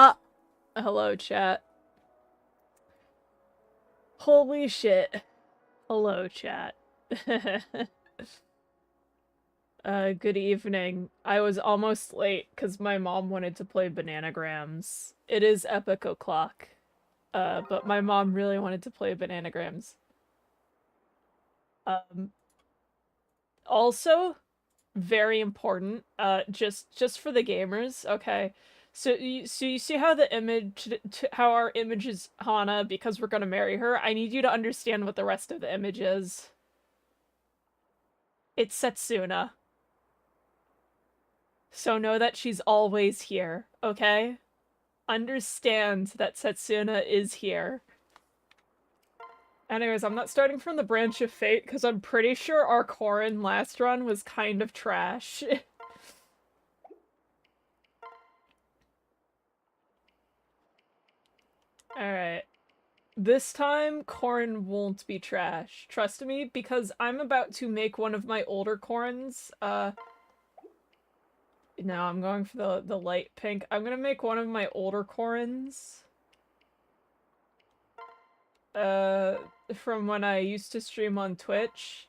Ah, hello, chat. Holy shit. Hello, chat. Good evening. I was almost late because my mom wanted to play Bananagrams. It is Epic O'Clock. But my mom really wanted to play Bananagrams. Um, Also, very important, just for the gamers, okay? So you see how the image, how our image is Hana because we're gonna marry her? I need you to understand what the rest of the image is. It's Setsuna. So know that she's always here, okay? Understand that Setsuna is here. Anyways, I'm not starting from the Branch of Fate because I'm pretty sure our Korin last run was kind of trash. Alright. This time, Korin won't be trash. Trust me, because I'm about to make one of my older Korins. No, I'm going for the light pink. I'm gonna make one of my older Korins. From when I used to stream on Twitch.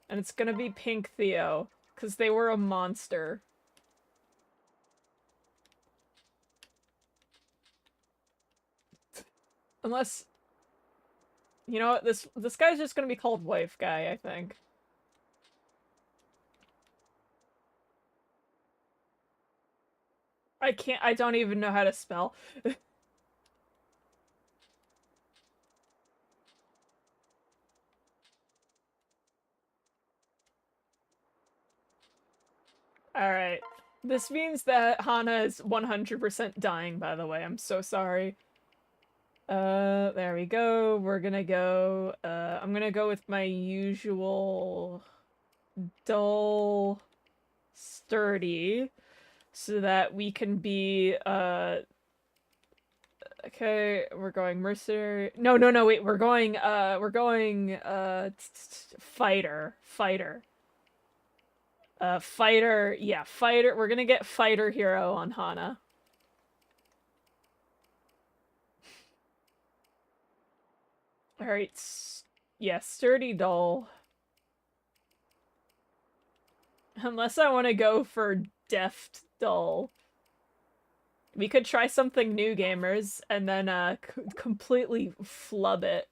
And it's gonna be Pink Theo, because they were a monster. Unless... You know what, this guy's just gonna be called Wife Guy, I think. I don't even know how to spell. Alright. This means that Hana is 100% dying, by the way. I'm so sorry. There we go. We're gonna go, I'm gonna go with my usual dull sturdy so that we can be, okay, we're going mercenary. No, wait, we're going, fighter. Fighter, yeah, fighter. We're gonna get fighter hero on Hana. Alright, yeah, sturdy dull. Unless I want to go for deft dull. We could try something new, gamers, and then, completely flub it.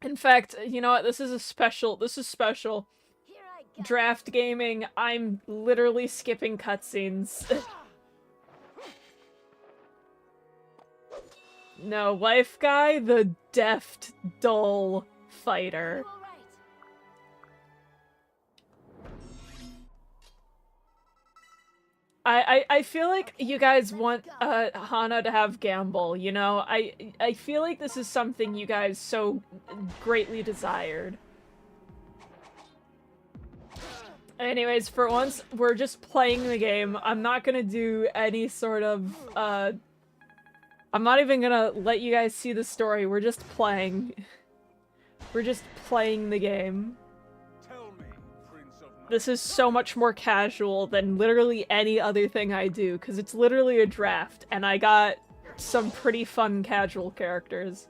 In fact, you know what? This is special. Draft gaming, I'm literally skipping cutscenes. No, Wife Guy, the deft, dull fighter. I feel like you guys want Hana to have Gamble, you know? I feel like this is something you guys so greatly desired. Anyways, for once, we're just playing the game. I'm not gonna do any sort of, I'm not even gonna let you guys see the story. We're just playing. We're just playing the game. This is so much more casual than literally any other thing I do, because it's literally a draft, and I got some pretty fun casual characters.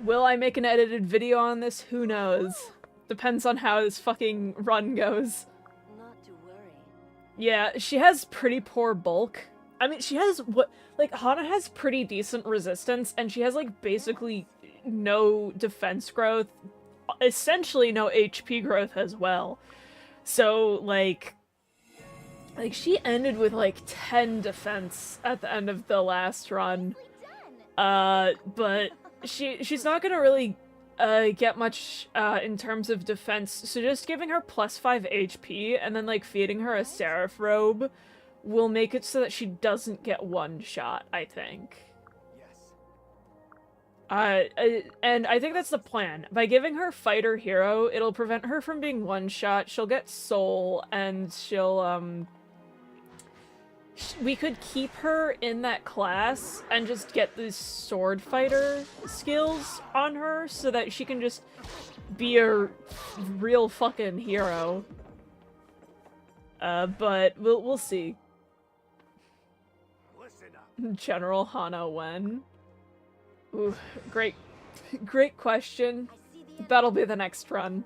Will I make an edited video on this? Who knows? Depends on how this fucking run goes. Not to worry. Yeah, she has pretty poor bulk. I mean, she has what, like, Hana has pretty decent resistance, and she has, like, basically no defense growth, essentially no HP growth as well. So, like, she ended with, like, 10 defense at the end of the last run. But she's not gonna really, get much, in terms of defense, so just giving her +5 HP, and then, like, feeding her a Seraph Robe will make it so that she doesn't get one shot, I think. And I think that's the plan. By giving her Fighter Hero, it'll prevent her from being one shot, she'll get Soul, and we could keep her in that class and just get these sword fighter skills on her so that she can just be a real fucking hero. But we'll see. General Hana when? Ooh, great question. That'll be the next run.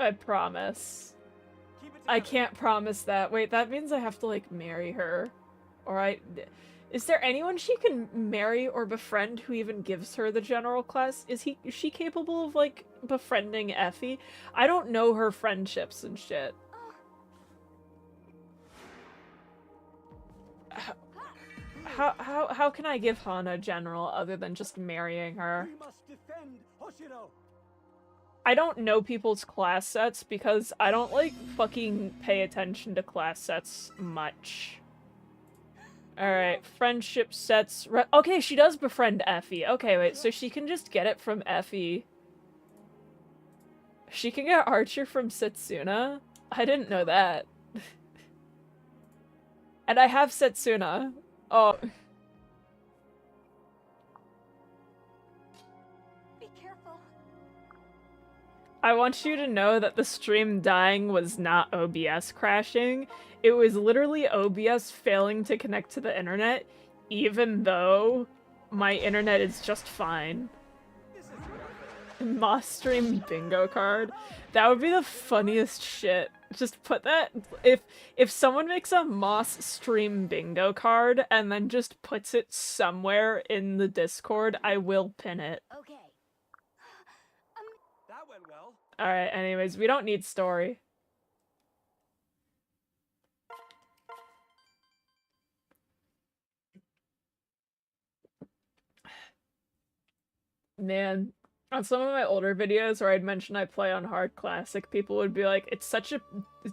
I promise. I can't promise that. Wait, that means I have to, like, marry her. Alright. Is there anyone she can marry or befriend who even gives her the general class? Is she capable of, like, befriending Effie? I don't know her friendships and shit. How can I give Hana general other than just marrying her? I don't know people's class sets because I don't, like, fucking pay attention to class sets much. Alright, friendship sets. Okay, she does befriend Effie. Okay, wait, so she can just get it from Effie. She can get Archer from Setsuna? I didn't know that. And I have Setsuna. Oh. Be careful. I want you to know that the stream dying was not OBS crashing. It was literally OBS failing to connect to the internet, even though my internet is just fine. Moss stream bingo card. That would be the funniest shit. Just put that, if someone makes a Moss stream bingo card and then just puts it somewhere in the Discord, I will pin it. Okay. That went well. Alright, anyways, we don't need story. Man, on some of my older videos where I'd mention I play on hard classic, people would be like, it's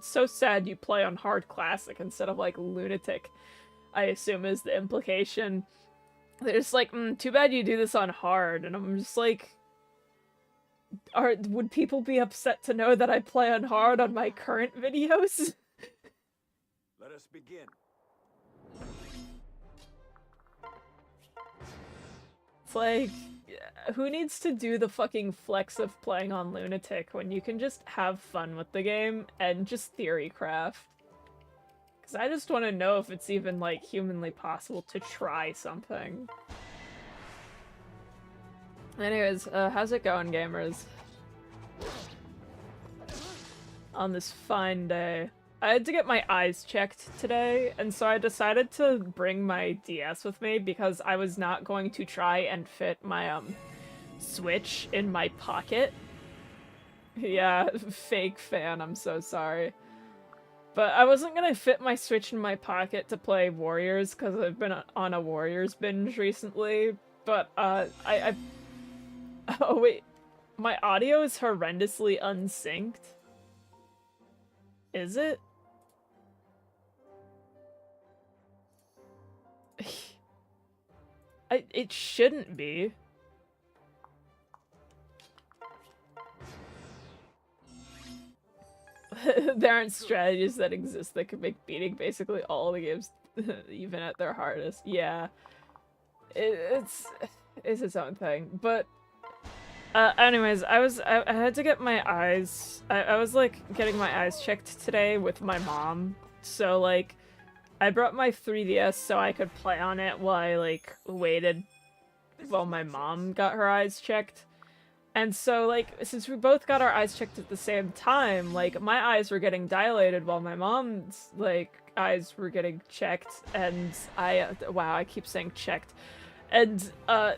so sad you play on hard classic instead of, like, lunatic, I assume is the implication. They're just like, too bad you do this on hard, and I'm just like, would people be upset to know that I play on hard on my current videos? Let us begin. It's like, who needs to do the fucking flex of playing on lunatic when you can just have fun with the game and just theory craft? Because I just want to know if it's even, like, humanly possible to try something. Anyways, how's it going, gamers? On this fine day. I had to get my eyes checked today, and so I decided to bring my DS with me because I was not going to try and fit my, Switch in my pocket. Yeah, fake fan, I'm so sorry. But I wasn't gonna fit my Switch in my pocket to play Warriors because I've been on a Warriors binge recently, but, oh wait, my audio is horrendously unsynced. Is it? It shouldn't be. There aren't strategies that exist that could make beating basically all the games even at their hardest. Yeah. It's its own thing. But anyways, I had to get my eyes, I was, like, getting my eyes checked today with my mom, so, like, I brought my 3DS so I could play on it while I, like, waited while my mom got her eyes checked. And so, like, since we both got our eyes checked at the same time, like, my eyes were getting dilated while my mom's, like, eyes were getting checked, and wow, I keep saying checked. And, I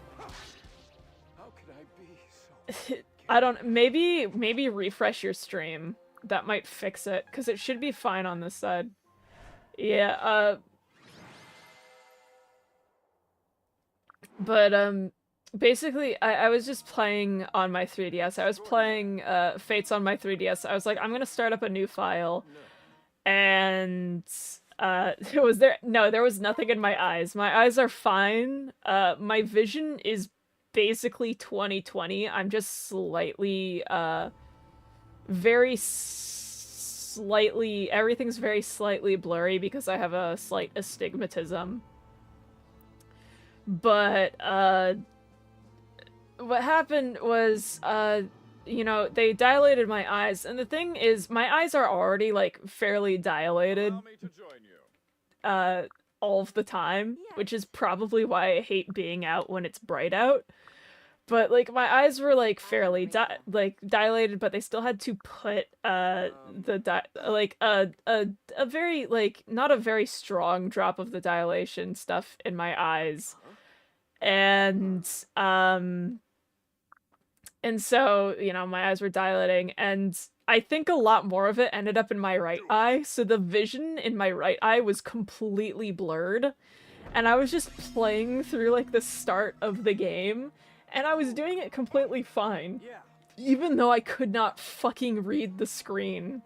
don't, maybe refresh your stream. That might fix it, because it should be fine on this side. Yeah, but, basically, I was just playing on my 3DS. I was playing, Fates on my 3DS. I was like, I'm gonna start up a new file, and, there was nothing in my eyes. My eyes are fine. My vision is basically 20/20. I'm just slightly, very everything's very slightly blurry because I have a slight astigmatism. But, what happened was, you know, they dilated my eyes, and the thing is, my eyes are already, like, fairly dilated, all of the time, which is probably why I hate being out when it's bright out. But, like, my eyes were, like, fairly dilated, but they still had to put, a very, like, not a very strong drop of the dilation stuff in my eyes. And so, you know, my eyes were dilating, and I think a lot more of it ended up in my right eye, so the vision in my right eye was completely blurred. And I was just playing through, like, the start of the game, and I was doing it completely fine, even though I could not fucking read the screen.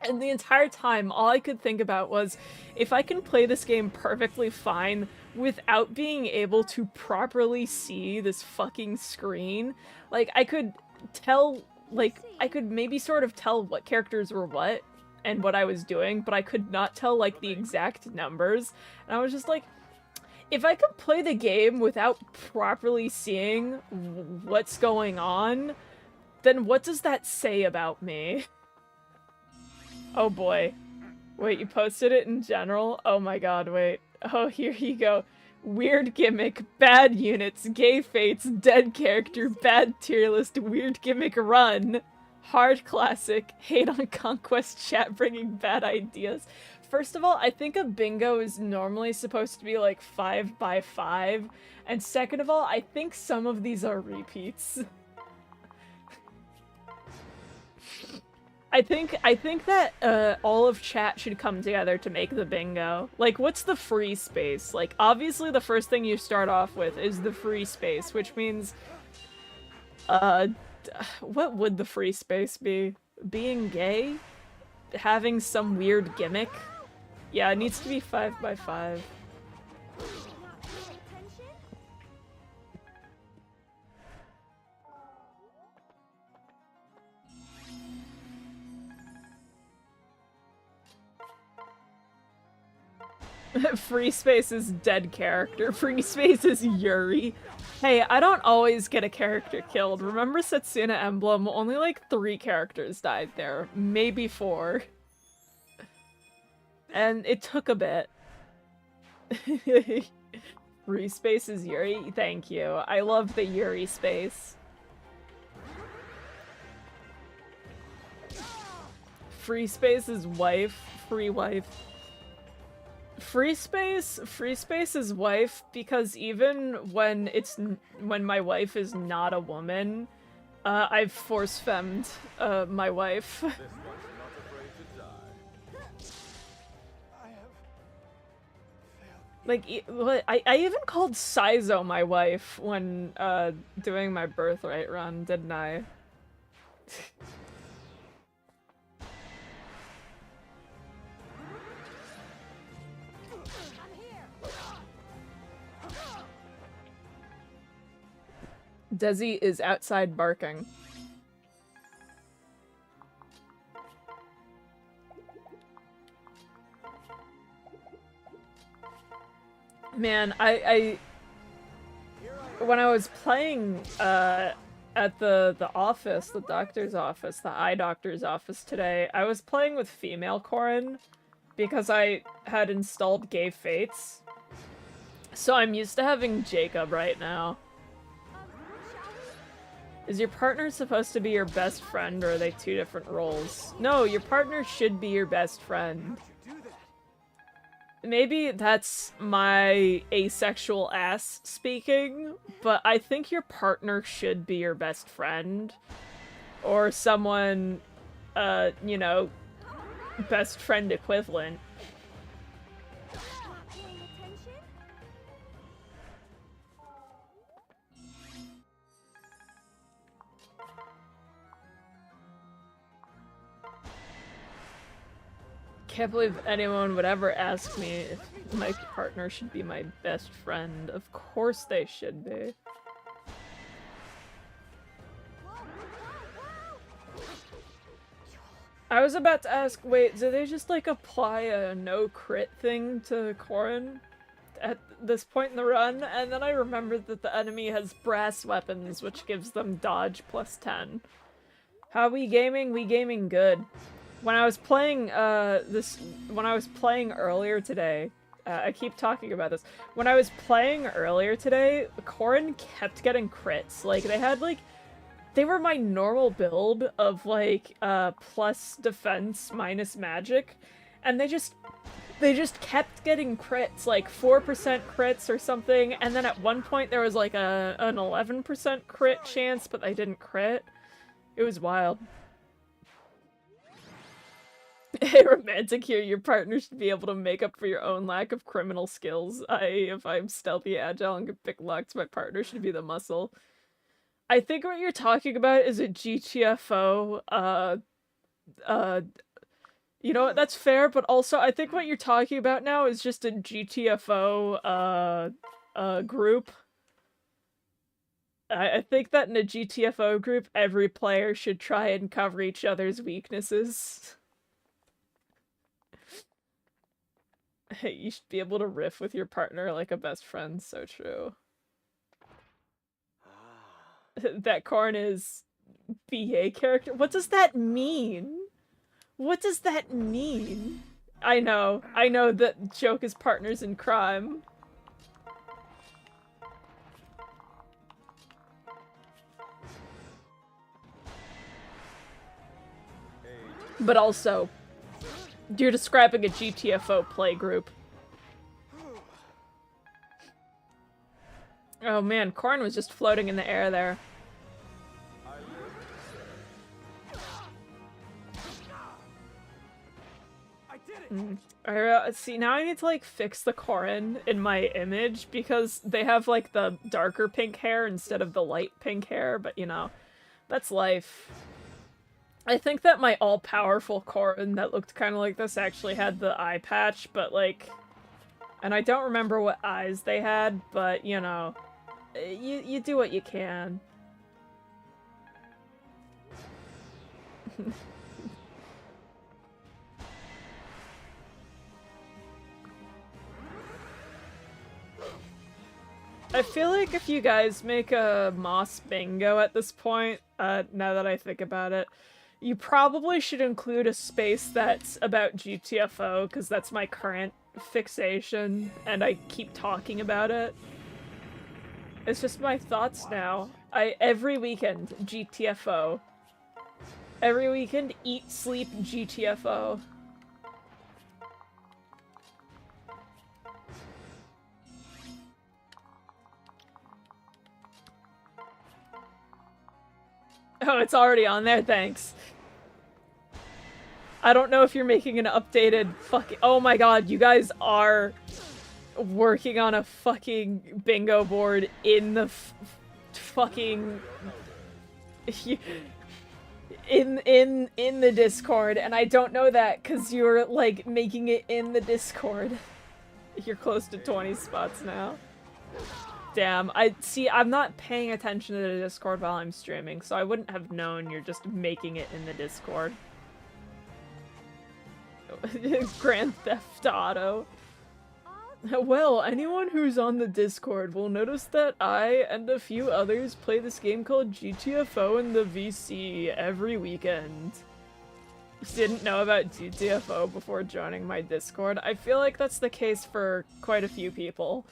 And the entire time, all I could think about was, if I can play this game perfectly fine without being able to properly see this fucking screen, like, I could tell, like, I could maybe sort of tell what characters were what and what I was doing, but I could not tell, like, the exact numbers. And I was just like, if I could play the game without properly seeing what's going on, then what does that say about me? Oh boy. Wait, you posted it in general? Oh my god, wait. Oh, here you go. Weird gimmick, bad units, gay fates, dead character, bad tier list, weird gimmick run. Hard classic, hate on conquest chat bringing bad ideas. First of all, I think a bingo is normally supposed to be like 5 by 5. And second of all, I think some of these are repeats. I think that all of chat should come together to make the bingo. Like, what's the free space? Like, obviously the first thing you start off with is the free space, which means, what would the free space be? Being gay? Having some weird gimmick? Yeah, it needs to be 5 by 5. Free space is dead character. Free space is Yuri. Hey, I don't always get a character killed. Remember Setsuna Emblem? Only like 3 characters died there. Maybe 4. And it took a bit. Free space is Yuri? Thank you. I love the Yuri space. Free space is wife. Free wife. Free space is wife, because even when my wife is not a woman, I've force-femmed my wife. Like, I even called Saizo my wife when doing my birthright run, didn't I? Desi is outside barking. Man, when I was playing at the office, the doctor's office, the eye doctor's office today, I was playing with female Corrin because I had installed Gay Fates. So I'm used to having Jacob right now. Is your partner supposed to be your best friend, or are they 2 different roles? No, your partner should be your best friend. Maybe that's my asexual ass speaking, but I think your partner should be your best friend. Or someone, you know, best friend equivalent. Can't believe anyone would ever ask me if my partner should be my best friend. Of course they should be. I was about to ask, wait, do they just like apply a no crit thing to Corrin at this point in the run? And then I remembered that the enemy has brass weapons, which gives them dodge plus 10. How we gaming? We gaming good. When I was playing when I was playing earlier today, I keep talking about this. When I was playing earlier today, Corrin kept getting crits. Like, they were my normal build of, like, plus defense minus magic, and they just kept getting crits, like 4% crits or something, and then at one point there was, like, an 11% crit chance, but they didn't crit. It was wild. Hey, romantic here, your partner should be able to make up for your own lack of criminal skills. If I'm stealthy, agile, and can pick locks, my partner should be the muscle. I think what you're talking about is a GTFO, you know what, that's fair, but also I think what you're talking about now is just a GTFO, group. I think that in a GTFO group, every player should try and cover each other's weaknesses. Hey, you should be able to riff with your partner like a best friend, so true. That Corn is BA character? What does that mean? What does that mean? I know that Joke is partners in crime. But also, you're describing a GTFO playgroup. Oh man, Corn was just floating in the air there. See, now I need to, like, fix the Corrin in my image because they have, like, the darker pink hair instead of the light pink hair, but, you know, that's life. I think that my all-powerful Corrin that looked kind of like this actually had the eye patch, but, like... And I don't remember what eyes they had, but, you know, you do what you can. I feel like if you guys make a Moss bingo at this point, now that I think about it, you probably should include a space that's about GTFO, because that's my current fixation, and I keep talking about it. It's just my thoughts now. Every weekend, GTFO. Every weekend, eat, sleep, GTFO. Oh, it's already on there, thanks. I don't know if you're making an updated fucking- Oh my god, you guys are working on a fucking bingo board in the fucking... in the Discord, and I don't know that because you're, like, making it in the Discord. You're close to 20 spots now. Damn, I'm not paying attention to the Discord while I'm streaming, so I wouldn't have known you're just making it in the Discord. Grand Theft Auto. Well, anyone who's on the Discord will notice that I and a few others play this game called GTFO in the VC every weekend. You didn't know about GTFO before joining my Discord? I feel like that's the case for quite a few people.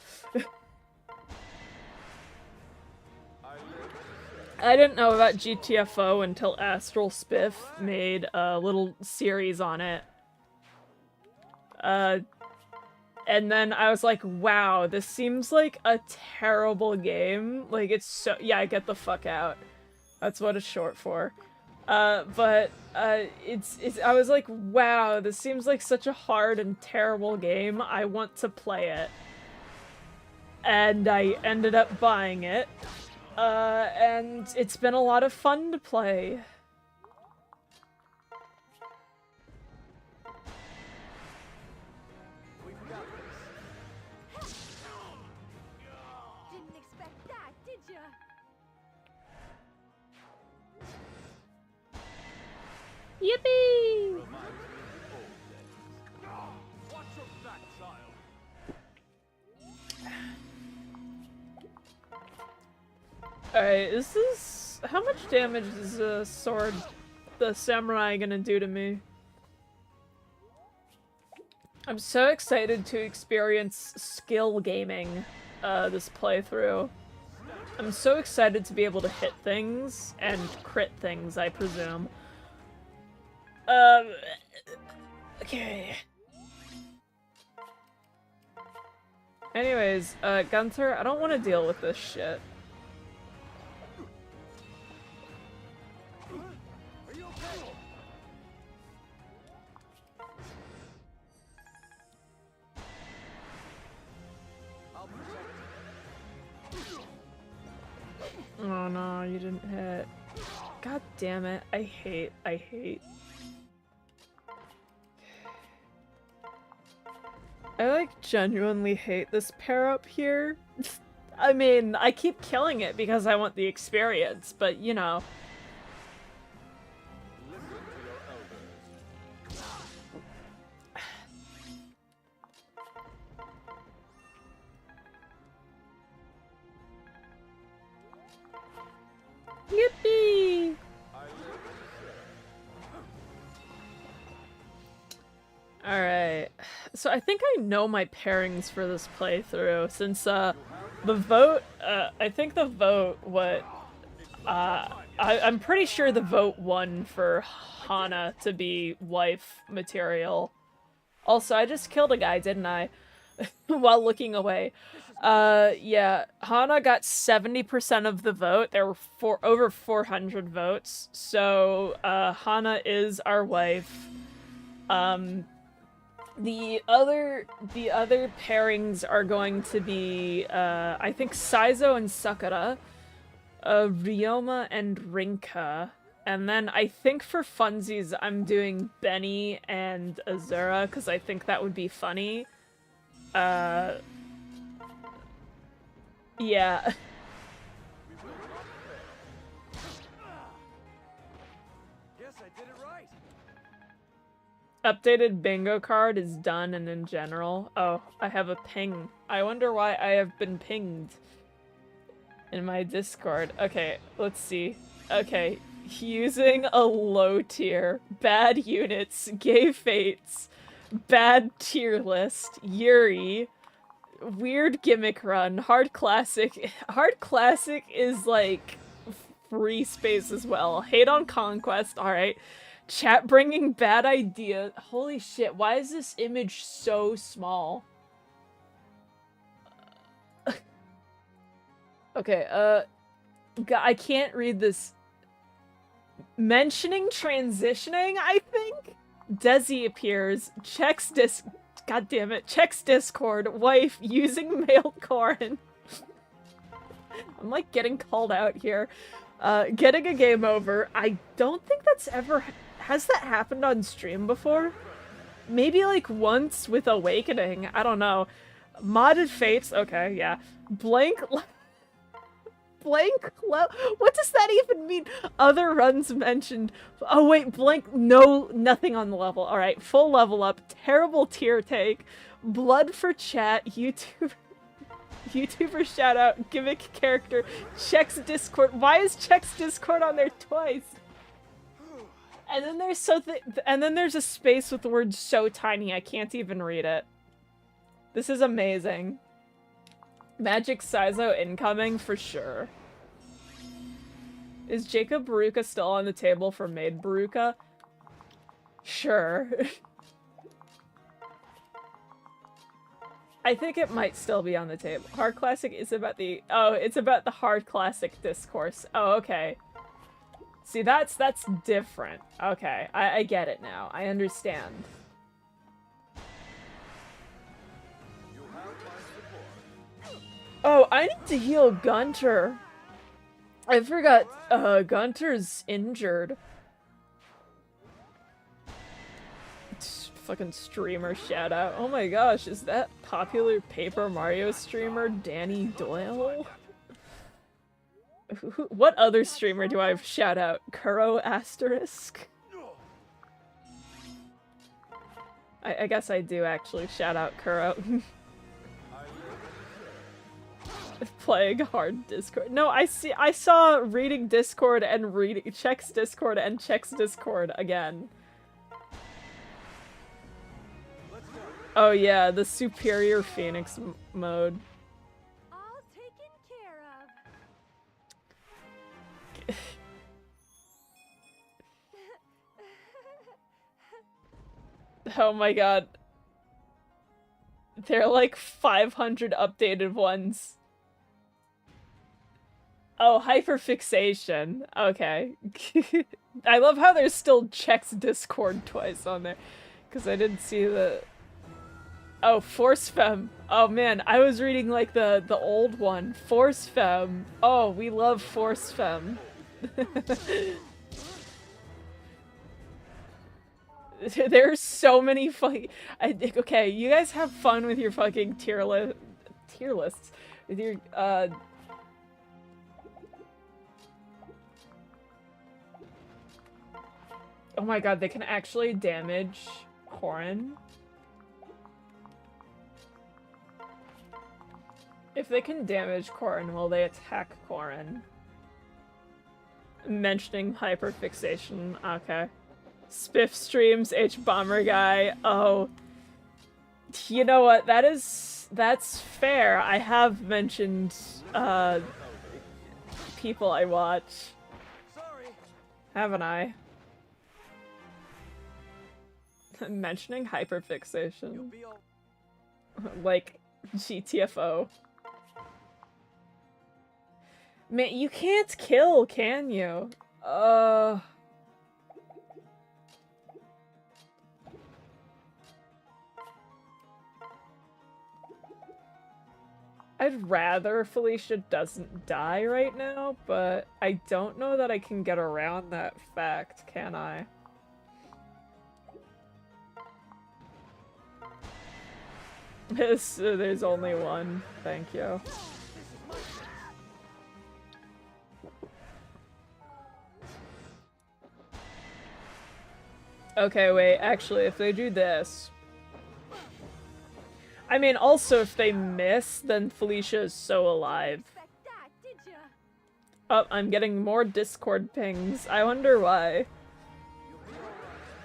I didn't know about GTFO until Astral Spiff made a little series on it. And then I was like, wow, this seems like a terrible game. Like, it's so- yeah, get the fuck out. That's what it's short for. I was like, wow, this seems like such a hard and terrible game. I want to play it. And I ended up buying it. And it's been a lot of fun to play. Didn't expect that, did ya? Yippee! Alright, is this... How much damage is the sword, the samurai, gonna do to me? I'm so excited to experience skill gaming this playthrough. I'm so excited to be able to hit things and crit things, I presume. Okay. Anyways, Gunther, I don't want to deal with this shit. Oh no, you didn't hit. God damn it. I hate. I like genuinely hate this pair up here. I mean, I keep killing it because I want the experience, but you know. Yippee! Alright, so I think I know my pairings for this playthrough, since, the vote, I think the vote, I'm pretty sure the vote won for Hana to be wife material. Also, I just killed a guy, didn't I? While looking away. Yeah, Hana got 70% of the vote. There were over 400 votes, so, Hana is our wife. The other pairings are going to be, I think Saizo and Sakura, Ryoma and Rinka, and then I think for funsies I'm doing Benny and Azura, because I think that would be funny. Yeah. Guess I did it right. Updated bingo card is done and in general. Oh, I have a ping. I wonder why I have been pinged in my Discord. Okay, let's see. Okay, using a low tier, bad units, gay fates, bad tier list, Yuri, weird gimmick run, hard classic. Hard classic is like free space as well. Hate on conquest, alright. Chat bringing bad idea. Holy shit, why is this image so small? Okay, I can't read this. Mentioning transitioning, I think? Desi appears, checks God damn it, checks Discord, wife, using male corn. I'm like getting called out here. Getting a game over. I don't think that's ever... Has that happened on stream before? Maybe like once with Awakening, I don't know. Modded Fates, okay, yeah. Blank... Blank? What does that even mean? Other runs mentioned. Oh wait, blank. No, nothing on the level. All right, full level up. Terrible tier take. Blood for chat. YouTuber shout out. Gimmick character. Checks Discord. Why is checks Discord on there twice? And then there's and then there's a space with the word so tiny I can't even read it. This is amazing. Magic Saizo incoming for sure. Is Jacob Baruka still on the table for Maid Baruka? Sure. I think it might still be on the table. Hard Classic is about the... Oh, it's about the Hard Classic discourse. Oh, okay. See, that's different. Okay, I get it now. I understand. Oh, I need to heal Gunter. I forgot, Gunter's injured. Fucking streamer shout out. Oh my gosh, is that popular Paper Mario streamer Danny Doyle? What other streamer do I have shout out? Kuro Asterisk? I guess I do actually shout out Kuro. Playing hard Discord. No, I saw reading Discord and checks Discord and checks Discord again. Oh yeah, the superior Phoenix mode. All taken care of. Oh my god. There are like 500 updated ones. Oh, hyperfixation. Okay. I love how there's still checks Discord twice on there. Because I didn't see the... Oh, Force Femme. Oh man, I was reading like the old one. Force Femme. Oh, we love Force Femme. There's so many fucking... Okay, you guys have fun with your fucking tier lists. With your, Oh my god, they can actually damage Korin? If they can damage Korin, will they attack Korin? Mentioning hyperfixation. Okay. Spiff streams, H-Bomber guy. Oh. You know what? That's fair. I have mentioned, people I watch. Sorry. Haven't I? Mentioning hyperfixation. You'll be all... Like, GTFO. Man, you can't kill, can you? I'd rather Felicia doesn't die right now, but I don't know that I can get around that fact, can I? There's only one. Thank you. Okay, wait, actually, if they do this... I mean, also, if they miss, then Felicia is so alive. Expect that, did ya? Oh, I'm getting more Discord pings. I wonder why.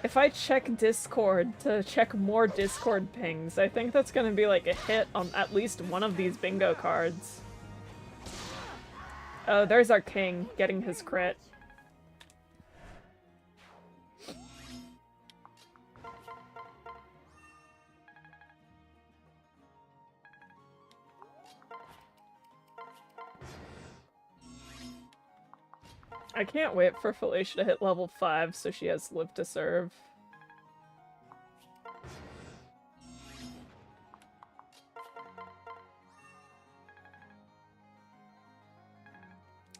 If I check Discord to check more Discord pings, I think that's gonna be like a hit on at least one of these bingo cards. Oh, there's our king, getting his crit. I can't wait for Felicia to hit level 5 so she has Live to Serve.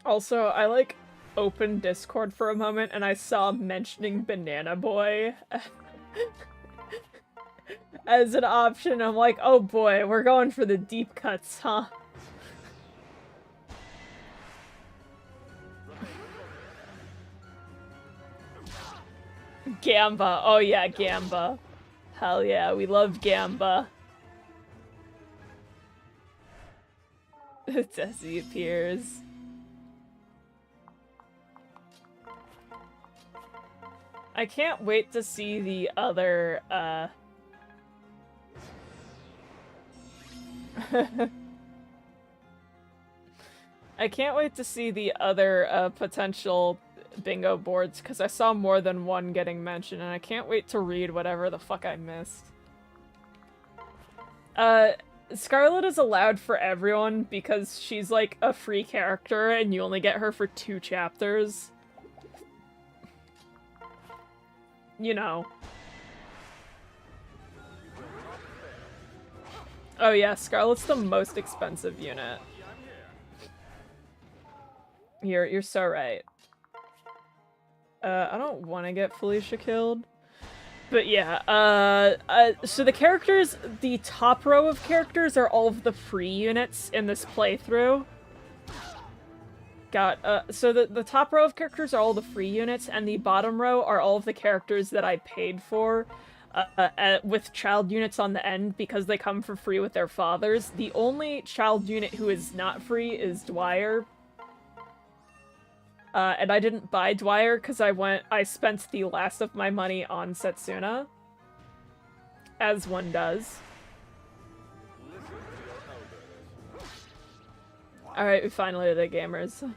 Also, I like opened Discord for a moment and I saw mentioning Banana Boy as an option. I'm like, oh boy, we're going for the deep cuts, huh? Gamba. Oh yeah, Gamba. Hell yeah, we love Gamba. Tessie appears. I can't wait to see the other, I can't wait to see the other, potential bingo boards, because I saw more than one getting mentioned, and I can't wait to read whatever the fuck I missed. Scarlet is allowed for everyone because she's like a free character and you only get her for 2 chapters. You know. Oh yeah, Scarlet's the most expensive unit. You're so right. I don't want to get Felicia killed. But yeah, so the characters, the top row of characters are all of the free units in this playthrough. So the top row of characters are all the free units, and the bottom row are all of the characters that I paid for. with child units on the end because they come for free with their fathers. The only child unit who is not free is Dwyer. And I didn't buy Dwyer because I spent the last of my money on Setsuna. As one does. Alright, we finally did it, gamers.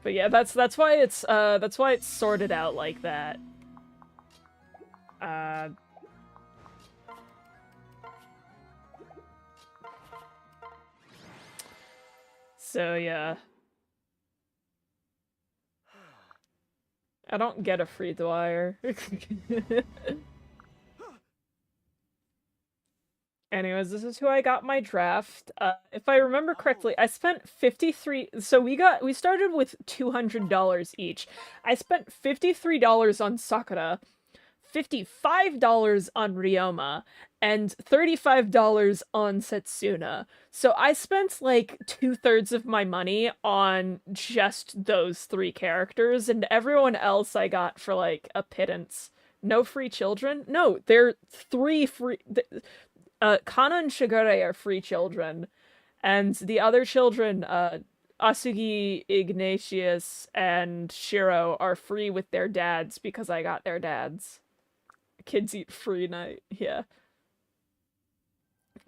But yeah, that's why it's sorted out like that. So yeah. I don't get a free Dwyer. Anyways, this is who I got my draft. If I remember correctly, I spent 53. So we started with $200 each. I spent $53 on Sakura, $55 on Ryoma, and $35 on Setsuna. So I spent like 2/3 of my money on just those 3 characters, and everyone else I got for like a pittance. No free children? No, they're 3 free. Kana and Shigure are free children, and the other children, Asugi, Ignatius, and Shiro are free with their dads because I got their dads. Kids eat free night, yeah.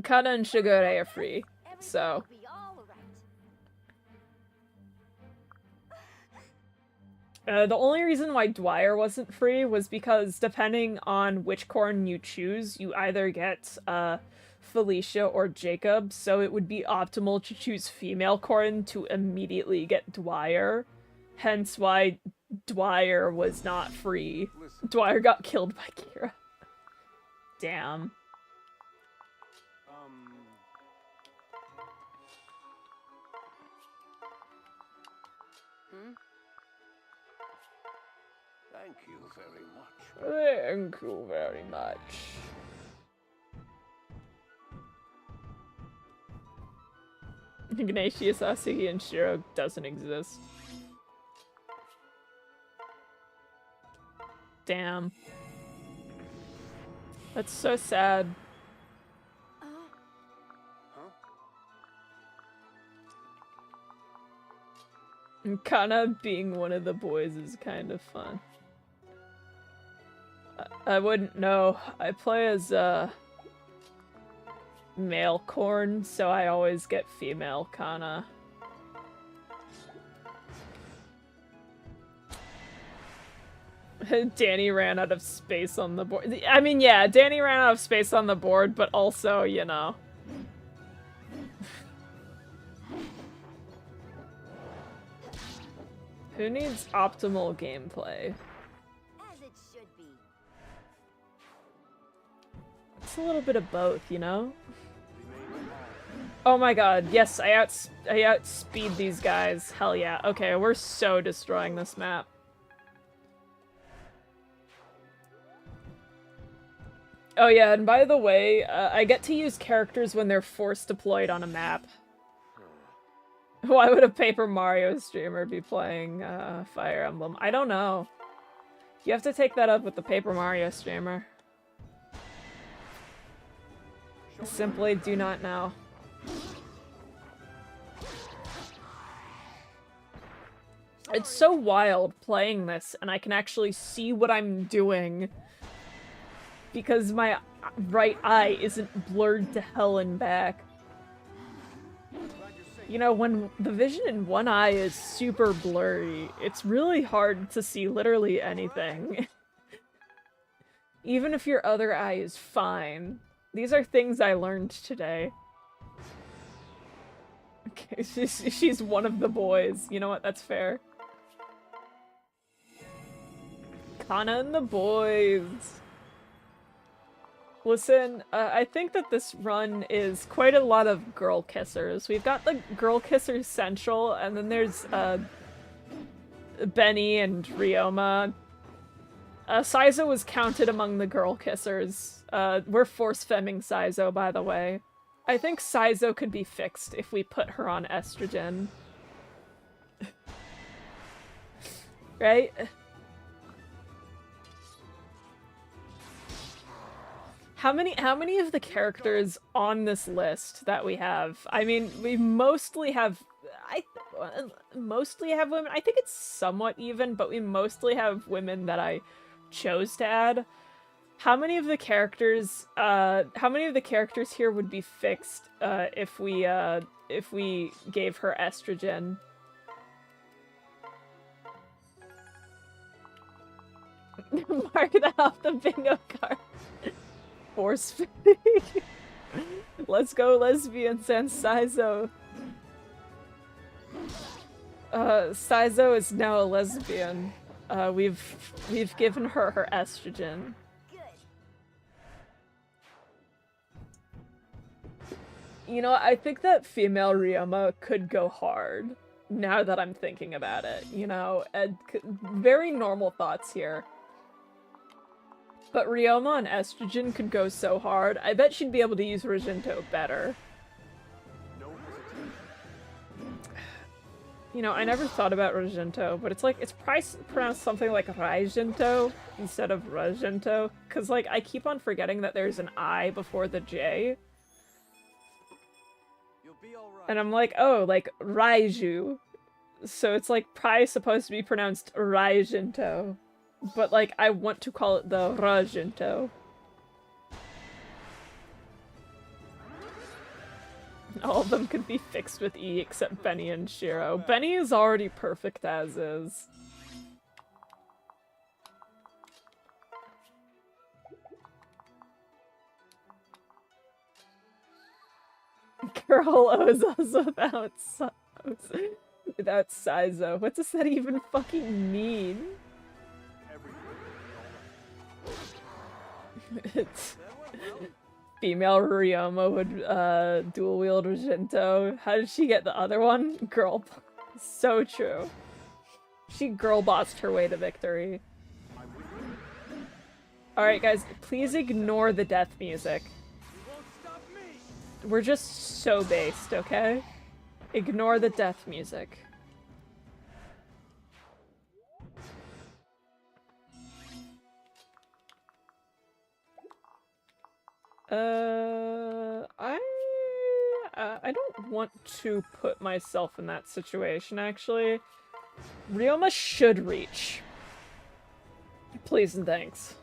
Kana and Shigure are free, so... the only reason why Dwyer wasn't free was because depending on which corn you choose, you either get Felicia or Jacob, so it would be optimal to choose female corn to immediately get Dwyer. Hence why Dwyer was not free. Dwyer got killed by Kira. Damn. Thank you very much. Thank you very much. Ignatius, Asugi, and Shiro doesn't exist. Damn. That's so sad. And Kana being one of the boys is kind of fun. I wouldn't know. I play as male corn, so I always get female Kana. Danny ran out of space on the board. I mean, yeah, Danny ran out of space on the board, but also, you know. Who needs optimal gameplay? As it should be. It's a little bit of both, you know? Oh my god, yes, I outspeed these guys. Hell yeah. Okay, we're so destroying this map. Oh yeah, and by the way, I get to use characters when they're force deployed on a map. Why would a Paper Mario streamer be playing Fire Emblem? I don't know. You have to take that up with the Paper Mario streamer. I simply do not know. It's so wild playing this, and I can actually see what I'm doing. Because my right eye isn't blurred to hell and back. You know, when the vision in one eye is super blurry, it's really hard to see literally anything. Even if your other eye is fine. These are things I learned today. Okay, she's one of the boys. You know what? That's fair. Kana and the boys. Listen, I think that this run is quite a lot of girl kissers. We've got the girl kissers central, and then there's Benny and Ryoma. Saizo was counted among the girl kissers. We're force femming Saizo, by the way. I think Saizo could be fixed if we put her on estrogen. Right? How many of the characters on this list that we have? I mean, we mostly have mostly have women. I think it's somewhat even, but we mostly have women that I chose to add. How many of the characters here would be fixed if we gave her estrogen? Mark that off the bingo card. Force fitting. Let's go, lesbians and Saizo. Saizo is now a lesbian. We've given her her estrogen. You know, I think that female Ryoma could go hard, now that I'm thinking about it, you know? Very normal thoughts here. But Ryoma on estrogen could go so hard. I bet she'd be able to use Rajinto better. You know, I never thought about Rajinto, but it's like, it's pronounced something like Rajinto instead of Rajinto. Cause like, I keep on forgetting that there's an I before the J. And I'm like, oh, like, Raiju. So it's like, probably supposed to be pronounced Rajinto. But like, I want to call it the Rajinto. All of them could be fixed with E except Benny and Shiro. Benny is already perfect as is. Girl is also without Saizo. What does that even fucking mean? It's female Ryoma would dual wield Rajinto. How did she get the other one? Girl. So true. She girl bossed her way to victory. Alright guys, please ignore the death music. We're just so based, okay? Ignore the death music. I don't want to put myself in that situation, actually. Ryoma should reach. Please and thanks.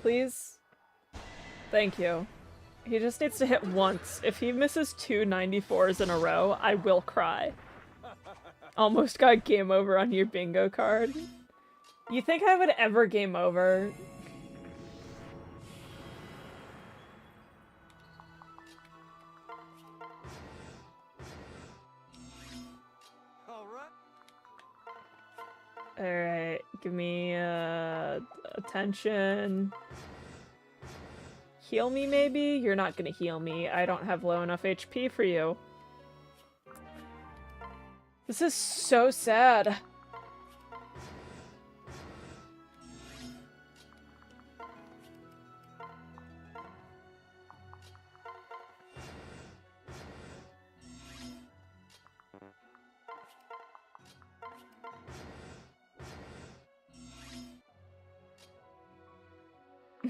Please? Thank you. He just needs to hit once. If he misses 2 94s in a row, I will cry. Almost got game over on your bingo card. You think I would ever game over? Alright, give me attention. Heal me, maybe? You're not gonna heal me. I don't have low enough HP for you. This is so sad.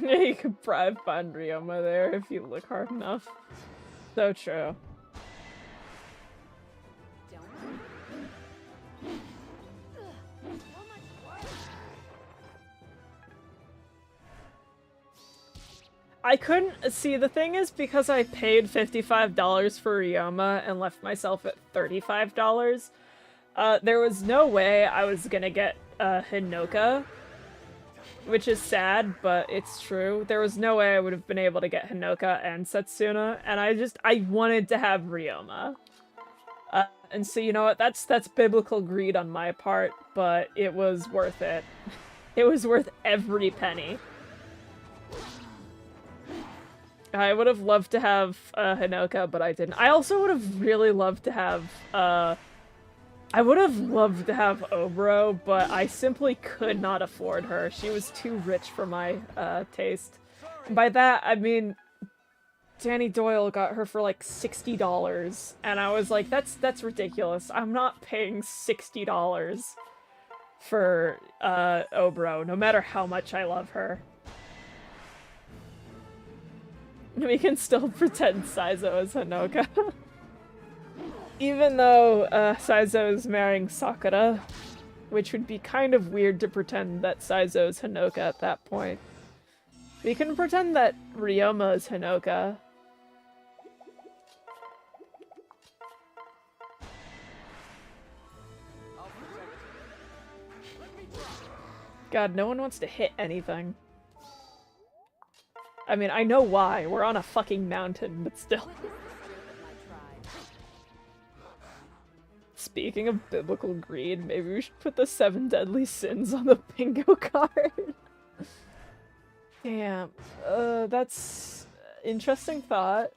You could probably find Ryoma there if you look hard enough. So true. I couldn't see, the thing is, because I paid $55 for Ryoma and left myself at $35, there was no way I was gonna get Hinoka. Which is sad, but it's true. There was no way I would have been able to get Hinoka and Setsuna, and I wanted to have Ryoma. And so, you know what, that's biblical greed on my part, but it was worth it. It was worth every penny. I would have loved to have Hinoka, but I didn't. I also would have really loved to have, I would have loved to have Obro, but I simply could not afford her. She was too rich for my taste. And by that, I mean, Danny Doyle got her for like $60, and I was like, that's ridiculous. I'm not paying $60 for Obro, no matter how much I love her. We can still pretend Saizo is Hanoka. Even though Saizo is marrying Sakura, which would be kind of weird to pretend that Saizo is Hanoka at that point. We can pretend that Ryoma is Hanoka. God, no one wants to hit anything. I mean, I know why. We're on a fucking mountain, but still. Speaking of biblical greed, maybe we should put the 7 deadly sins on the bingo card. Damn. That's interesting thought.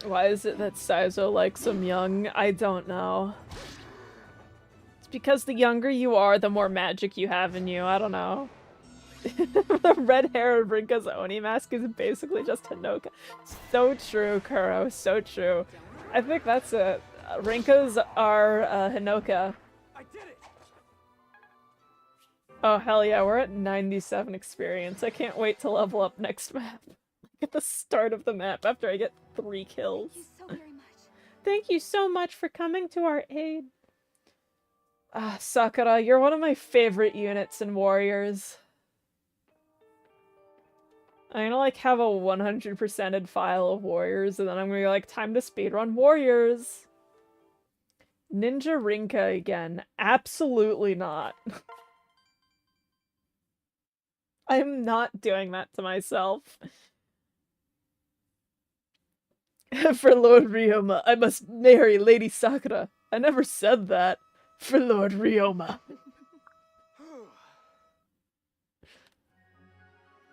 Why is it that Saizo likes him young? I don't know. It's because the younger you are, the more magic you have in you. I don't know. The red hair of Rinka's Oni mask is basically just Hanoka. So true, Kuro. So true. I think that's it. Rinka's are Hanoka. Oh, hell yeah. We're at 97 experience. I can't wait to level up next map. At the start of the map after I get 3 kills. Thank you so very much. Thank you so much for coming to our aid. Ah, Sakura, you're one of my favorite units in Warriors. I'm gonna like have a 100%ed file of Warriors, and then I'm gonna be like, time to speedrun Warriors. Ninja Rinka again. Absolutely not. I'm not doing that to myself. For Lord Ryoma, I must marry Lady Sakura. I never said that. For Lord Ryoma.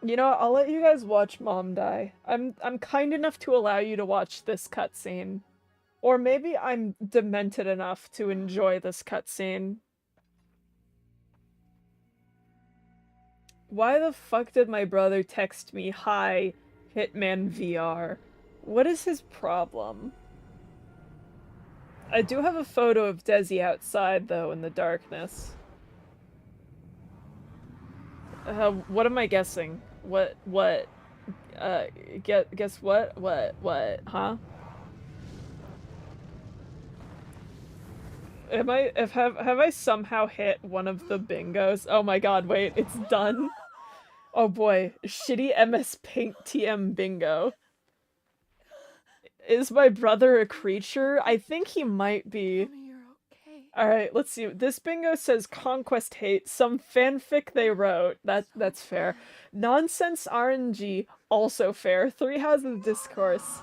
You know, I'll let you guys watch Mom die. I'm kind enough to allow you to watch this cutscene. Or maybe I'm demented enough to enjoy this cutscene. Why the fuck did my brother text me, "Hi, Hitman VR"? What is his problem? I do have a photo of Desi outside, though, in the darkness. What am I guessing? Guess what? Huh? Have I somehow hit one of the bingos? Oh my god, wait, it's done? Oh boy, shitty MS Paint TM bingo. Is my brother a creature? I think he might be. You're okay. Alright, let's see. This bingo says Conquest Hate, some fanfic they wrote. That's fair. Nonsense RNG, also fair. 3 Houses Discourse.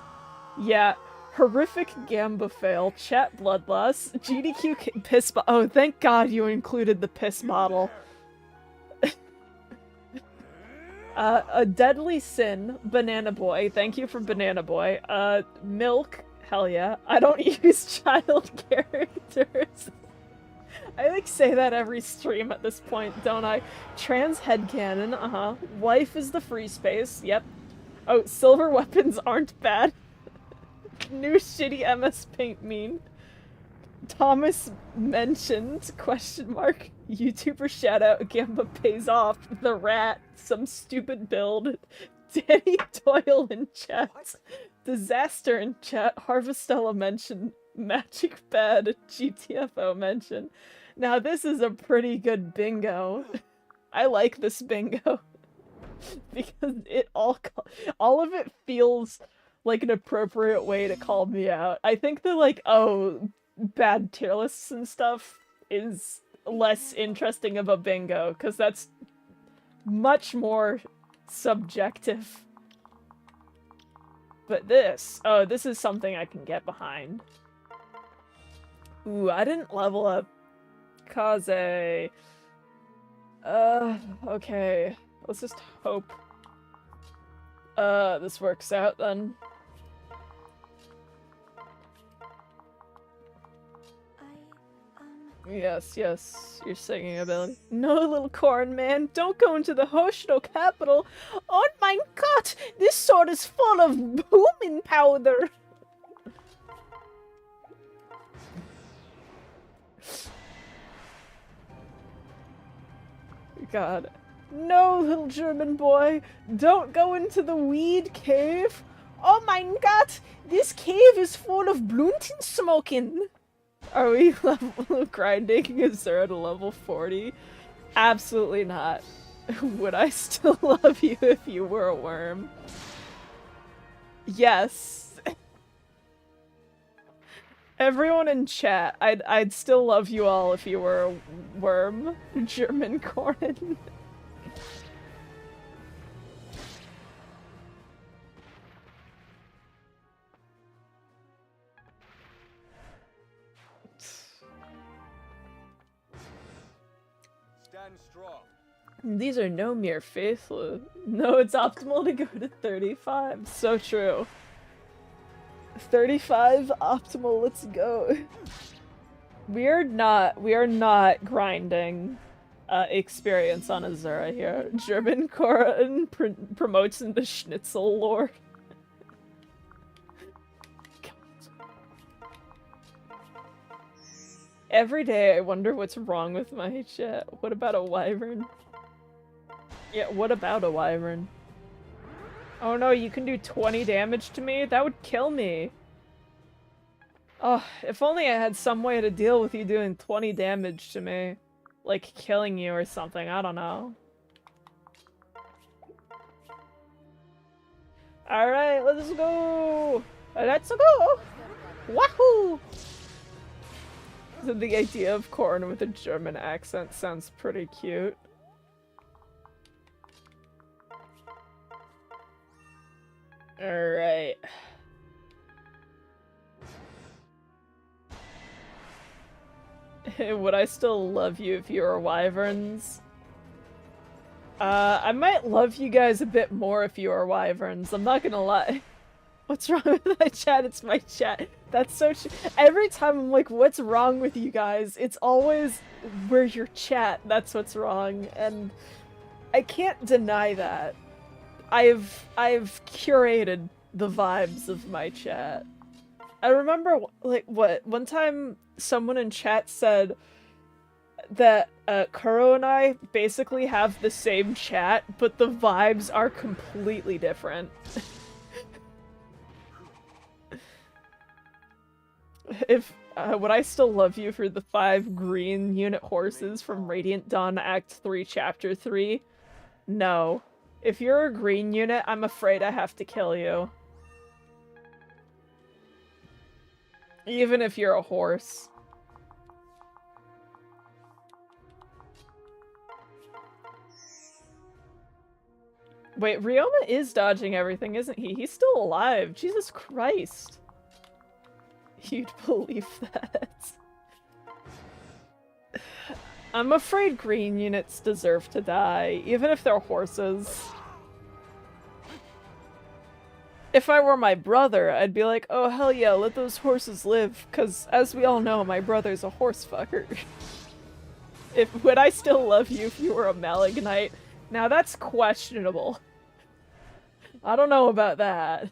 Yeah. Horrific Gamba fail. Chat bloodlust. GDQ piss oh, thank god you included the piss bottle. A Deadly Sin, Banana Boy. Thank you for Banana Boy. Milk. Hell yeah. I don't use child characters. I like say that every stream at this point, don't I? Trans headcanon, Life is the free space, yep. Oh, silver weapons aren't bad. New shitty MS Paint meme. Thomas mentioned, question mark, YouTuber shoutout, Gamba pays off, the rat, some stupid build, Danny Doyle in chat, Disaster in chat, Harvestella mention, Magic Bad, GTFO mention. Now this is a pretty good bingo. I like this bingo. Because it all of it feels like an appropriate way to call me out. I think that like, oh, bad tier lists and stuff is less interesting of a bingo, because that's much more subjective. But this, oh, this is something I can get behind. Ooh, I didn't level up Kaze. Okay. Let's just hope this works out then. Yes, yes, your singing ability. No, little corn man, don't go into the Hoshino capital. Oh my god, this sword is full of booming powder. God. No, little German boy, don't go into the weed cave. Oh my god, this cave is full of blunten smoking. Are we level grinding Azura to level 40? Absolutely not. Would I still love you if you were a worm? Yes. Everyone in chat, I'd still love you all if you were a worm, German corn. Stand strong. These are no mere faithful. No, it's optimal to go to 35. So true. 35 optimal, let's go. We are not grinding experience on Azura here. German Koran promotes into Schnitzel lore. Every day I wonder what's wrong with my chat. What about a wyvern? Yeah, what about a wyvern? Oh no, you can do 20 damage to me? That would kill me. Oh, if only I had some way to deal with you doing 20 damage to me. Like killing you or something, I don't know. Alright, let's go! Let's go! Wahoo! So the idea of corn with a German accent sounds pretty cute. Alright. Would I still love you if you were wyverns? I might love you guys a bit more if you were wyverns, I'm not gonna lie. What's wrong with my chat? It's my chat. That's so every time I'm like, what's wrong with you guys? It's always, we're your chat, that's what's wrong, and I can't deny that. I've curated the vibes of my chat. I remember, like, one time someone in chat said that Kuro and I basically have the same chat, but the vibes are completely different. If would I still love you for the 5 green unit horses from Radiant Dawn Act 3 Chapter 3? No. If you're a green unit, I'm afraid I have to kill you. Even if you're a horse. Wait, Ryoma is dodging everything, isn't he? He's still alive. Jesus Christ. You'd believe that. I'm afraid green units deserve to die, even if they're horses. If I were my brother, I'd be like, oh hell yeah, let those horses live, cause as we all know, my brother's a horse fucker. Would I still love you if you were a Malignite? Now that's questionable. I don't know about that.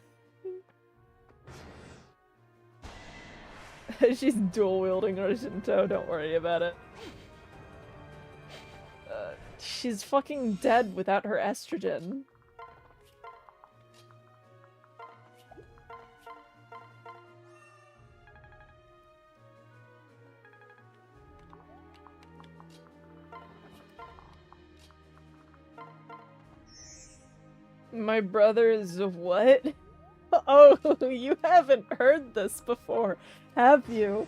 She's dual-wielding Roshinto, don't worry about it. She's fucking dead without her estrogen. My brother is what? Oh, you haven't heard this before, have you?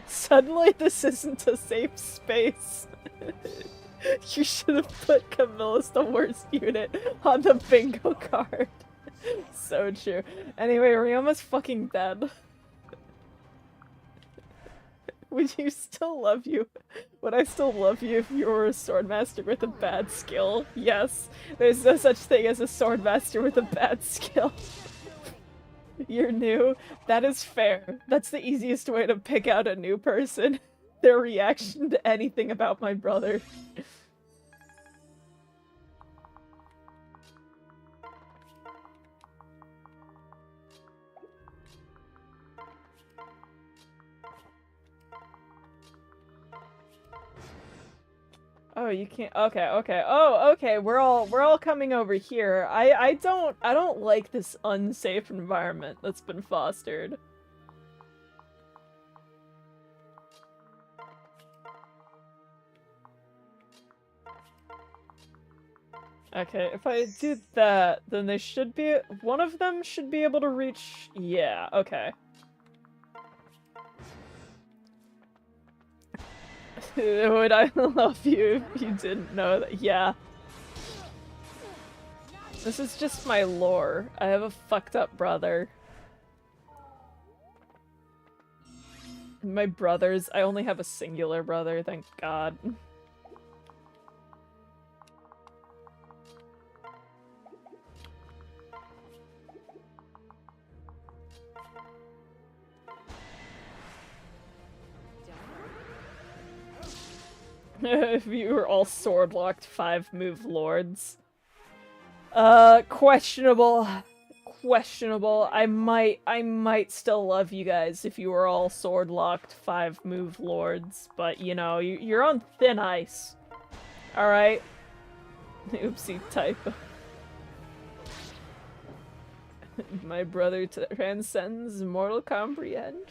Suddenly this isn't a safe space. You should have put Camilla's the worst unit on the bingo card. So true. Anyway, Ryoma's fucking dead. Would you still love you? Would I still love you if you were a swordmaster with a bad skill? Yes. There's no such thing as a swordmaster with a bad skill. You're new? That is fair. That's the easiest way to pick out a new person. Their reaction to anything about my brother. Oh, you can't. Okay, okay. Oh, okay. We're all coming over here. I don't like this unsafe environment that's been fostered. Okay, if I do that, then they should be one of them should be able to reach. Yeah, okay. Would I love you if you didn't know that? Yeah. This is just my lore. I have a fucked up brother. My brothers, I only have a singular brother, thank God. If you were all sword-locked 5-move lords. Questionable. Questionable. I might still love you guys if you were all sword-locked 5-move lords, but you know, you're on thin ice. Alright? Oopsie typo. My brother transcends mortal comprehension.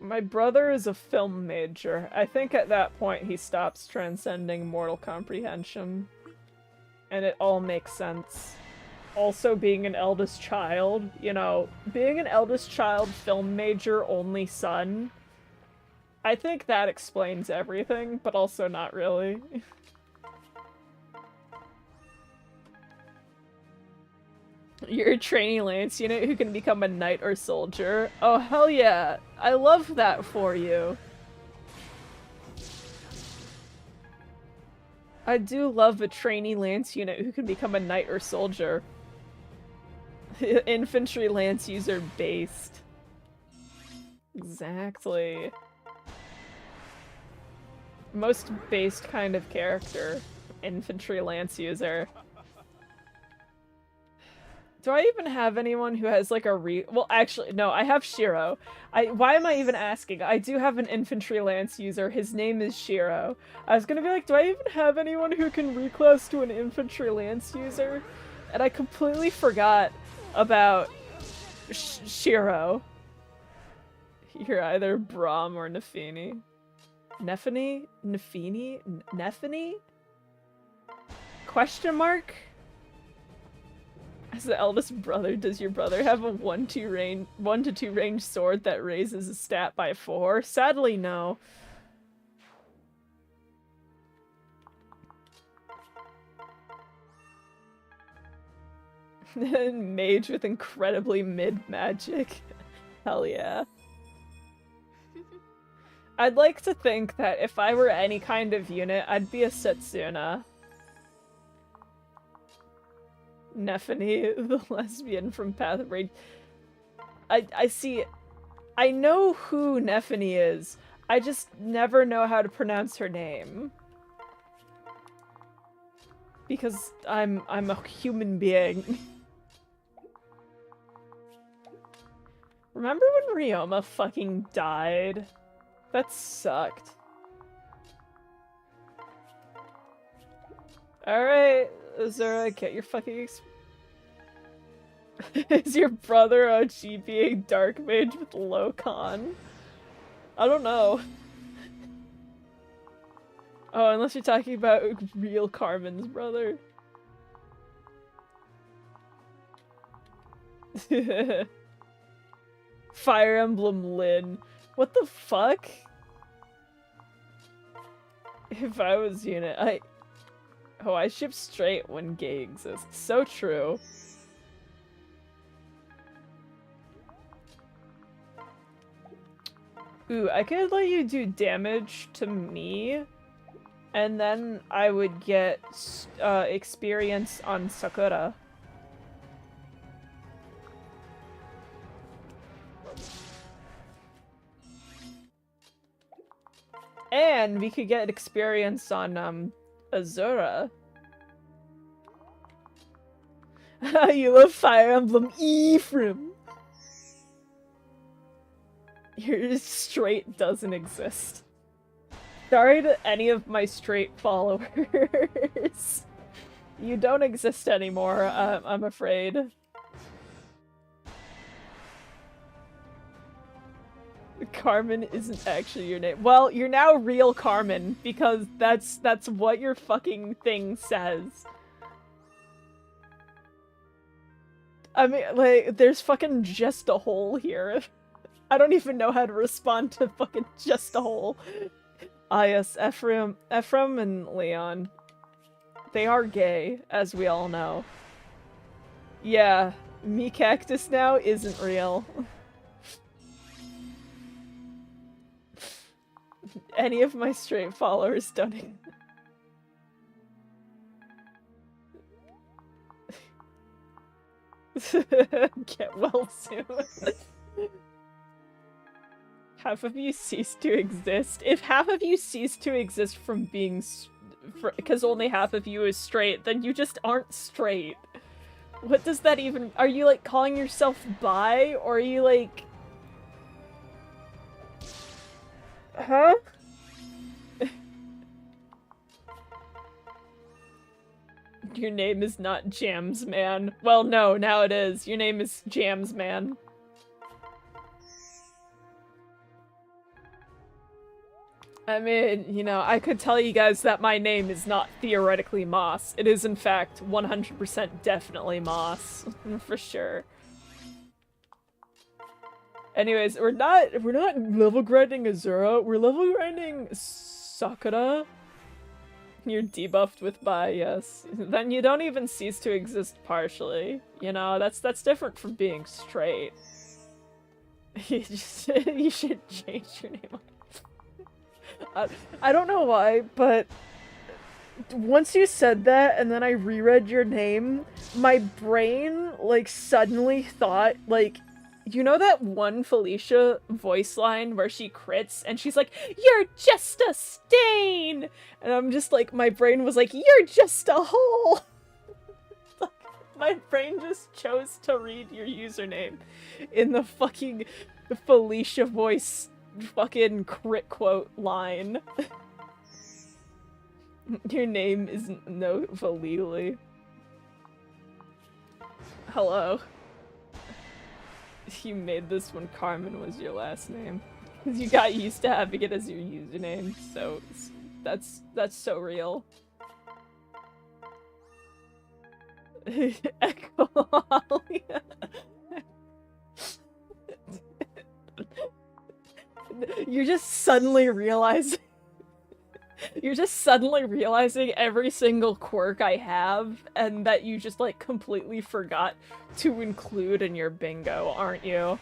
My brother is a film major. I think at that point he stops transcending mortal comprehension. And it all makes sense. Also being an eldest child, you know, being an eldest child, film major, only son. I think that explains everything, but also not really. You're a trainee lance unit who can become a knight or soldier. Oh, hell yeah. I love that for you. I do love a trainee lance unit who can become a knight or soldier. Infantry lance user based. Exactly. Most based kind of character. Infantry lance user. Do I even have anyone who has like a well, actually, no, I have Shiro. Why am I even asking? I do have an infantry lance user. His name is Shiro. I was gonna be like, do I even have anyone who can reclass to an infantry lance user? And I completely forgot about Shiro. You're either Braum or Nefini. Nefini? Nefini? Nefini? Question mark? As the eldest brother, does your brother have a 1 to 2 range sword that raises a stat by 4? Sadly, no. Mage with incredibly mid magic. Hell yeah. I'd like to think that if I were any kind of unit, I'd be a Setsuna. Nefini, the lesbian from Path of Rage. I see. I know who Nefini is. I just never know how to pronounce her name. Because I'm a human being. Remember when Ryoma fucking died? That sucked. Alright. Zura, get your fucking Is your brother a GPA dark mage with low con? I don't know. Oh, unless you're talking about real Carmen's brother. Fire Emblem Lyn. What the fuck? If I was unit, Oh, I ship straight when gay exists. So true. Ooh, I could let you do damage to me And then I would get experience on Sakura. And we could get experience on Azura. You love Fire Emblem Ephraim. Your straight doesn't exist. Sorry to any of my straight followers. You don't exist anymore, I'm afraid. Carmen isn't actually your name. Well, you're now real Carmen, because that's what your fucking thing says. I mean, like, there's fucking just a hole here. I don't even know how to respond to fucking just a hole. Ah yes, Ephraim and Leon. They are gay, as we all know. Yeah, me cactus now isn't real. Any of my straight followers don't. Get well soon. Half of you cease to exist. If half of you cease to exist from being because only half of you is straight, then you just aren't straight. What does that even— are you like calling yourself bi, or are you like— huh? Your name is not Jams Man. Well, no, now it is. Your name is Jams Man. I mean, you know, I could tell you guys that my name is not theoretically Moss. It is, in fact, 100% definitely Moss. For sure. Anyways, we're not level grinding Azura. We're level grinding Sakura. You're debuffed with bi, yes. Then you don't even cease to exist partially. You know, that's different from being straight. You should change your name. I don't know why, but once you said that and then I reread your name, my brain, like, suddenly thought, like, you know that one Felicia voice line where she crits and she's like, "You're just a stain!" And I'm just like, my brain was like, "You're just a hole!" My brain just chose to read your username in the fucking Felicia voice fucking crit quote line. Your name is no Valili. Hello. You made this when Carmen was your last name. Because you got used to having it as your username, so that's so real. Echolalia. You're just suddenly realizing every single quirk I have, and that you just, like, completely forgot to include in your bingo, aren't you?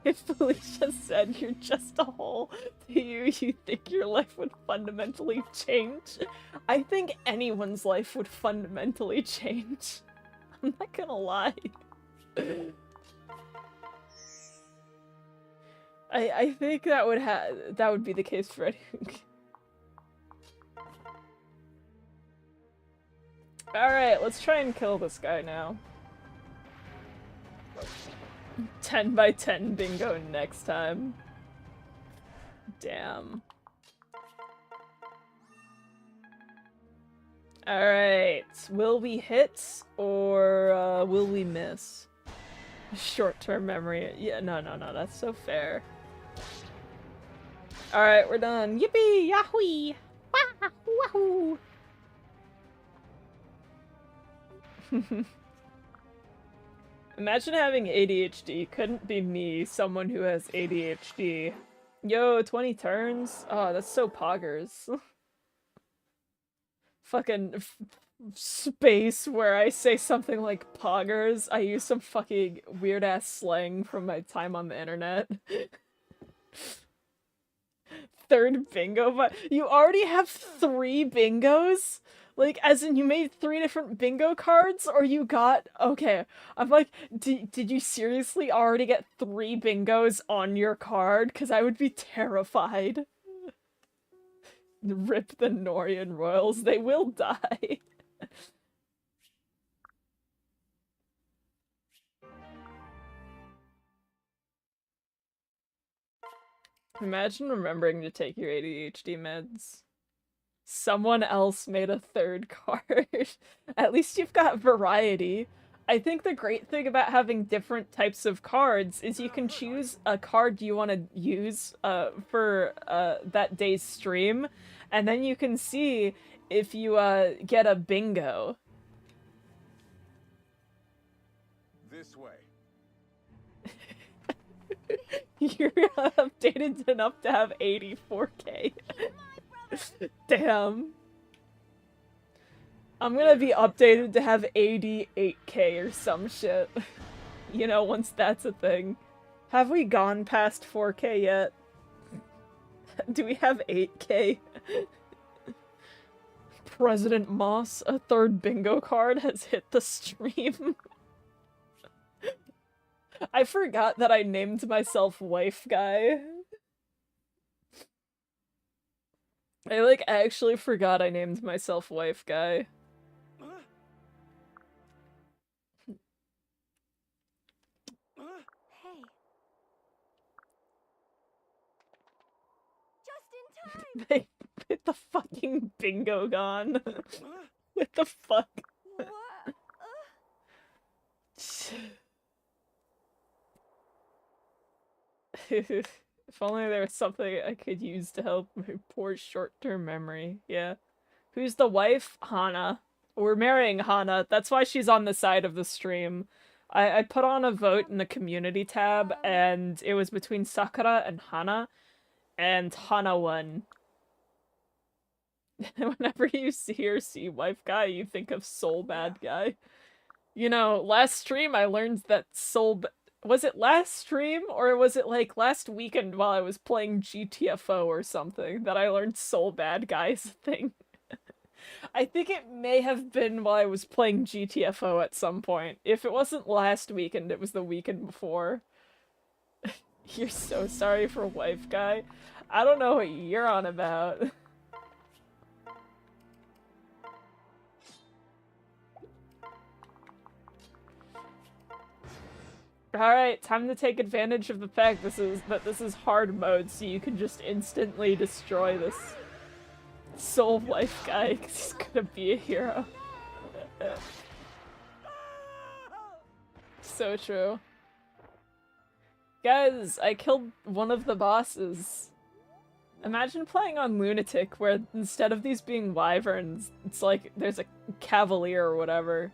If Felicia said you're just a hole, do you think your life would fundamentally change? I think anyone's life would fundamentally change. I'm not gonna lie. I think that would be the case for anyone. Alright, let's try and kill this guy now. 10 by 10 bingo next time. Damn. Alright, will we hit or will we miss? Short-term memory. Yeah, no, that's so fair. Alright, we're done. Yippee! Yahoo! Wahoo! Imagine having ADHD. Couldn't be me, someone who has ADHD. Yo, 20 turns? Oh, that's so poggers. Fucking space where I say something like poggers. I use some fucking weird-ass slang from my time on the internet. third bingo, but you already have 3 bingos? Like, as in you made 3 different bingo cards, or you got... Okay, I'm like, did you seriously already get 3 bingos on your card? Because I would be terrified. Rip the Norian royals, they will die. Imagine remembering to take your ADHD meds. Someone else made a 3rd card. At least you've got variety. I think the great thing about having different types of cards is you can choose a card you want to use for that day's stream, and then you can see if you get a bingo. This way. You're updated enough to have 84k. Damn. I'm gonna be updated to have 88k or some shit. You know, once that's a thing. Have we gone past 4k yet? Do we have 8k? President Moss, a 3rd bingo card, has hit the stream. I forgot that I named myself Wife Guy. I, like, actually forgot I named myself Wife Guy. Hey. Just in time. They hit the fucking bingo gone. What the fuck? What? If only there was something I could use to help my poor short-term memory. Yeah. Who's the wife? Hana. We're marrying Hana. That's why she's on the side of the stream. I put on a vote in the community tab, and it was between Sakura and Hana, and Hana won. Whenever you see Wife Guy, you think of Soul Bad Guy. You know, last stream I learned that was it last stream, or was it like last weekend while I was playing GTFO or something that I learned Soul Bad Guy's thing? I think it may have been while I was playing GTFO at some point. If it wasn't last weekend, it was the weekend before. You're so sorry for Wife Guy. I don't know what you're on about. Alright, time to take advantage of the fact this is hard mode, so you can just instantly destroy this Soul Wife Guy, because he's gonna be a hero. So true. Guys, I killed one of the bosses. Imagine playing on Lunatic, where instead of these being wyverns, it's like there's a cavalier or whatever.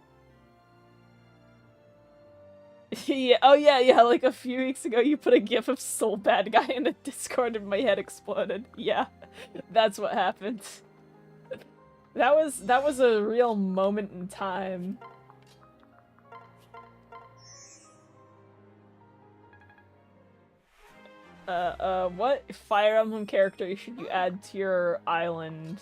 Yeah, oh yeah, like a few weeks ago you put a gif of Soul Bad Guy in the Discord and my head exploded. Yeah, that's what happened. That was a real moment in time. What Fire Emblem character should you add to your island?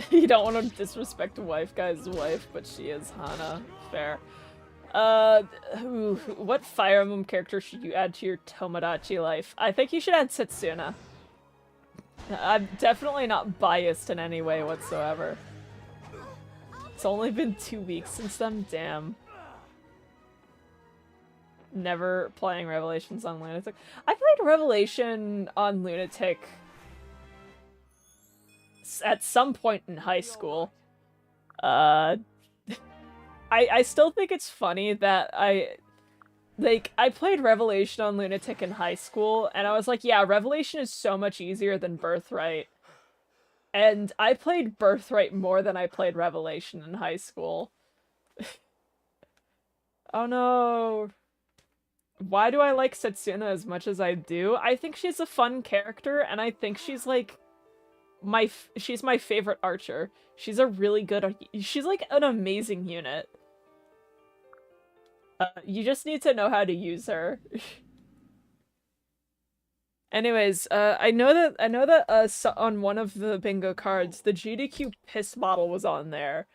You don't want to disrespect Wife Guy's wife, but she is Hana. Fair. What Fire Emblem character should you add to your Tomodachi life? I think you should add Setsuna. I'm definitely not biased in any way whatsoever. It's only been 2 weeks since then, damn. Never playing Revelations on Lunatic. I played Revelation on Lunatic at some point in high school. I still think it's funny that I played Revelation on Lunatic in high school, and I was like, yeah, Revelation is so much easier than Birthright. And I played Birthright more than I played Revelation in high school. Oh no. Why do I like Setsuna as much as I do? I think she's a fun character, and I think she's like she's my favorite archer. She's a really good she's like an amazing unit. You just need to know how to use her. Anyways, I know that on one of the bingo cards, the GDQ piss bottle was on there.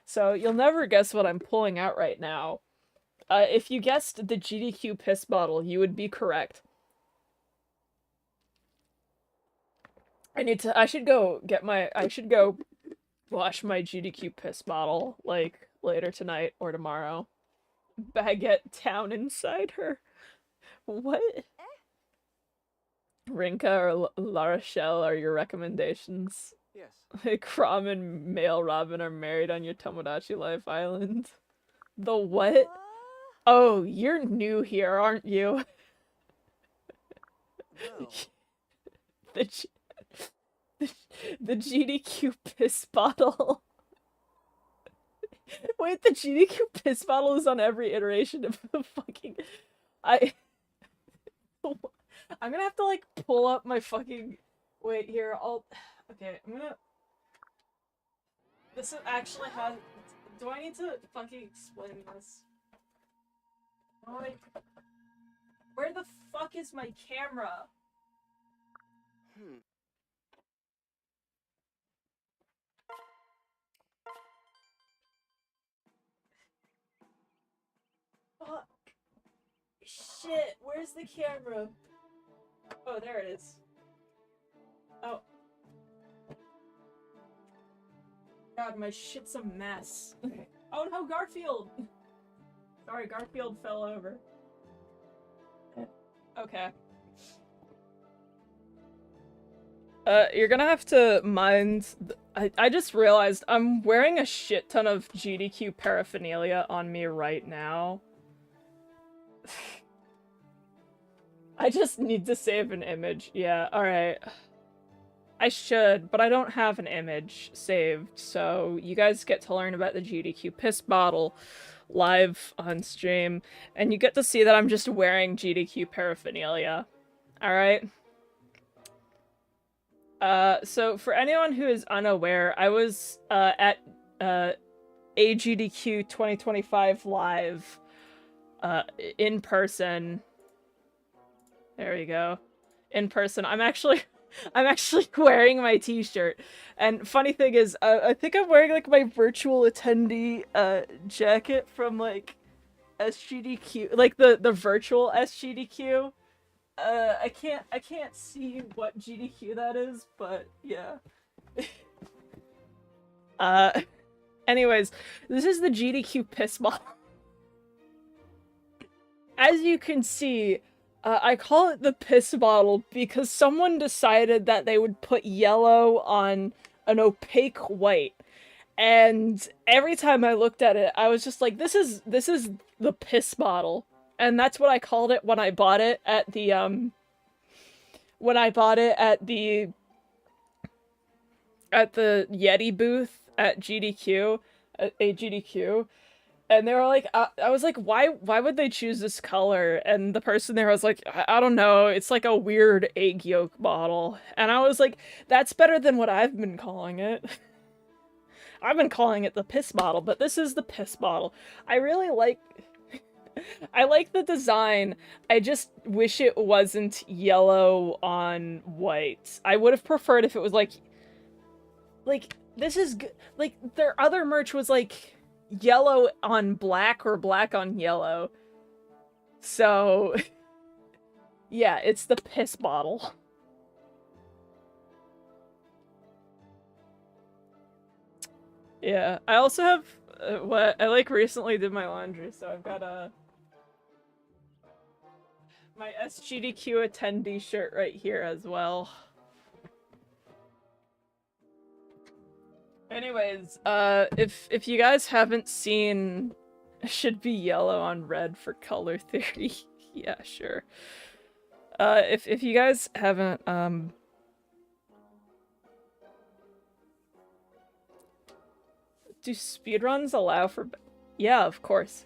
So you'll never guess what I'm pulling out right now. If you guessed the GDQ piss bottle, you would be correct. I should go wash my GDQ piss bottle, like, later tonight or tomorrow. Baguette down inside her. What? Rinka or La Rochelle are your recommendations. Yes. Like, Crom and Male Robin are married on your Tomodachi Life Island. The what? Oh, you're new here, aren't you? No. the, G the GDQ piss bottle. Wait, the GDQ piss bottle is on every iteration of the fucking... I'm gonna have to, like, pull up my fucking... Wait, here, Okay, I'm gonna... This actually has... Do I need to fucking explain this? Oh, wait. Where the fuck is my camera? Fuck. Shit, where's the camera? Oh, there it is. Oh. God, my shit's a mess. Oh no, Garfield! Sorry, Garfield fell over. Okay. You're gonna have to mind... I just realized I'm wearing a shit ton of GDQ paraphernalia on me right now. I just need to save an image. Yeah, alright. I should, but I don't have an image saved, so you guys get to learn about the GDQ piss bottle live on stream, and you get to see that I'm just wearing GDQ paraphernalia. Alright? So for anyone who is unaware, I was at AGDQ 2025 live in person. There we go. In person. I'm actually wearing my t-shirt. And funny thing is, I think I'm wearing like my virtual attendee jacket from like SGDQ, like the virtual SGDQ. I can't see what GDQ that is, but yeah. Anyways, this is the GDQ piss bottle. As you can see, I call it the piss bottle because someone decided that they would put yellow on an opaque white. And every time I looked at it, I was just like, this is the piss bottle. And that's what I called it when I bought it at the Yeti booth at GDQ, at AGDQ. And they were like, I was like, why would they choose this color? And the person there was like, I don't know, it's like a weird egg yolk bottle. And I was like, that's better than what I've been calling it. I've been calling it the piss bottle, but this is the piss bottle. I really like... I like the design. I just wish it wasn't yellow on white. I would have preferred if it was like, this is good. Like, their other merch was like yellow on black or black on yellow. So, yeah, it's the piss bottle. Yeah, I also have what I like recently did my laundry, so I've got my SGDQ attendee shirt right here as well. Anyways, if you guys haven't seen, it should be yellow on red for color theory. Yeah, sure. If you guys haven't, do speedruns allow for... Yeah, of course.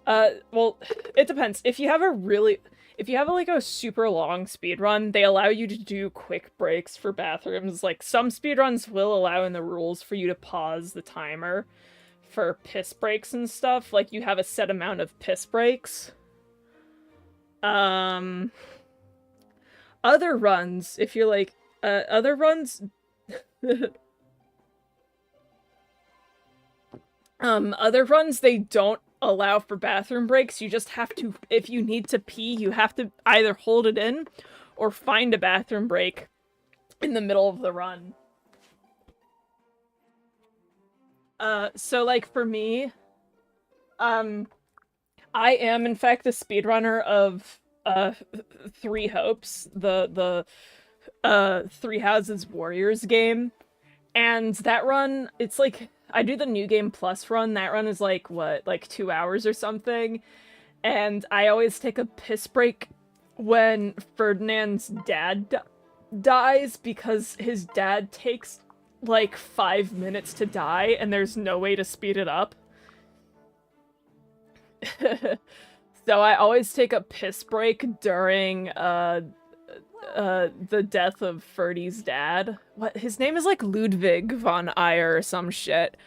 Well, it depends. If you have like a super long speedrun, they allow you to do quick breaks for bathrooms. Like, some speedruns will allow in the rules for you to pause the timer for piss breaks and stuff. Like, you have a set amount of piss breaks. Other runs, if you're like, other runs... other runs, they don't allow for bathroom breaks. You just have to, if you need to pee, you have to either hold it in or find a bathroom break in the middle of the run. So like for me, I am in fact a speedrunner of Three Hopes, the Three Houses Warriors game. And that run, it's like, I do the New Game Plus run. That run is like, what, like 2 hours or something? And I always take a piss break when Ferdinand's dad dies, because his dad takes like 5 minutes to die and there's no way to speed it up. So I always take a piss break during the death of Ferdy's dad. What, his name is like Ludwig von Eyre or some shit.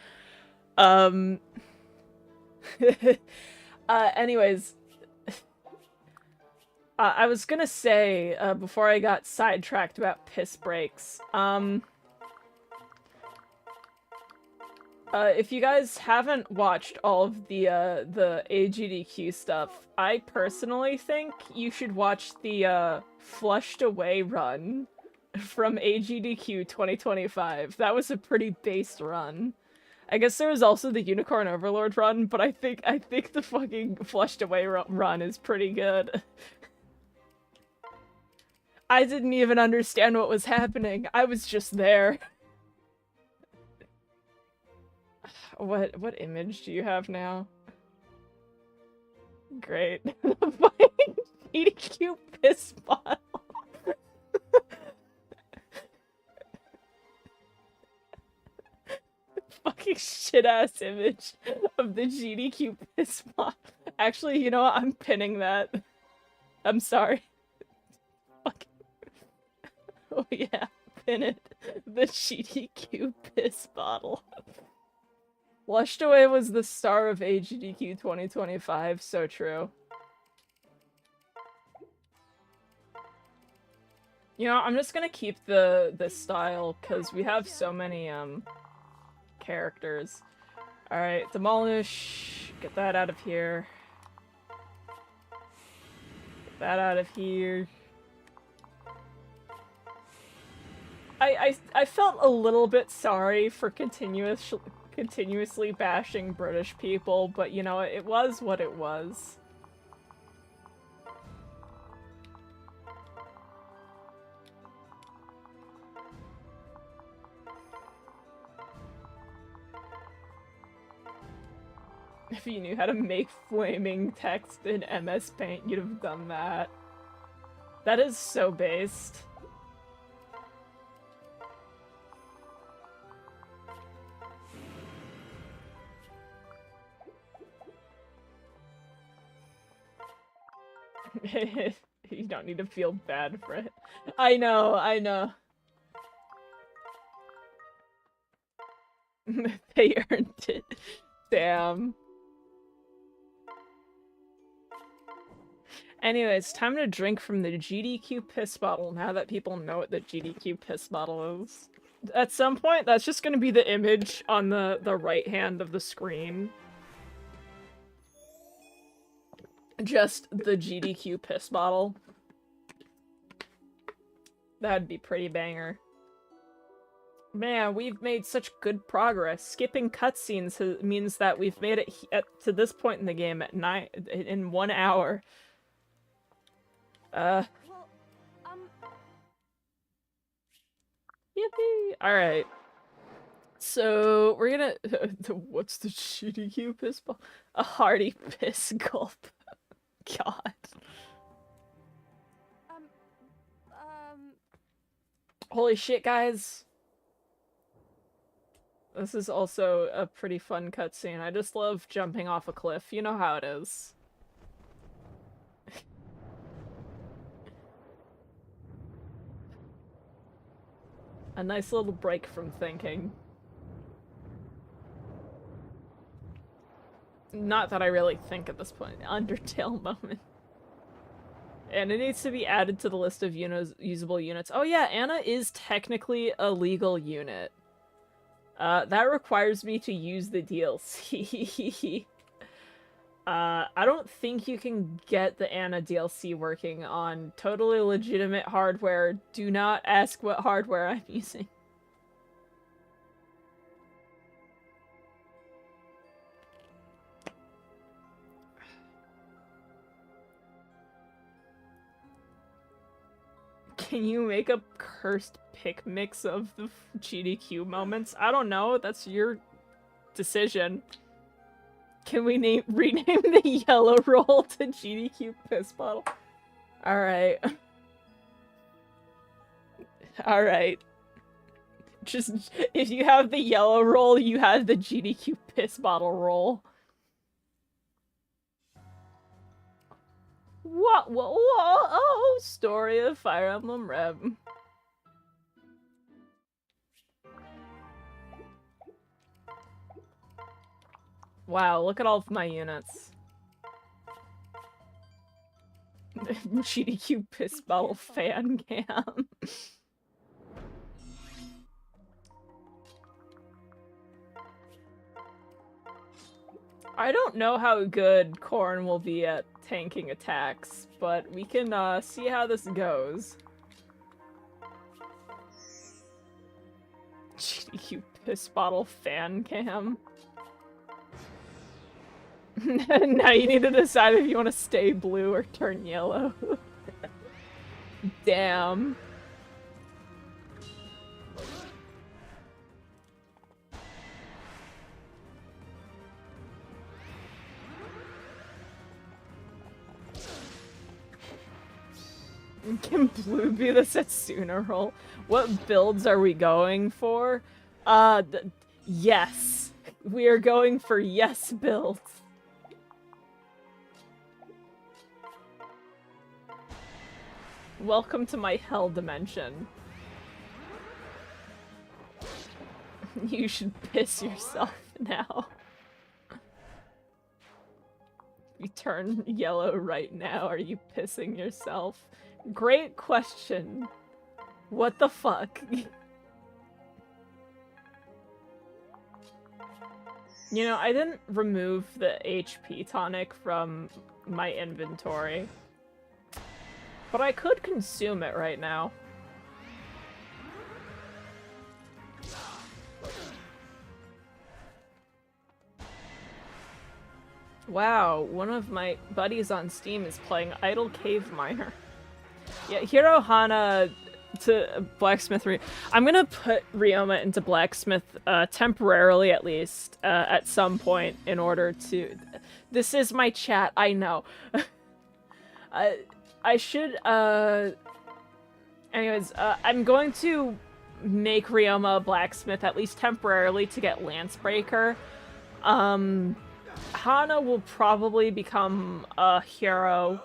Anyways, I was gonna say, before I got sidetracked about piss breaks, if you guys haven't watched all of the AGDQ stuff, I personally think you should watch the, Flushed Away run from AGDQ 2025. That was a pretty based run. I guess there was also the Unicorn Overlord run, but I think the fucking Flushed Away run is pretty good. I didn't even understand what was happening. I was just there. What image do you have now? Great. The fucking GDQ piss bottle. Fucking shit-ass image of the GDQ piss bottle. Actually, you know what? I'm pinning that. I'm sorry. Fucking... Oh yeah, pin it. The GDQ piss bottle. Flushed Away was the star of AGDQ 2025, so true. You know, I'm just gonna keep this style, because we have so many, characters. Alright, Demolish. Get that out of here. Get that out of here. I felt a little bit sorry for continuously bashing British people, but you know, it was what it was. If you knew how to make flaming text in MS Paint, you'd have done that. That is so based. You don't need to feel bad for it. I know, I know. They earned it. Damn. Anyways, time to drink from the GDQ piss bottle now that people know what the GDQ piss bottle is. At some point, that's just gonna be the image on the right hand of the screen. Just the GDQ piss bottle. That'd be pretty banger. Man, we've made such good progress. Skipping cutscenes means that we've made it to this point in the game at in 1 hour. Well, Yippee! Alright. So, we're gonna... What's the GDQ piss bottle? A hearty piss gulp. God. Holy shit, guys. This is also a pretty fun cutscene. I just love jumping off a cliff. You know how it is. A nice little break from thinking. Not that I really think at this point. Undertale moment. And it needs to be added to the list of usable units. Oh yeah, Anna is technically a legal unit. That requires me to use the DLC. I don't think you can get the Anna DLC working on totally legitimate hardware. Do not ask what hardware I'm using. Can you make a cursed pick mix of the GDQ moments? I don't know. That's your decision. Can we rename the yellow roll to GDQ piss bottle? Alright. Alright. Just, if you have the yellow roll, you have the GDQ piss bottle roll. What? Oh, story of Fire Emblem Red. Wow, look at all of my units. GDQ piss bottle fan cam. I don't know how good Corrin will be at tanking attacks, but we can see how this goes. GDQ piss bottle fan cam. Now you need to decide if you want to stay blue or turn yellow. Damn. Can blue be the Setsuna roll? What builds are we going for? Yes. We are going for yes builds. Welcome to my hell dimension. You should piss yourself now. You turn yellow right now, are you pissing yourself? Great question. What the fuck? You know, I didn't remove the HP tonic from my inventory. But I could consume it right now. Wow, one of my buddies on Steam is playing Idle Cave Miner. Yeah, Hiro Hana to Blacksmith. I'm gonna put Ryoma into Blacksmith temporarily, at least, at some point, in order to... This is my chat, I know. I should, anyways, I'm going to make Ryoma a blacksmith, at least temporarily, to get Lancebreaker. Hana will probably become a hero.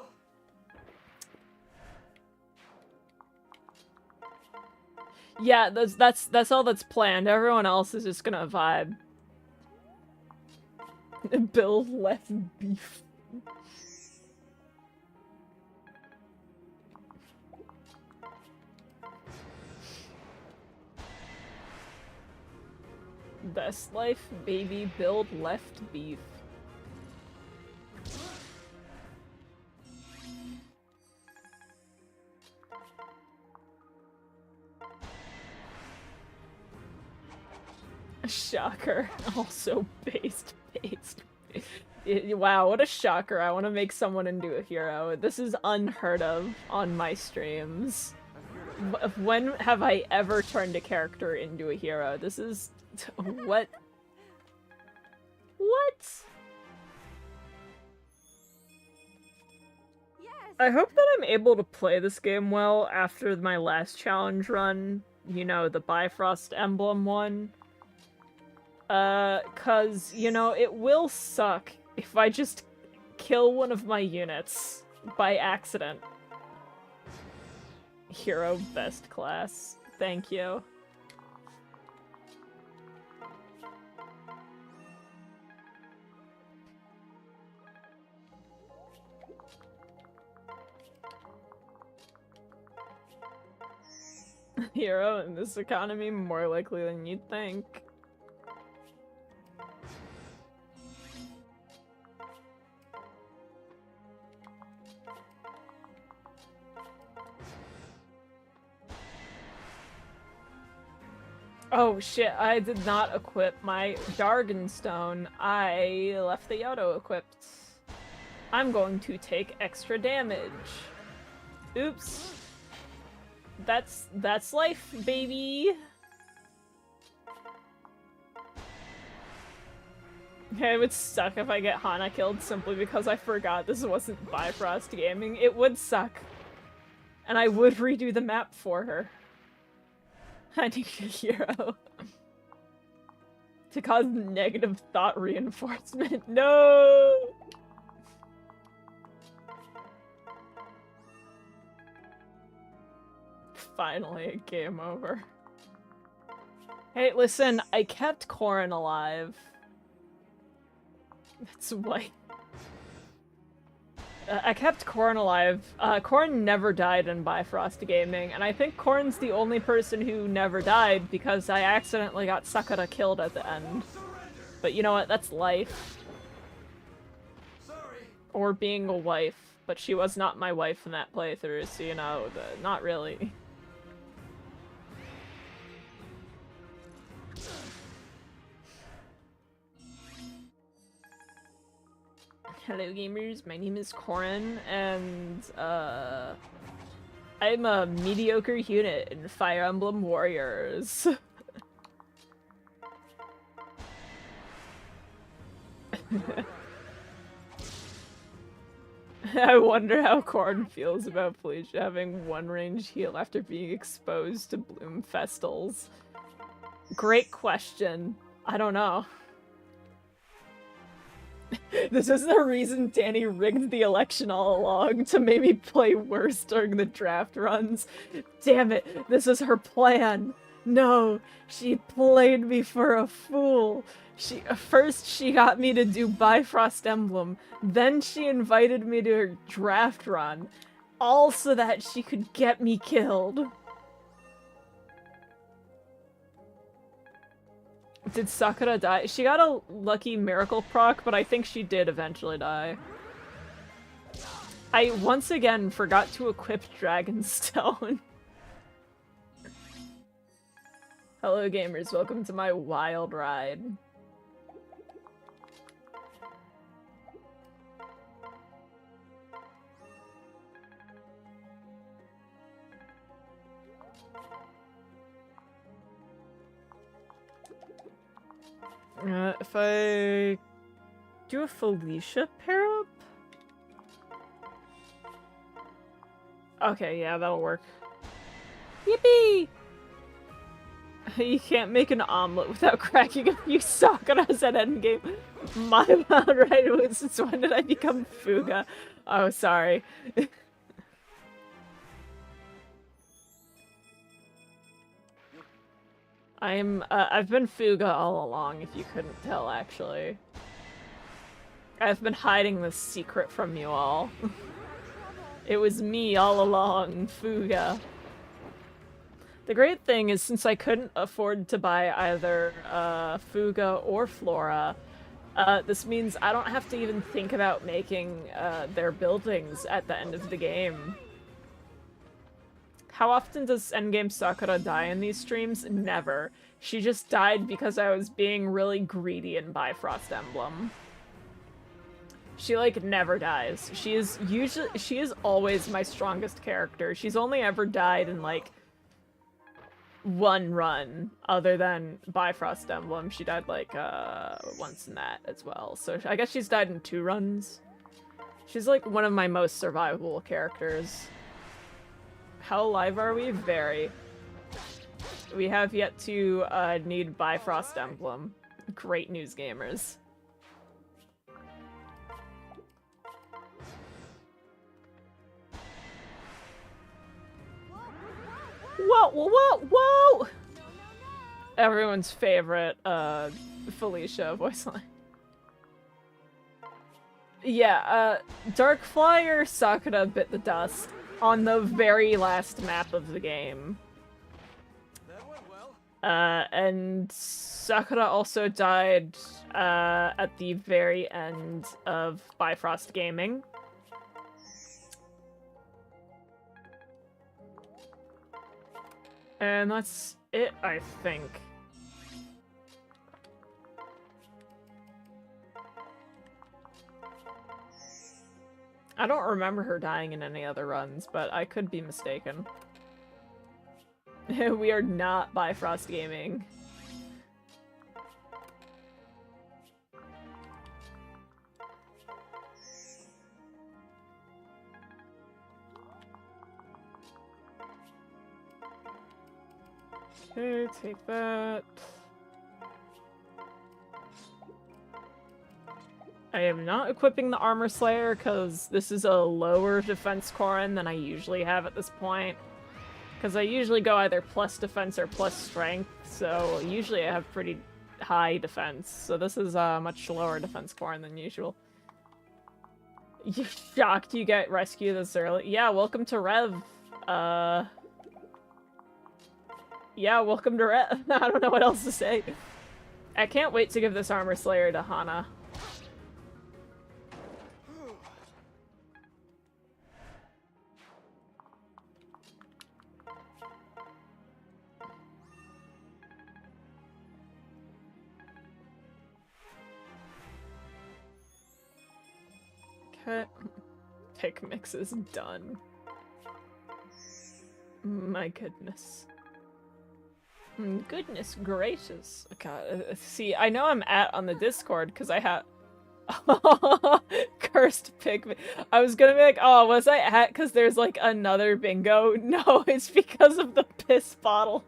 Yeah, that's all that's planned. Everyone else is just gonna vibe. Bill left beef. Best life, baby, build left beef. Shocker. Also based. Wow, what a shocker. I want to make someone into a hero. This is unheard of on my streams. When have I ever turned a character into a hero? This is... What? What? Yes. I hope that I'm able to play this game well after my last challenge run. You know, the Bifrost Emblem one. 'Cause, you know, it will suck if I just kill one of my units by accident. Hero best class. Thank you. hero in this economy, more likely than you'd think. Oh shit, I did not equip my Jargon Stone. I left the Yoto equipped. I'm going to take extra damage. Oops. That's life, baby. It would suck if I get Hana killed simply because I forgot this wasn't Bifrost Gaming. It would suck. And I would redo the map for her. I need a hero. To cause negative thought reinforcement. No! Finally, game over. Hey, listen, I kept Corrin alive. That's why. I kept Corrin alive. Corrin never died in Bifrost Gaming, and I think Corrin's the only person who never died because I accidentally got Sakura killed at the end. But you know what? That's life. Or being a wife. But she was not my wife in that playthrough, so you know, not really. Hello gamers, my name is Corrin, and I'm a mediocre unit in Fire Emblem Warriors. I wonder how Corrin feels about Felicia having one range heal after being exposed to Bloom Festals. Great question. I don't know. This is the reason Danny rigged the election all along, to make me play worse during the draft runs. Damn it, this is her plan. No, she played me for a fool. First she got me to do Bifrost Emblem, then she invited me to her draft run, all so that she could get me killed. Did Sakura die? She got a lucky miracle proc, but I think she did eventually die. I once again forgot to equip Dragonstone. Hello gamers, welcome to my wild ride. If I do a Felicia pair up? Okay, yeah, that'll work. Yippee! You can't make an omelet without cracking a few Sakuras at endgame. My bad, right? It was since when did I become Fuga? Oh, sorry. I've been Fuga all along, if you couldn't tell, actually. I've been hiding this secret from you all. It was me all along, Fuga. The great thing is, since I couldn't afford to buy either Fuga or Flora, this means I don't have to even think about making their buildings at the end of the game. How often does Endgame Sakura die in these streams? Never. She just died because I was being really greedy in Bifrost Emblem. She, like, never dies. She is always my strongest character. She's only ever died in, like, one run, other than Bifrost Emblem. She died, like, once in that as well. So I guess she's died in 2 runs. She's, like, one of my most survivable characters. How alive are we? Very. We have yet to need Bifrost Emblem. Great news, gamers. Whoa, whoa, whoa, whoa! Everyone's favorite Felicia voice line. Yeah, Darkflyer Sakura bit the dust on the very last map of the game. And Sakura also died at the very end of Bifrost Gaming. And that's it, I think. I don't remember her dying in any other runs, but I could be mistaken. We are not Bifrost Gaming. Okay, take that. I am not equipping the Armor Slayer because this is a lower defense Corrin than I usually have at this point. Because I usually go either plus defense or plus strength, so usually I have pretty high defense. So this is a much lower defense Corrin than usual. You shocked you get rescued this early? Yeah, welcome to Rev. Yeah, welcome to Rev. I don't know what else to say. I can't wait to give this Armor Slayer to Hana. Okay. Pick mix is done. My goodness. Goodness gracious. God, see, I know I'm on the Discord because I have cursed pig. I was gonna be like, oh, was I at because there's like another bingo? No, it's because of the piss bottle.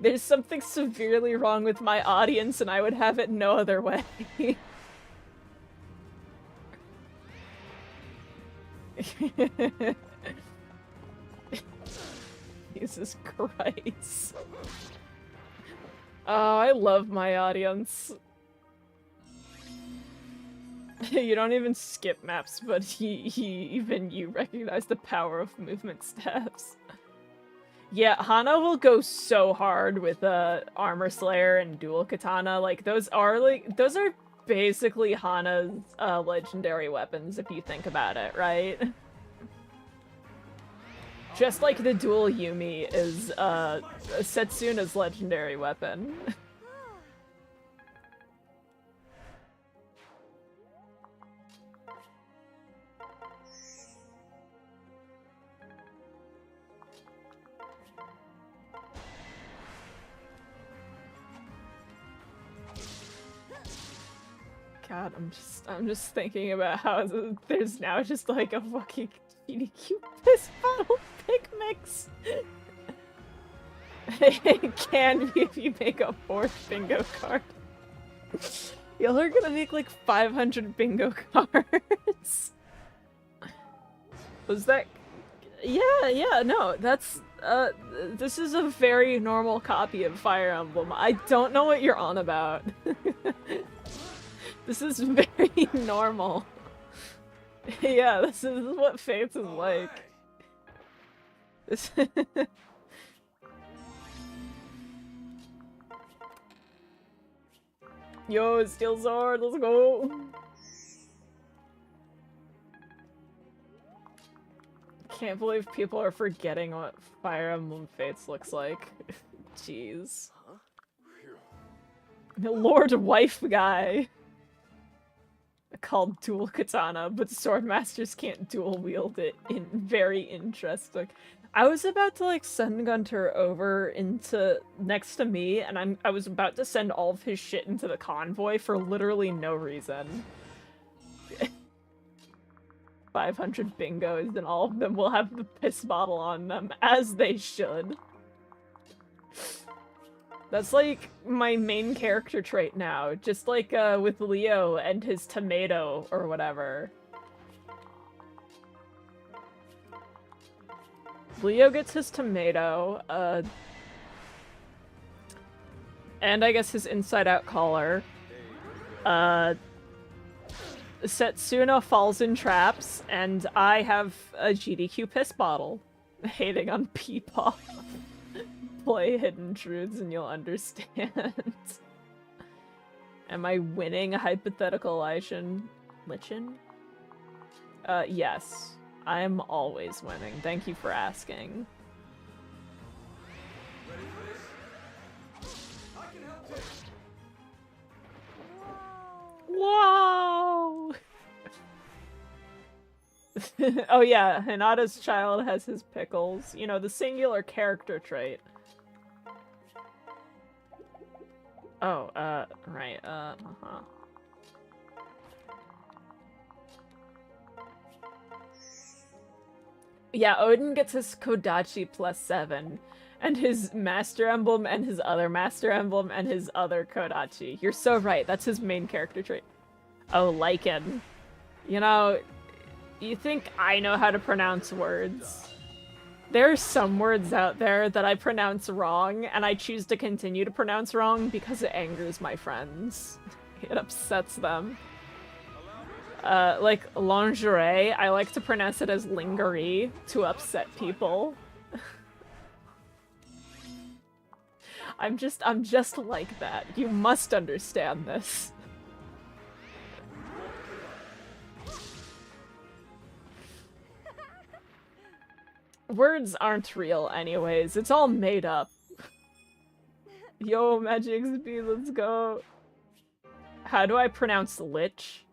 There's something severely wrong with my audience and I would have it no other way. Jesus Christ. Oh, I love my audience. You don't even skip maps, but even you recognize the power of movement steps. Yeah, Hana will go so hard with Armor Slayer and Dual Katana. Like, those are basically Hana's legendary weapons, if you think about it, right? Just like the dual Yumi is Setsuna's legendary weapon. God, I'm just thinking about how there's now just like a fucking GDQ piss bottle pick mix. It can be if you make a 4th bingo card. Y'all are gonna make like 500 bingo cards. Was that? Yeah, no, that's, this is a very normal copy of Fire Emblem. I don't know what you're on about. This is very normal. Yeah, this is what Fates is like. This Yo, Steel Sword, let's go! Can't believe people are forgetting what Fire Emblem Fates looks like. Jeez. The Lord Wife guy. Called Dual Katana, but Swordmasters can't dual wield it. Very interesting. I was about to like send Gunter over into next to me, and I was about to send all of his shit into the convoy for literally no reason. 500 bingos, and all of them will have the piss bottle on them, as they should. That's like my main character trait now, just like with Leo and his tomato or whatever. Leo gets his tomato, and I guess his inside-out collar. Setsuna falls in traps, and I have a GDQ piss bottle. Hating on Peepaw. Play Hidden Truths and you'll understand. Am I winning a hypothetical Lichen? Yes. I'm always winning. Thank you for asking. Ready for this? I can help too. Whoa! Oh yeah, Hinata's child has his pickles. You know, the singular character trait. Oh, right, uh-huh. Yeah, Odin gets his Kodachi +7, and his Master Emblem, and his other Master Emblem, and his other Kodachi. You're so right, that's his main character trait. Oh, Lichen. You know, you think I know how to pronounce words? There are some words out there that I pronounce wrong, and I choose to continue to pronounce wrong because it angers my friends. It upsets them. Like lingerie, I like to pronounce it as lingerie to upset people. I'm just like that. You must understand this. Words aren't real anyways, it's all made up. Yo, Magic XP, let's go. How do I pronounce lich?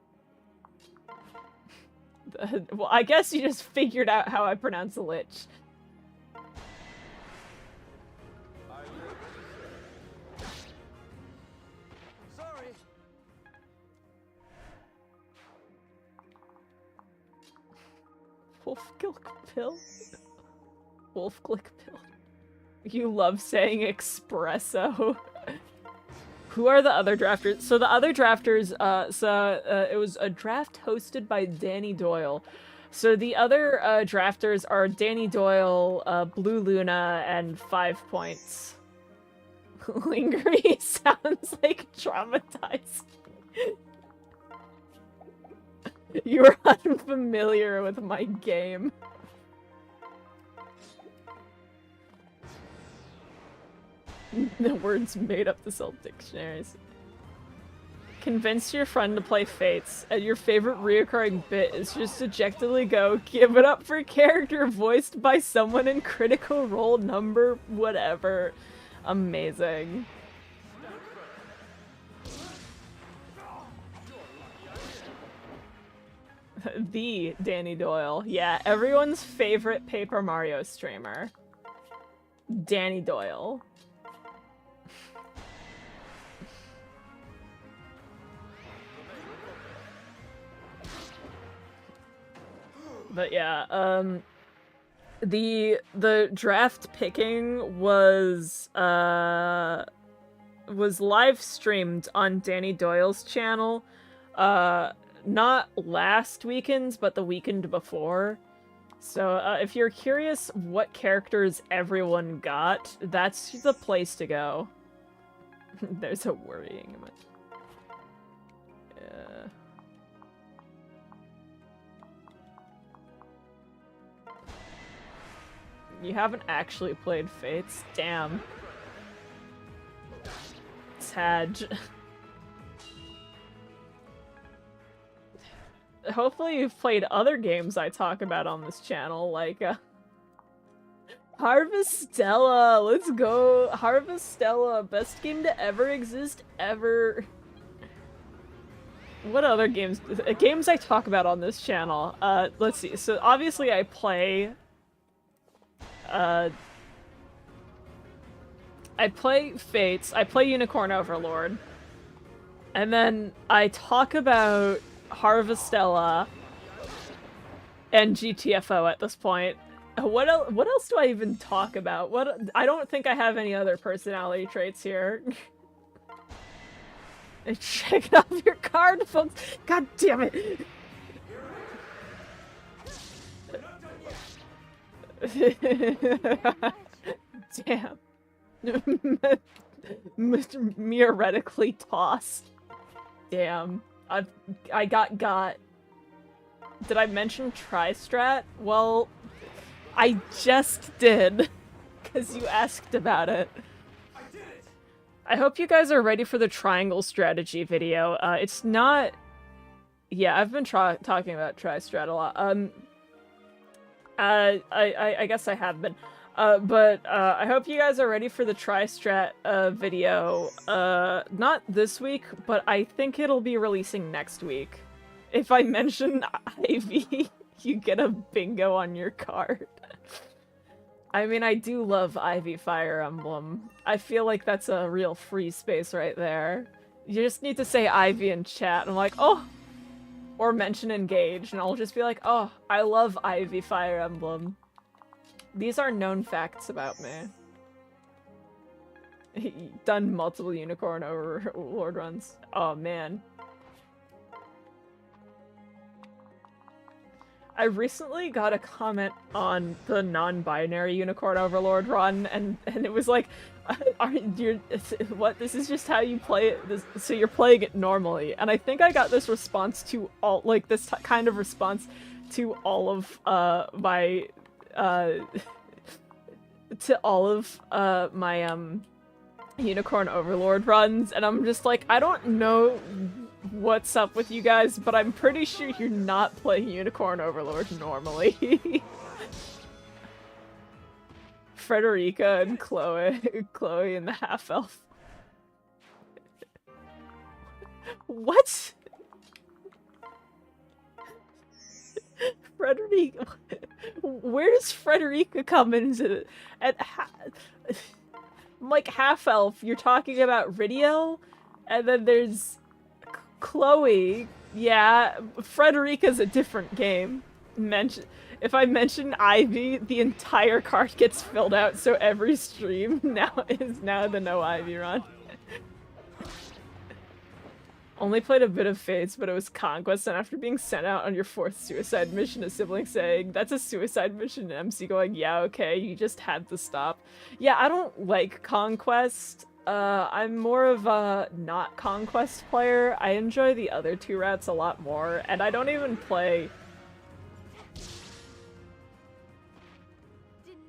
Well, I guess you just figured out how I pronounce lich. Sorry. Wolf Click Pill? Wolf Click Pill. You love saying espresso. Who are the other drafters? So the other drafters, it was a draft hosted by Danny Doyle. So the other drafters are Danny Doyle, Blue Luna, and 5 Points. Lingering sounds like traumatized. You are unfamiliar with my game. The words made up to sell dictionaries. Convince your friend to play Fates, and your favorite reoccurring bit is just dejectedly go, give it up for character voiced by someone in Critical Role number whatever. Amazing. The Danny Doyle. Yeah, everyone's favorite Paper Mario streamer. Danny Doyle. But yeah, the draft picking was live streamed on Danny Doyle's channel, not last weekend, but the weekend before. So if you're curious what characters everyone got, that's the place to go. There's a worrying amount. Yeah. You haven't actually played Fates? Damn. Sad. Hopefully you've played other games I talk about on this channel, like, Harvestella! Let's go! Harvestella! Best game to ever exist, ever! What other games? Games I talk about on this channel. Let's see. So, obviously I play Fates, I play Unicorn Overlord, and then I talk about Harvestella and GTFO at this point. What else do I even talk about? I don't think I have any other personality traits here. Check off your card, folks! God damn it! Damn. Theoretically tossed. Damn. I got. Did I mention Tri-Strat? Well, I just did, because you asked about it. I did it! I hope you guys are ready for the triangle strategy video. It's not... Yeah, I've been talking about tri-strat a lot. I guess I have been. But I hope you guys are ready for the tri-strat video. Not this week, but I think it'll be releasing next week. If I mention Ivy, you get a bingo on your card. I mean, I do love Ivy Fire Emblem. I feel like that's a real free space right there. You just need to say Ivy in chat, and I'm like, oh! Or mention Engage, and I'll just be like, oh, I love Ivy Fire Emblem. These are known facts about me. Done multiple Unicorn Overlord runs. Oh, man. I recently got a comment on the non-binary Unicorn Overlord run, and it was like, what? This is just how you play it. So you're playing it normally. And I think I got this response to all, like this kind of response to all of my Unicorn Overlord runs, and I'm just like, I don't know what's up with you guys, but I'm pretty sure you're not playing Unicorn Overlord normally. Frederica and Chloe and the half-elf. What? Frederica? Where does Frederica come into it? Like half-elf, you're talking about Ridio, and then there's Chloe. Yeah, Frederica's a different game. If I mention Ivy, the entire card gets filled out, so every stream is now the no Ivy run. Only played a bit of Fates, but it was Conquest, and after being sent out on your 4th suicide mission, a sibling saying, that's a suicide mission, and MC going, yeah, okay, you just had to stop. Yeah, I don't like Conquest. I'm more of a not Conquest player. I enjoy the other two routes a lot more, and I don't even play...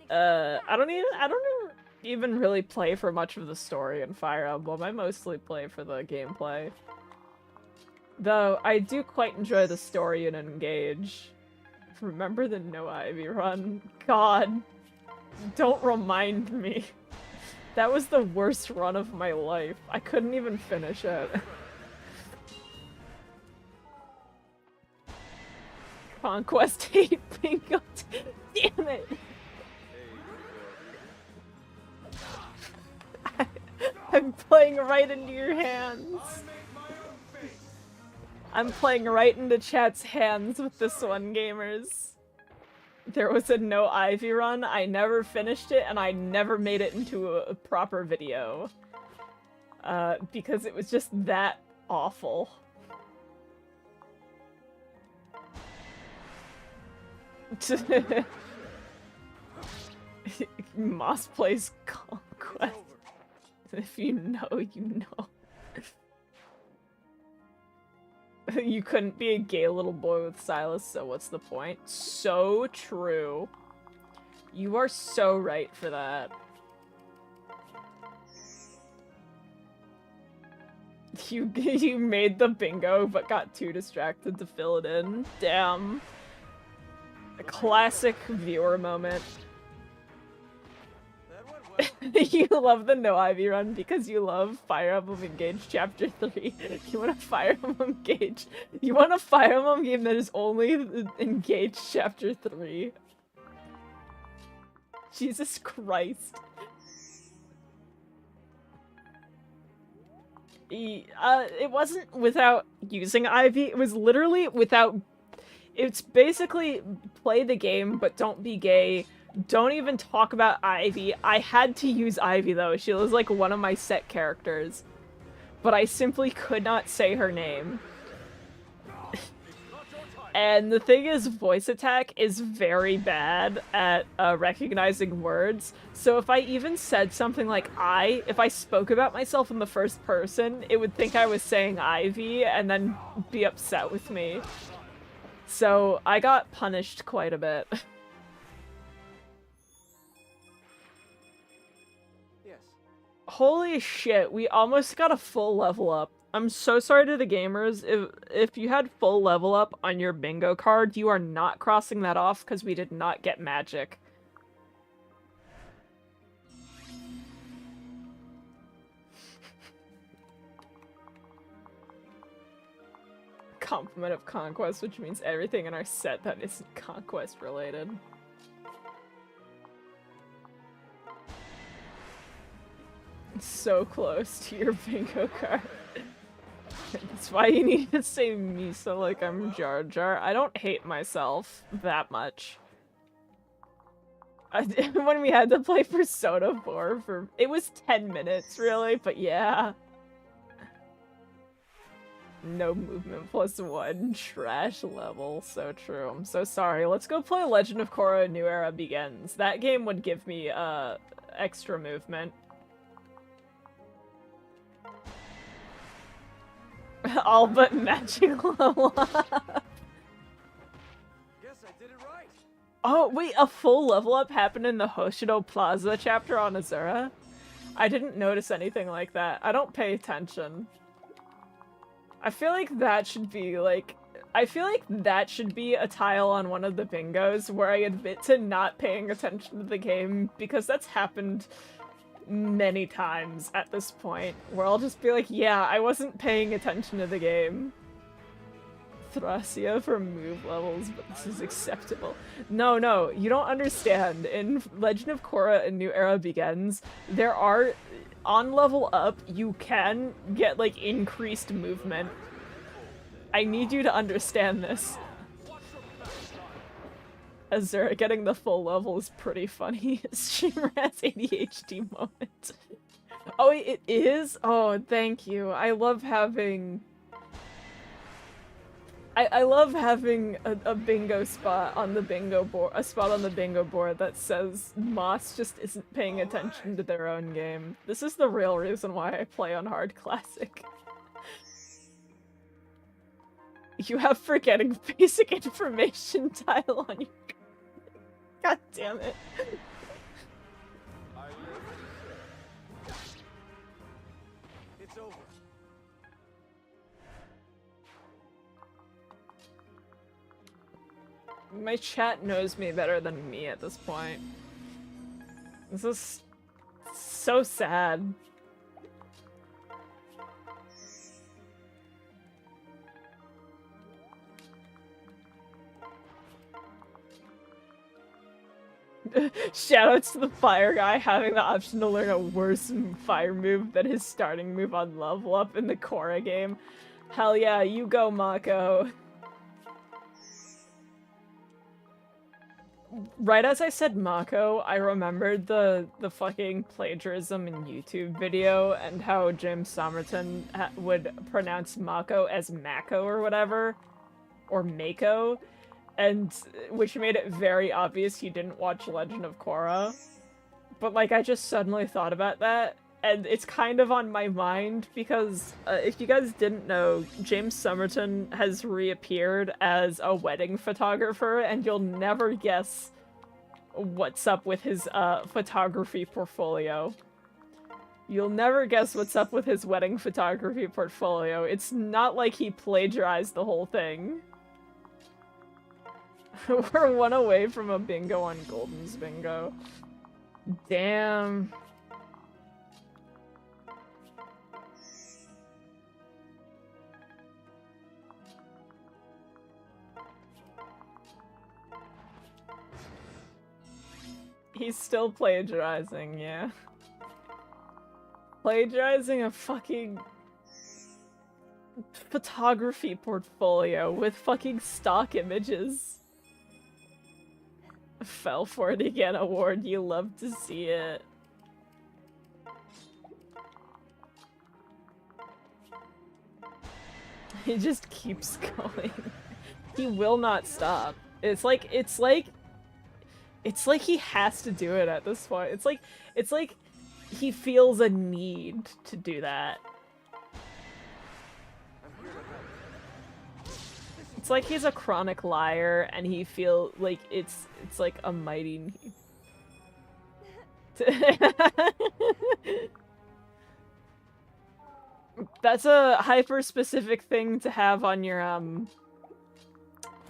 I don't even really play for much of the story in Fire Emblem. I mostly play for the gameplay. Though, I do quite enjoy the story in Engage. Remember the no Ivy run? God. Don't remind me. That was the worst run of my life. I couldn't even finish it. Conquest hate bingo. Damn it. I'm playing right into your hands. I'm playing right into chat's hands with this one, gamers. There was a no Ivy run, I never finished it, and I never made it into a proper video. Because it was just that awful. Moss plays Conquest. If you know, you know. You couldn't be a gay little boy with Silas, so what's the point? So true. You are so right for that. You made the bingo, but got too distracted to fill it in. Damn. A classic viewer moment. You love the no Ivy run because you love Fire Emblem Engage Chapter 3. You want a Fire Emblem Engage. You want a Fire Emblem game that is only Engage Chapter 3. Jesus Christ. It wasn't without using Ivy, it was literally without... It's basically play the game, but don't be gay. Don't even talk about Ivy. I had to use Ivy though. She was like one of my set characters. But I simply could not say her name. And the thing is, voice attack is very bad at recognizing words. So if I even said something like if I spoke about myself in the first person, it would think I was saying Ivy and then be upset with me. So I got punished quite a bit. Holy shit, we almost got a full level up. I'm so sorry to the gamers. If you had full level up on your bingo card, you are not crossing that off because we did not get magic. Complement of conquest, which means everything in our set that isn't conquest related. So close to your bingo card. That's why you need to say Misa like I'm Jar Jar. I don't hate myself that much. When we had to play Persona 4 for... It was 10 minutes, really, but yeah. No movement +1. Trash level. So true. I'm so sorry. Let's go play Legend of Korra: New Era Begins. That game would give me, extra movement. All but magic level up. Guess I did it right. Oh, wait, a full level up happened in the Hoshido Plaza chapter on Azura? I didn't notice anything like that. I don't pay attention. I feel like that should be, like... I feel like that should be a tile on one of the bingos where I admit to not paying attention to the game, because that's happened many times at this point, where I'll just be like, yeah, I wasn't paying attention to the game. Thracia for move levels, but this is acceptable. No, you don't understand. In Legend of Korra: A New Era Begins, there are... On level up, you can get, like, increased movement. I need you to understand this. Azura getting the full level is pretty funny. Streamer has ADHD moment. Oh, it is? Oh, thank you. I love having... I love having a bingo spot on the bingo board, a spot on the bingo board that says Moss just isn't paying attention to their own game. This is the real reason why I play on Hard Classic. You have forgetting basic information tile on your... God damn it. It's over. My chat knows me better than me at this point. This is so sad. Shoutouts to the fire guy having the option to learn a worse fire move than his starting move on level up in the Korra game. Hell yeah, you go, Mako. Right as I said Mako, I remembered the fucking plagiarism in YouTube video and how James Somerton would pronounce Mako as Mako or whatever, or Mako, and which made it very obvious he didn't watch Legend of Korra. But like, I just suddenly thought about that, and it's kind of on my mind because if you guys didn't know, James Somerton has reappeared as a wedding photographer, and you'll never guess what's up with his photography portfolio. You'll never guess what's up with his wedding photography portfolio. It's not like he plagiarized the whole thing. We're one away from a bingo on Golden's bingo. Damn. He's still plagiarizing, yeah. Plagiarizing a fucking photography portfolio with fucking stock images. Fell for it again award, you love to see it. He just keeps going. He will not stop. It's like he has to do it at this point. It's like he feels a need to do that. It's like he's a chronic liar and he feel like it's like a mighty need. That's a hyper-specific thing to have on your,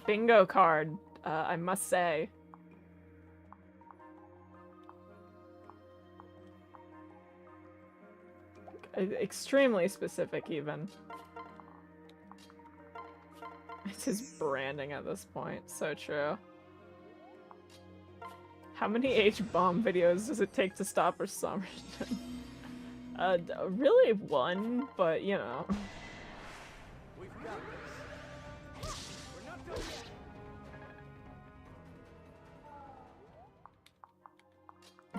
bingo card, I must say. Extremely specific, even. It's his branding at this point. So true. How many H-bomb videos does it take to stop or summon? Really one, but you know. We've got this. We're not done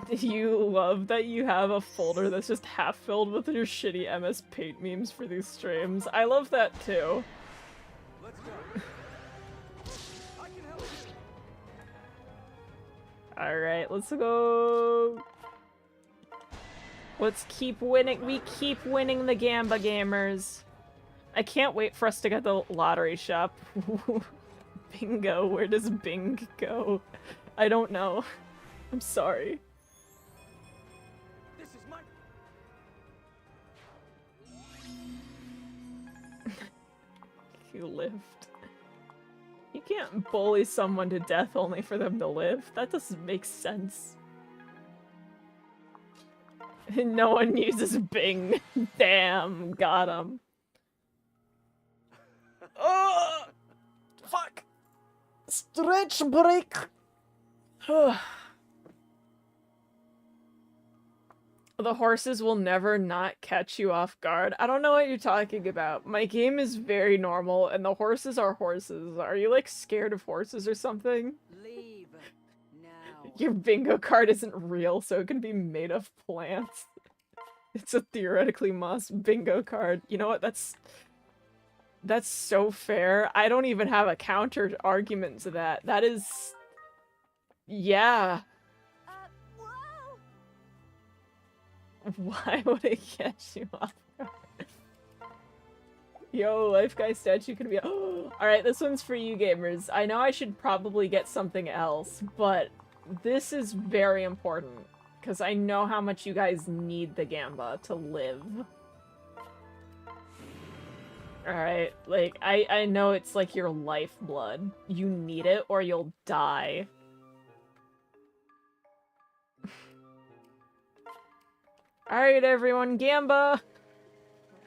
yet. You love that you have a folder that's just half filled with your shitty MS Paint memes for these streams. I love that too. Let's go. I can help you. Alright, let's go. Let's keep winning. We keep winning the Gamba gamers. I can't wait for us to get the lottery shop. Bingo. Where does Bing go? I don't know. I'm sorry. This is my. You lived. You can't bully someone to death only for them to live. That doesn't make sense. No one uses Bing. Damn, got him. Oh, fuck. Stretch break. The horses will never not catch you off guard. I don't know what you're talking about. My game is very normal, and the horses are horses. Are you, like, scared of horses or something? Leave now. Your bingo card isn't real, so it can be made of plants. It's a theoretically moss bingo card. You know what? That's so fair. I don't even have a counter argument to that. That is... yeah. Whoa! Why would it catch you off guard? Yo, Life Guy statue could be- Alright, this one's for you gamers. I know I should probably get something else, but this is very important. Because I know how much you guys need the Gamba to live. Alright, like, I know it's like your lifeblood. You need it or you'll die. Alright, everyone, Gamba!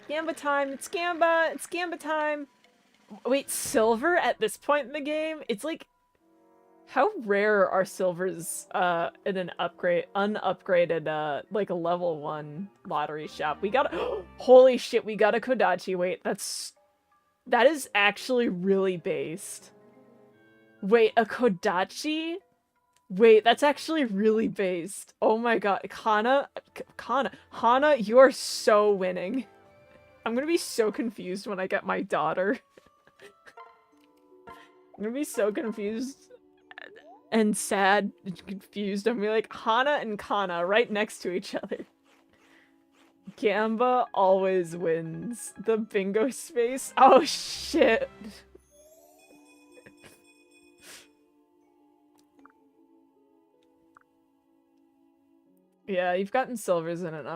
Gamba time! It's Gamba! It's Gamba time! Wait, silver at this point in the game? It's like... how rare are silvers, in an unupgraded, like a level 1 lottery shop? We got a- holy shit, we got a Kodachi. Wait, that is actually really based. Wait, a Kodachi? Wait, that's actually really based. Oh my god. Hana, you're so winning. I'm gonna be so confused when I get my daughter. I'm gonna be so confused and sad and confused. I'm gonna be like, Hana and Kana right next to each other. Gamba always wins. The bingo space? Oh shit. Yeah, you've gotten silvers in it.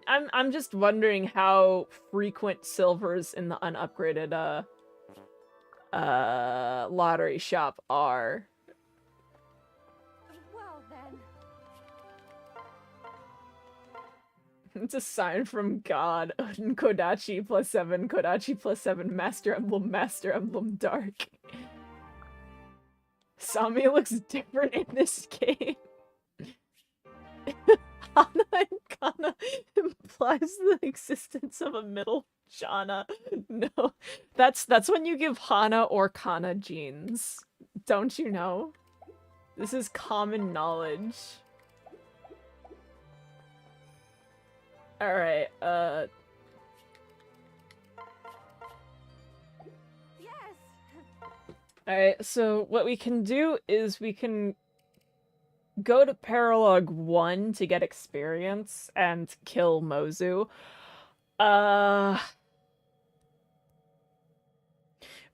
I'm just wondering how frequent silvers in the unupgraded lottery shop are. Well then. It's a sign from God. Kodachi +7, Kodachi +7, Master Emblem Dark. Sami looks different in this game. Hana and Kana implies the existence of a middle jhana. No, that's when you give Hana or Kana genes. Don't you know? This is common knowledge. Alright, Yes. Alright, so what we can do is we can go to Paralog 1 to get experience and kill Mozu.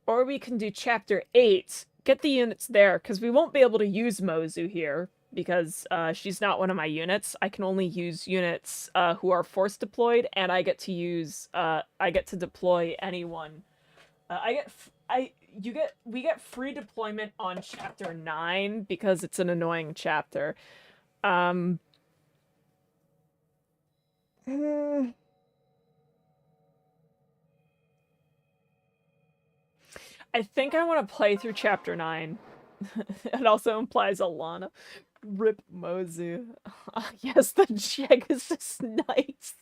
Or we can do Chapter 8, get the units there, because we won't be able to use Mozu here. because she's not one of my units. I can only use units who are force deployed, and I get to use I get to deploy anyone. We get free deployment on chapter 9 because it's an annoying chapter. I think I want to play through chapter 9. It also implies Alana. Rip Mozu. Yes, the jag is just nice.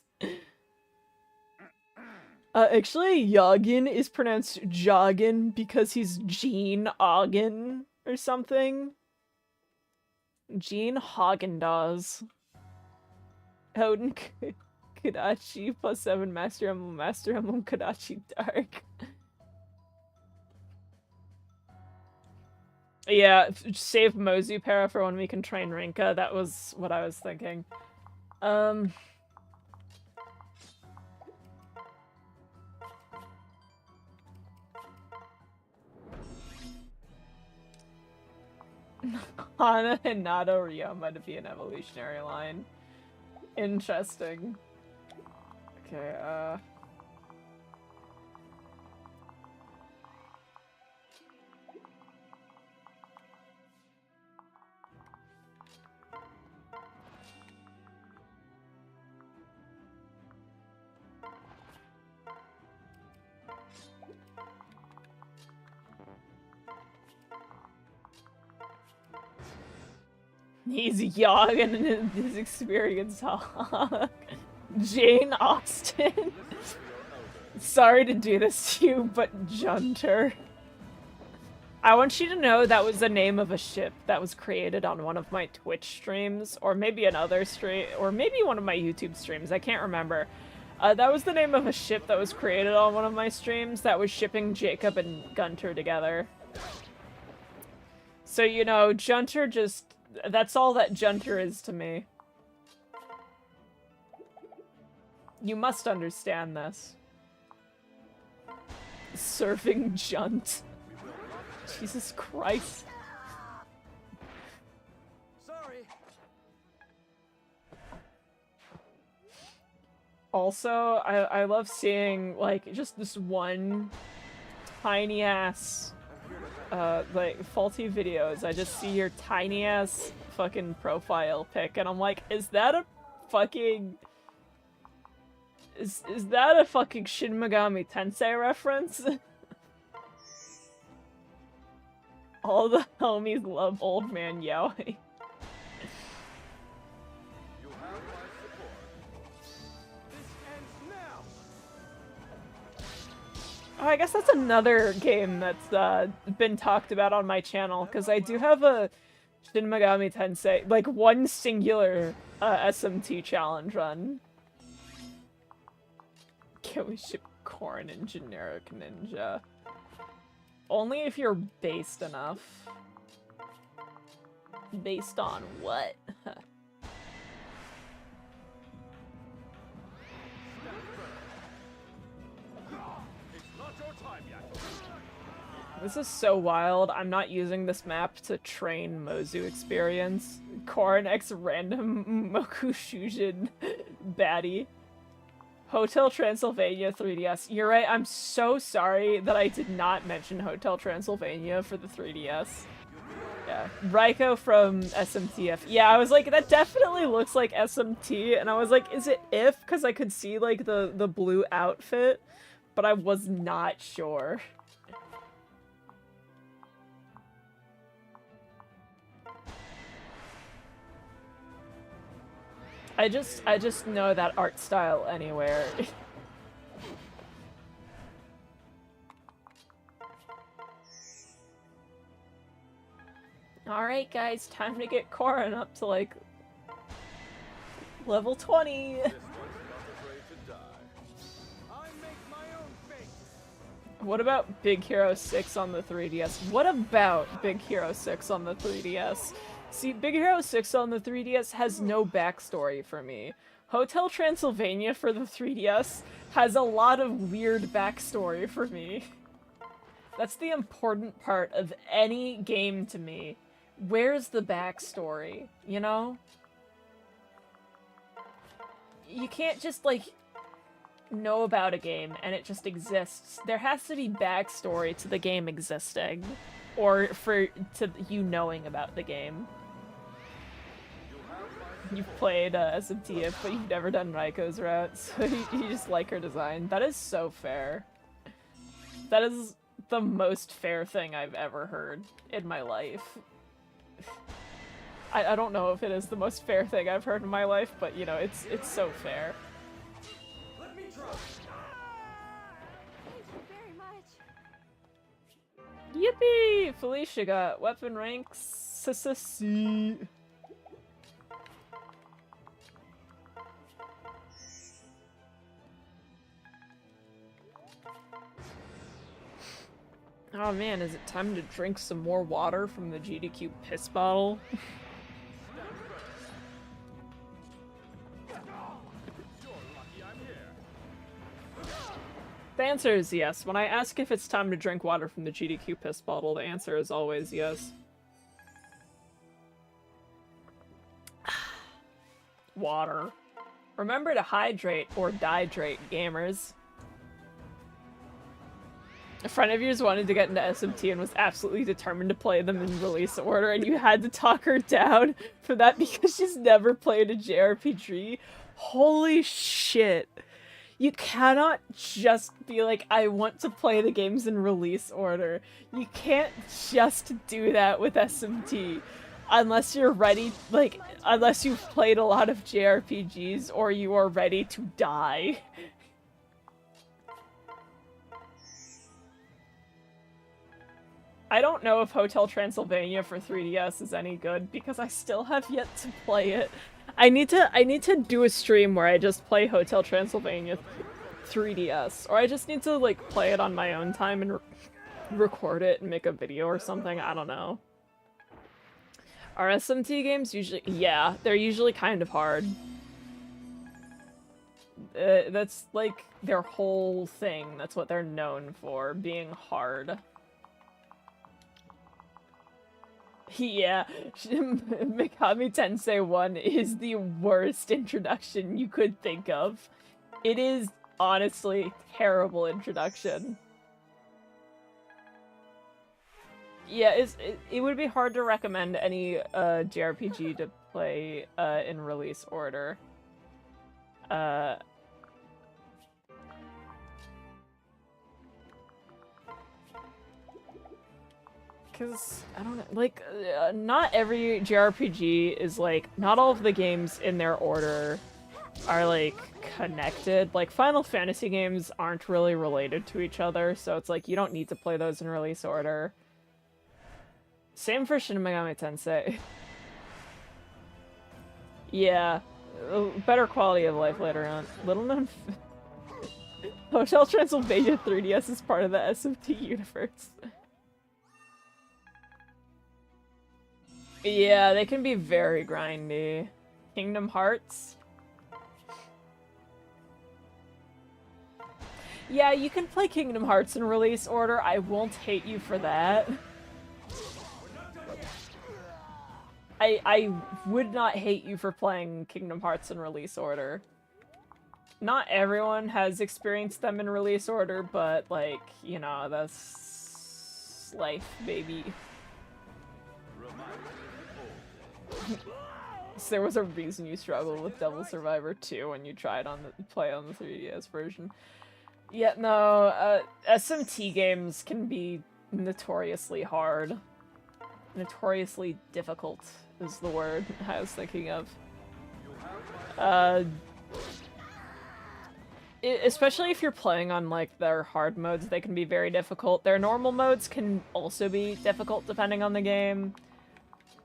Actually, Yagin is pronounced Joggin because he's Gene Ogden or something. Gene Haagen-Dazs. Hoden Kadachi +7 Master Emblem Kadachi Dark. Yeah, save Mozu Para for when we can train Rinka. That was what I was thinking. Hana and Nado Ryoma to be an evolutionary line. Interesting. Okay, he's young and in his experience. Jane Austen. Sorry to do this to you, but Junter. I want you to know that was the name of a ship that was created on one of my Twitch streams, or maybe another stream, or maybe one of my YouTube streams. I can't remember. That was the name of a ship that was created on one of my streams that was shipping Jacob and Gunter together. So, you know, Junter just... That's all that Junter is to me. You must understand this. Surfing Junt. Jesus Christ. Sorry. Also, I love seeing, like, just this one tiny ass like faulty videos. I just see your tiny ass fucking profile pic and I'm like, is that a fucking is that a fucking Shin Megami Tensei reference? All the homies love old man yaoi. You have my support. This ends now. Oh, I guess that's another game that's been talked about on my channel, because I do have a Shin Megami Tensei, like, one singular SMT challenge run. Can we ship corn in generic ninja? Only if you're based enough. Based on what? This is so wild. I'm not using this map to train Mozu experience. Corn X random Moku Shujin baddie. Hotel Transylvania 3DS. You're right, I'm so sorry that I did not mention Hotel Transylvania for the 3DS. Yeah. Raiko from SMTF. Yeah, I was like, that definitely looks like SMT, and I was like, is it if? Because I could see, like, the blue outfit, but I was not sure. I just know that art style anywhere. Alright guys, time to get Korin up to like level 20. What about Big Hero 6 on the 3DS? What about Big Hero 6 on the 3DS? See, Big Hero 6 on the 3DS has no backstory for me. Hotel Transylvania for the 3DS has a lot of weird backstory for me. That's the important part of any game to me. where's the backstory, you know? You can't just, like, know about a game and it just exists. There has to be backstory to the game existing, or to you knowing about the game. You've played SMT, but you've never done Raiko's route, so you just like her design. That is so fair. That is the most fair thing I've ever heard in my life. I don't know if it is the most fair thing I've heard in my life, but you know, it's so fair. Let me try. Thank you very much. Yippee! Felicia got weapon rank C. Oh man, is it time to drink some more water from the GDQ piss bottle? The answer is yes. When I ask if it's time to drink water from the GDQ piss bottle, the answer is always yes. Water. Remember to hydrate or dihydrate, gamers. A friend of yours wanted to get into SMT and was absolutely determined to play them in release order, and you had to talk her down for that because she's never played a JRPG. Holy shit. You cannot just be like, I want to play the games in release order. You can't just do that with SMT. Unless you're ready, like, unless you've played a lot of JRPGs or you are ready to die. I don't know if Hotel Transylvania for 3DS is any good because I still have yet to play it. I need to do a stream where I just play Hotel Transylvania 3DS, or I just need to like play it on my own time and record it and make a video or something. I don't know. Are SMT games usually? Yeah, they're usually kind of hard. That's like their whole thing. That's what they're known for, being hard. Yeah, Mikami Tensei 1 is the worst introduction you could think of. It is honestly terrible introduction. Yeah, it would be hard to recommend any JRPG to play in release order. Because, I don't know, like, not every JRPG is, like, not all of the games in their order are, like, connected. Like, Final Fantasy games aren't really related to each other, so it's like, you don't need to play those in release order. Same for Shin Megami Tensei. Yeah, better quality of life later on. Little known Hotel Transylvania 3DS is part of the SMT universe. Yeah, they can be very grindy. Kingdom Hearts. Yeah, you can play Kingdom Hearts in release order. I won't hate you for that. I would not hate you for playing Kingdom Hearts in release order. Not everyone has experienced them in release order, but, like, you know, that's life, baby. So there was a reason you struggled with Devil Survivor 2 when you tried on the play on the 3DS version. Yeah, no, SMT games can be notoriously hard. Notoriously difficult is the word I was thinking of. Especially if you're playing on, like, their hard modes, they can be very difficult. Their normal modes can also be difficult depending on the game.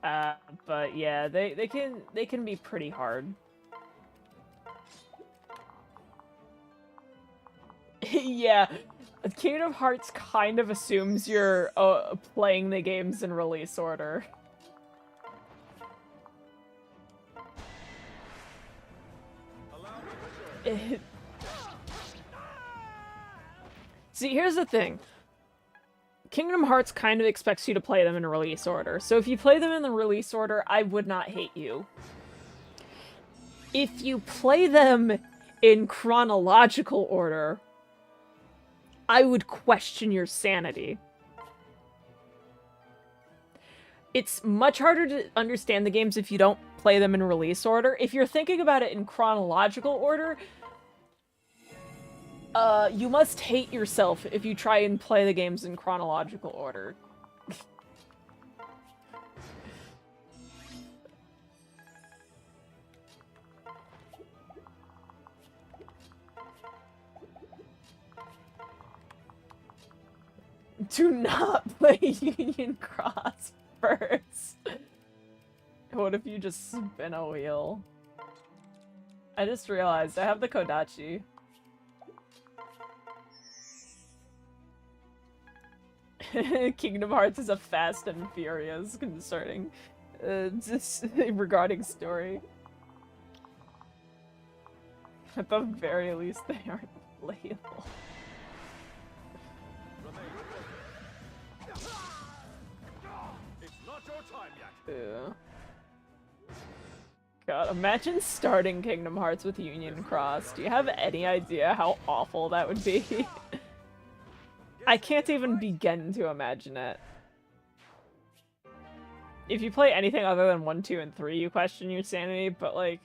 But yeah, they can be pretty hard. Yeah, Kingdom Hearts kind of assumes you're playing the games in release order. See, here's the thing. Kingdom Hearts kind of expects you to play them in release order. So if you play them in the release order, I would not hate you. If you play them in chronological order, I would question your sanity. It's much harder to understand the games if you don't play them in release order. If you're thinking about it in chronological order, you must hate yourself if you try and play the games in chronological order. Do not play Union Cross first. What if you just spin a wheel? I just realized I have the Kodachi. Kingdom Hearts is a Fast and Furious concerning, just regarding story. At the very least, they aren't playable. It's not your time yet. Yeah. God, imagine starting Kingdom Hearts with Union Cross. Do you have any idea how awful that would be? I can't even begin to imagine it. If you play anything other than 1, 2, and 3, you question your sanity, but like...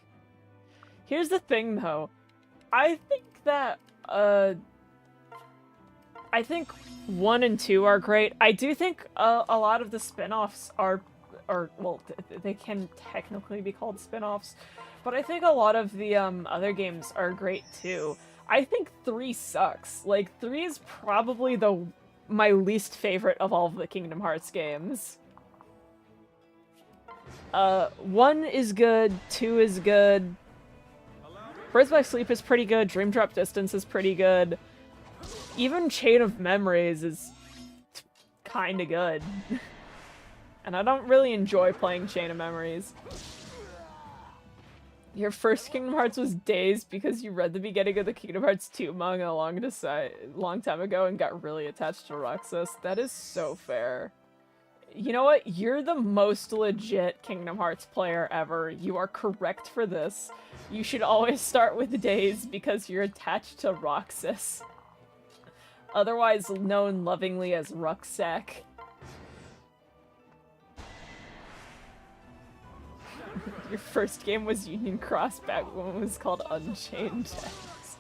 Here's the thing, though. I think that, I think 1 and 2 are great. I do think a lot of the spin-offs are well, they can technically be called spin-offs, but I think a lot of the other games are great too. I think 3 sucks. Like, 3 is probably my least favorite of all of the Kingdom Hearts games. 1 is good, 2 is good, Birth by Sleep is pretty good, Dream Drop Distance is pretty good, even Chain of Memories is kinda good. And I don't really enjoy playing Chain of Memories. Your first Kingdom Hearts was Dazed because you read the beginning of the Kingdom Hearts 2 manga a long time ago and got really attached to Roxas. That is so fair. You know what? You're the most legit Kingdom Hearts player ever. You are correct for this. You should always start with Dazed because you're attached to Roxas. Otherwise known lovingly as Rucksack. Your first game was Union Cross back when it was called Unchained X.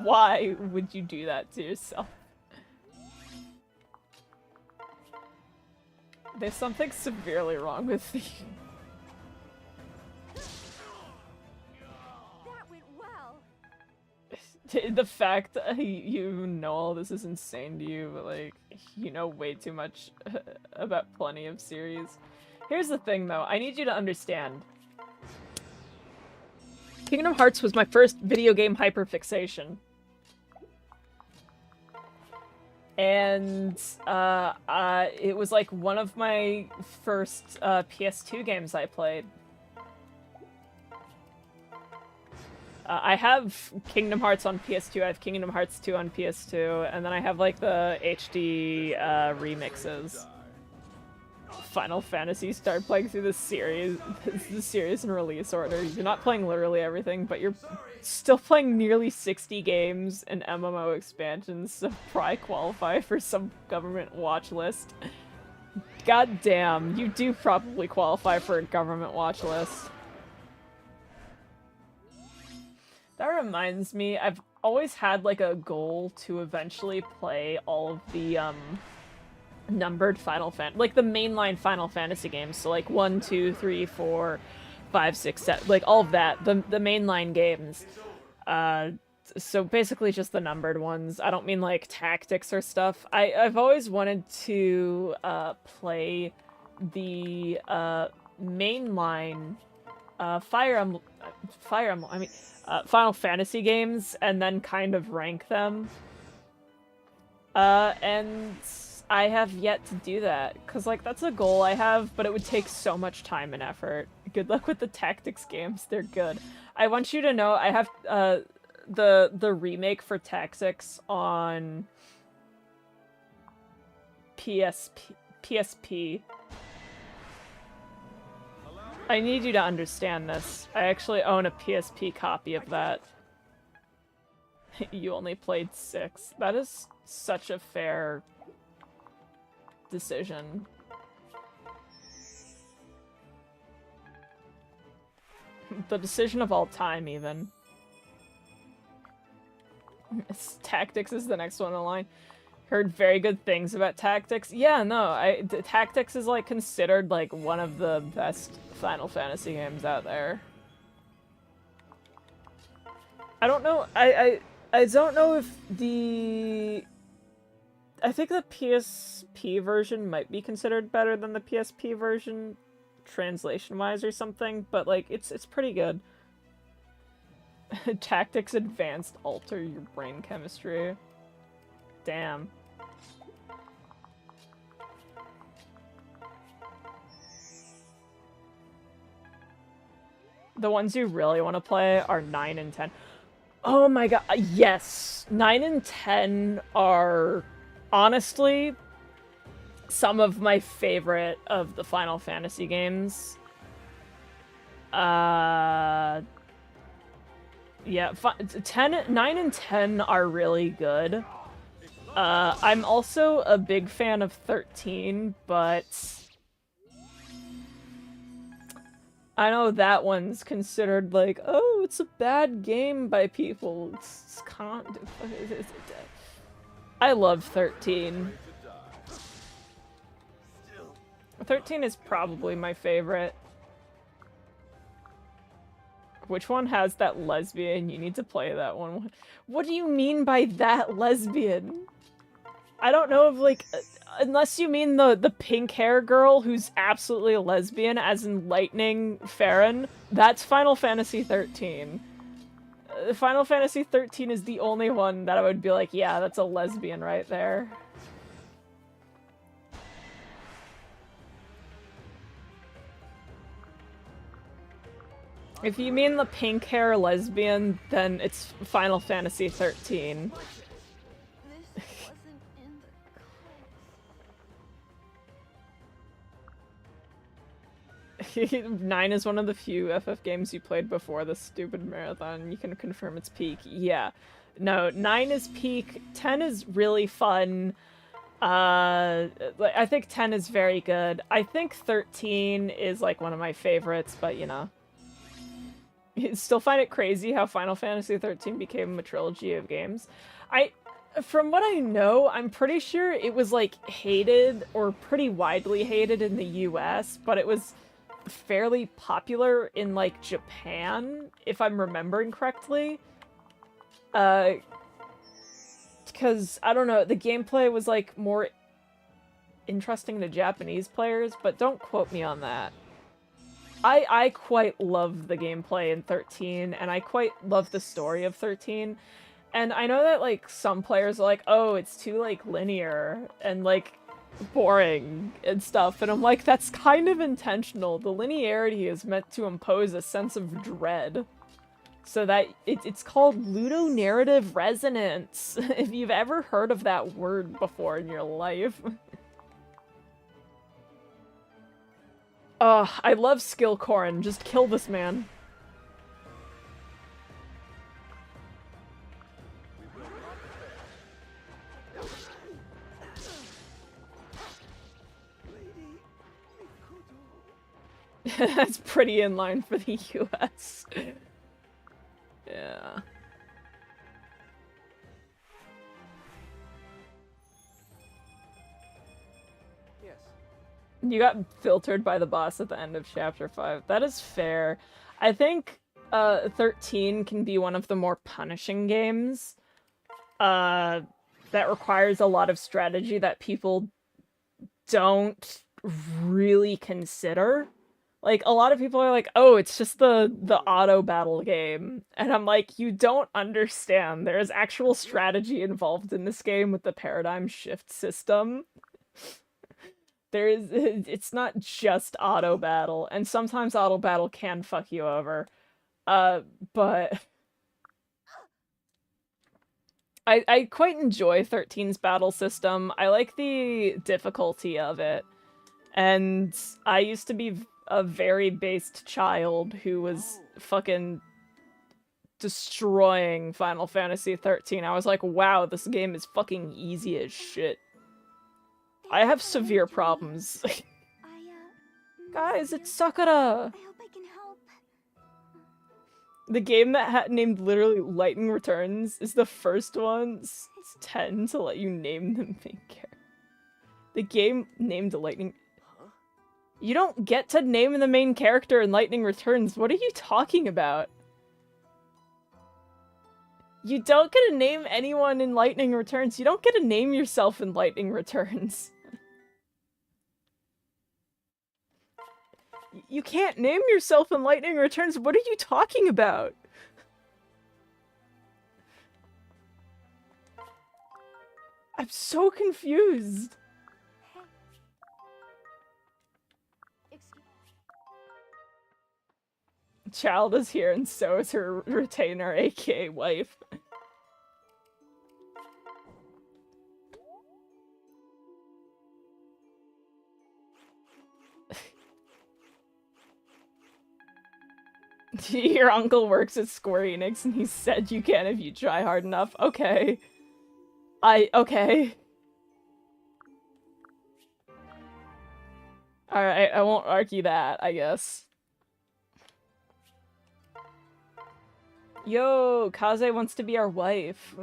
Why would you do that to yourself? There's something severely wrong with you. That went well. The fact that you know all this is insane to you, but like, you know way too much about plenty of series. Here's the thing though, I need you to understand. Kingdom Hearts was my first video game hyperfixation. And it was like one of my first PS2 games I played. I have Kingdom Hearts on PS2, I have Kingdom Hearts 2 on PS2, and then I have like the HD remixes. Final Fantasy, start playing through the series in release order. You're not playing literally everything, but you're still playing nearly 60 games and MMO expansions, so probably qualify for some government watch list. God damn, you do probably qualify for a government watch list. That reminds me, I've always had like a goal to eventually play all of the numbered like the mainline Final Fantasy games, so like 1, 2, 3, 4, 5, 6, 7, like all of that, the mainline games. So basically just the numbered ones. I don't mean like tactics or stuff. I've always wanted to play the mainline Final Fantasy games and then kind of rank them. And I have yet to do that, because, like, that's a goal I have, but it would take so much time and effort. Good luck with the tactics games, they're good. I want you to know, I have, the remake for Tactics on PSP. I need you to understand this. I actually own a PSP copy of that. You only played 6. That is such a fair decision. The decision of all time, even. Tactics is the next one in line. Heard very good things about Tactics. Yeah, no, Tactics is like considered like one of the best Final Fantasy games out there. I don't know. I don't know if the. I think the PSP version might be considered better than the PSP version, translation-wise or something. But like, it's pretty good. Tactics Advanced alter your brain chemistry. Damn. The ones you really want to play are 9 and 10. Oh my god, yes! 9 and 10 are, honestly, some of my favorite of the Final Fantasy games. Yeah, 9 and 10 are really good. I'm also a big fan of 13, but I know that one's considered like, oh, it's a bad game by people. It's I love 13. 13 is probably my favorite. Which one has that lesbian? You need to play that one. What do you mean by that lesbian? I don't know if, like, unless you mean the pink hair girl who's absolutely a lesbian, as in Lightning Farron, that's Final Fantasy 13. Final Fantasy 13 is the only one that I would be like, yeah, that's a lesbian right there. If you mean the pink hair lesbian, then it's Final Fantasy 13. This wasn't in the cards. 9 is one of the few FF games you played before the stupid marathon. You can confirm it's peak. Yeah. No, 9 is peak. 10 is really fun. I think 10 is very good. I think 13 is like one of my favorites, but you know. Still find it crazy how Final Fantasy 13 became a trilogy of games. From what I know, I'm pretty sure it was like hated or pretty widely hated in the US, but it was fairly popular in like Japan, if I'm remembering correctly. Because I don't know, the gameplay was like more interesting to Japanese players, but don't quote me on that. I quite love the gameplay in 13, and I quite love the story of 13. And I know that, like, some players are like, oh, it's too, like, linear and, like, boring and stuff. And I'm like, that's kind of intentional. The linearity is meant to impose a sense of dread. So that it's called ludonarrative resonance, if you've ever heard of that word before in your life. I love Skill Corrin. Just kill this man. That's pretty in line for the US. Yeah. You got filtered by the boss at the end of Chapter 5. That is fair. I think 13 can be one of the more punishing games that requires a lot of strategy that people don't really consider. Like, a lot of people are like, oh, it's just the auto battle game. And I'm like, you don't understand. There is actual strategy involved in this game with the paradigm shift system. It's not just auto battle, and sometimes auto battle can fuck you over. But I quite enjoy 13's battle system. I like the difficulty of it. And I used to be a very based child who was fucking destroying Final Fantasy 13. I was like, wow, this game is fucking easy as shit. I have severe problems. Guys, it's Sakura! I hope I can help. The game that had named literally Lightning Returns is the first one. It's 10 to let you name the main character. The game named Lightning... You don't get to name the main character in Lightning Returns. What are you talking about? You don't get to name anyone in Lightning Returns. You don't get to name yourself in Lightning Returns. You can't name yourself in Lightning Returns. What are you talking about? I'm so confused. Child is here and so is her retainer, aka wife. Your uncle works at Square Enix and he said you can if you try hard enough. Okay. Okay. Alright, I won't argue that, I guess. Yo, Kaze wants to be our wife.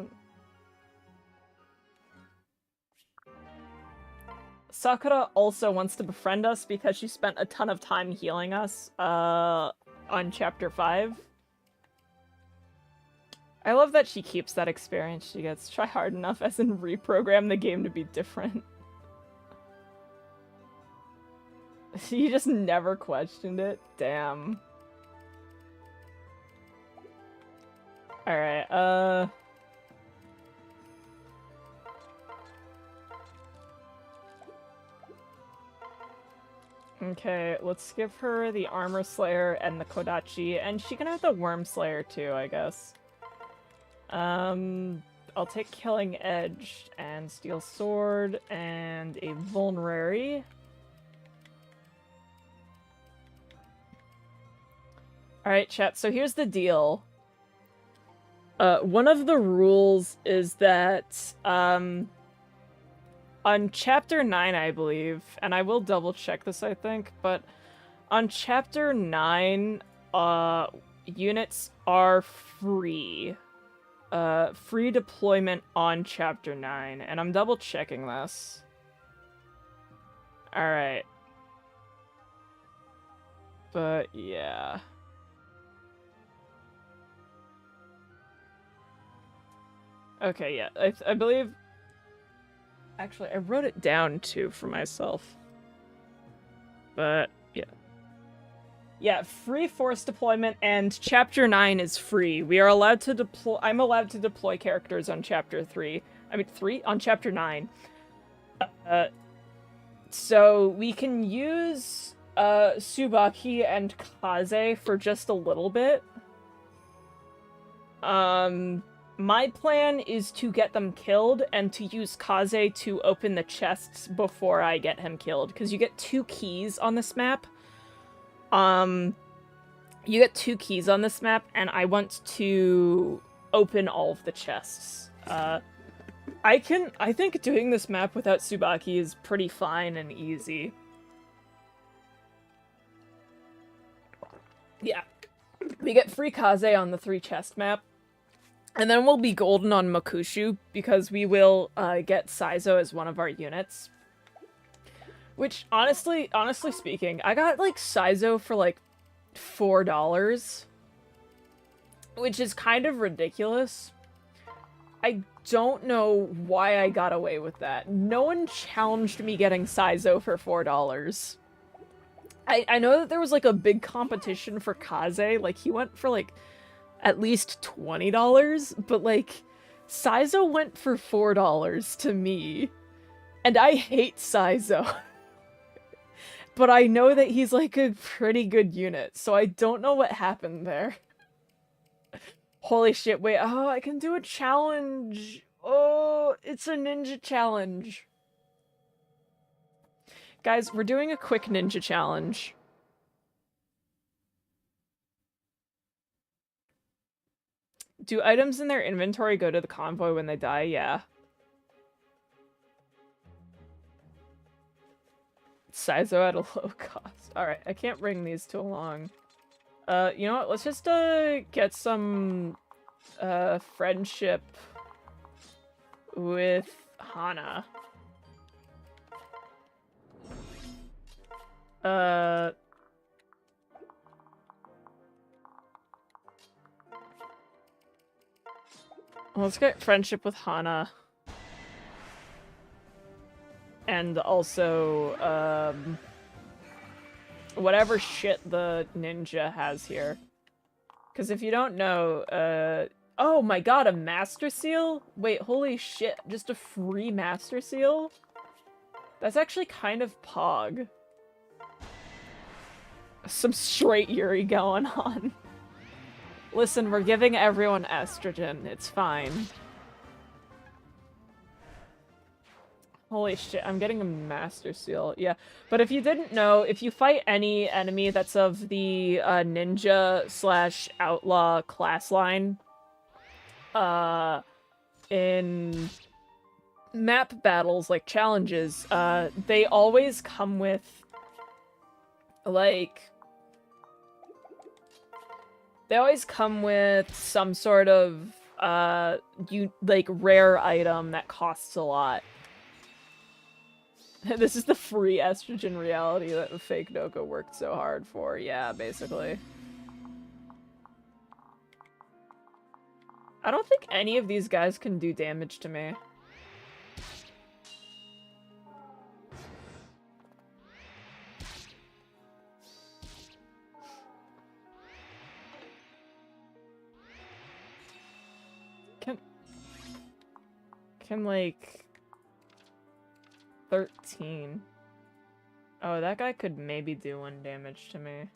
Sakura also wants to befriend us because she spent a ton of time healing us, on chapter 5. I love that she keeps that experience she gets. Try hard enough as in reprogram the game to be different. You just never questioned it? Damn. Alright, okay, let's give her the Armor Slayer and the Kodachi, and she can have the Worm Slayer too, I guess. I'll take Killing Edge and Steel Sword and a Vulnerary. Alright, chat, so here's the deal. One of the rules is that, on Chapter 9, I believe, and I will double check this, I think, but on Chapter 9, units are free. Free deployment on Chapter 9, and I'm double checking this. Alright. But, yeah. Okay, yeah, I believe... Actually, I wrote it down, too, for myself. But, yeah. Yeah, free force deployment, and Chapter 9 is free. We are allowed to deploy... I'm allowed to deploy characters on Chapter 3. I mean, 3? On Chapter 9. So, we can use, Tsubaki and Kaze for just a little bit. My plan is to get them killed and to use Kaze to open the chests before I get him killed, because you get 2 keys on this map. You get 2 keys on this map, and I want to open all of the chests. I think doing this map without Tsubaki is pretty fine and easy. Yeah. We get free Kaze on the 3 chest map. And then we'll be golden on Makushu, because we will get Saizo as one of our units. Which, honestly speaking, I got, like, Saizo for, like, $4. Which is kind of ridiculous. I don't know why I got away with that. No one challenged me getting Saizo for $4. I know that there was, like, a big competition for Kaze. Like, he went for, like... at least $20, but, like, Saizo went for $4 to me. And I hate Saizo. But I know that he's, like, a pretty good unit, so I don't know what happened there. Holy shit, wait, oh, I can do a challenge. Oh, it's a ninja challenge. Guys, we're doing a quick ninja challenge. Do items in their inventory go to the convoy when they die? Yeah. Saizo at a low cost. Alright, I can't bring these too long. You know what? Let's just, get some, friendship with Hana. Let's get friendship with Hana. And also, whatever shit the ninja has here. Because if you don't know, oh my god, a Master Seal? Wait, holy shit, just a free Master Seal? That's actually kind of pog. Some straight Yuri going on. Listen, we're giving everyone estrogen. It's fine. Holy shit, I'm getting a Master Seal. Yeah, but if you didn't know, if you fight any enemy that's of the ninja/outlaw class line, in map battles, like challenges, they always come with, like... They always come with some sort of, rare item that costs a lot. This is the free estrogen reality that the fake Noko worked so hard for. Yeah, basically. I don't think any of these guys can do damage to me. Can like... 13. Oh, that guy could maybe do 1 damage to me.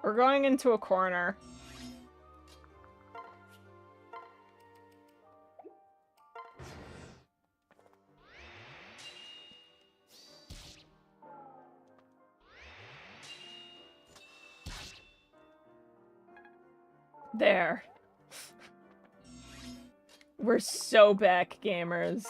We're going into a corner. There. We're so back, gamers.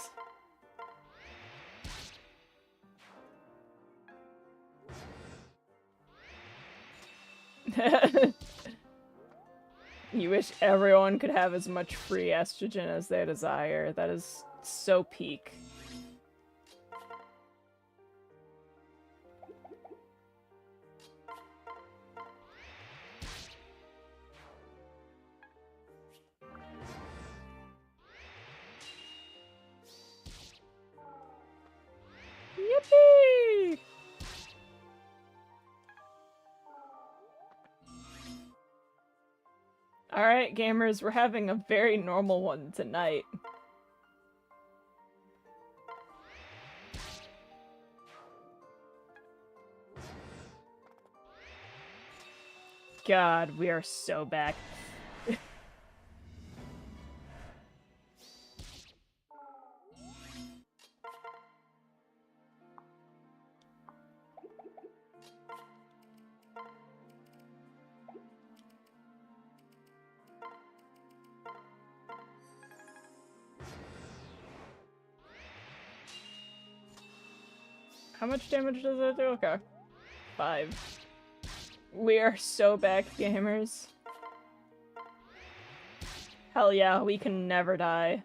You wish everyone could have as much free estrogen as they desire. That is so peak. Yippee! Alright, gamers, we're having a very normal one tonight. God, we are so back. How much damage does that do? Okay. 5. We are so back, gamers. Hell yeah, we can never die.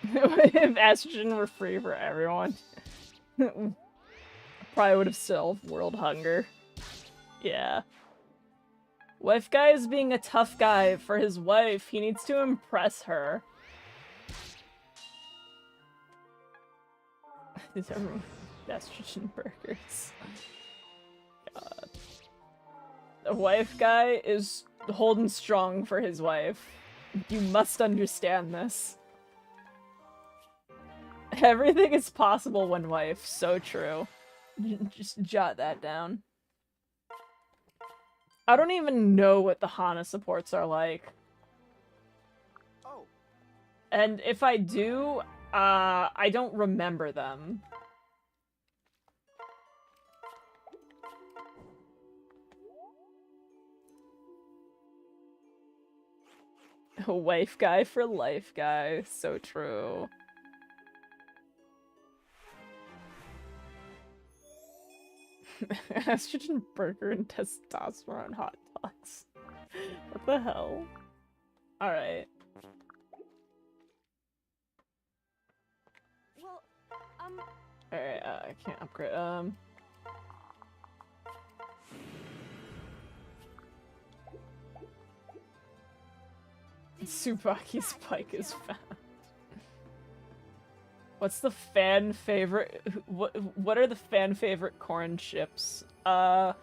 If estrogen were free for everyone. probably would have solved world hunger. Yeah. Wife guy is being a tough guy for his wife. He needs to impress her. These are estrogen burgers. God. The wife guy is holding strong for his wife. You must understand this. Everything is possible when wife. So true. Just jot that down. I don't even know what the Hana supports are like. Oh, And if I do, I don't remember them. Wife guy for life guy. So true. Estrogen burger and testosterone hot dogs. What the hell? Alright. Well, Alright, I can't upgrade, Tsubaki Spike is found. What's the fan favorite? What are the fan favorite corn ships? I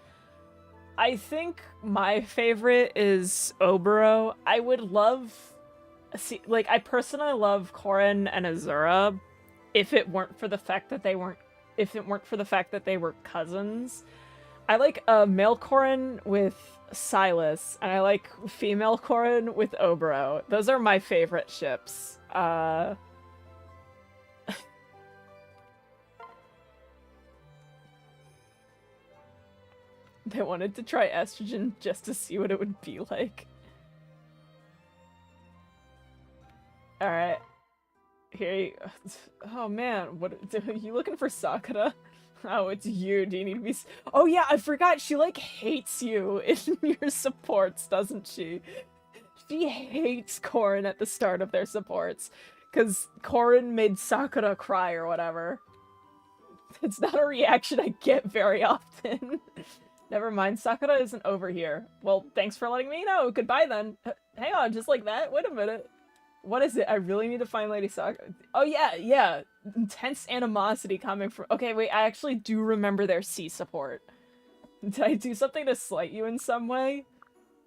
think my favorite is Obero. I would love, like, I personally love Korin and Azura, if it weren't for the fact that they weren't cousins. I like male Korin with Silas, and I like female Korin with Obero. Those are my favorite ships. They wanted to try estrogen just to see what it would be like. Alright. Here you... Oh man, what... Are you looking for Sakura? Oh, it's you. Do you need to be... Oh yeah, I forgot. She, like, hates you in your supports, doesn't she? She hates Korin at the start of their supports. Because Korin made Sakura cry or whatever. It's not a reaction I get very often. Never mind, Sakura isn't over here. Well, thanks for letting me know. Goodbye then. Hang on, just like that? Wait a minute. What is it? I really need to find Lady Sakura. Oh yeah. Intense animosity coming from... Okay, wait, I actually do remember their C support. Did I do something to slight you in some way?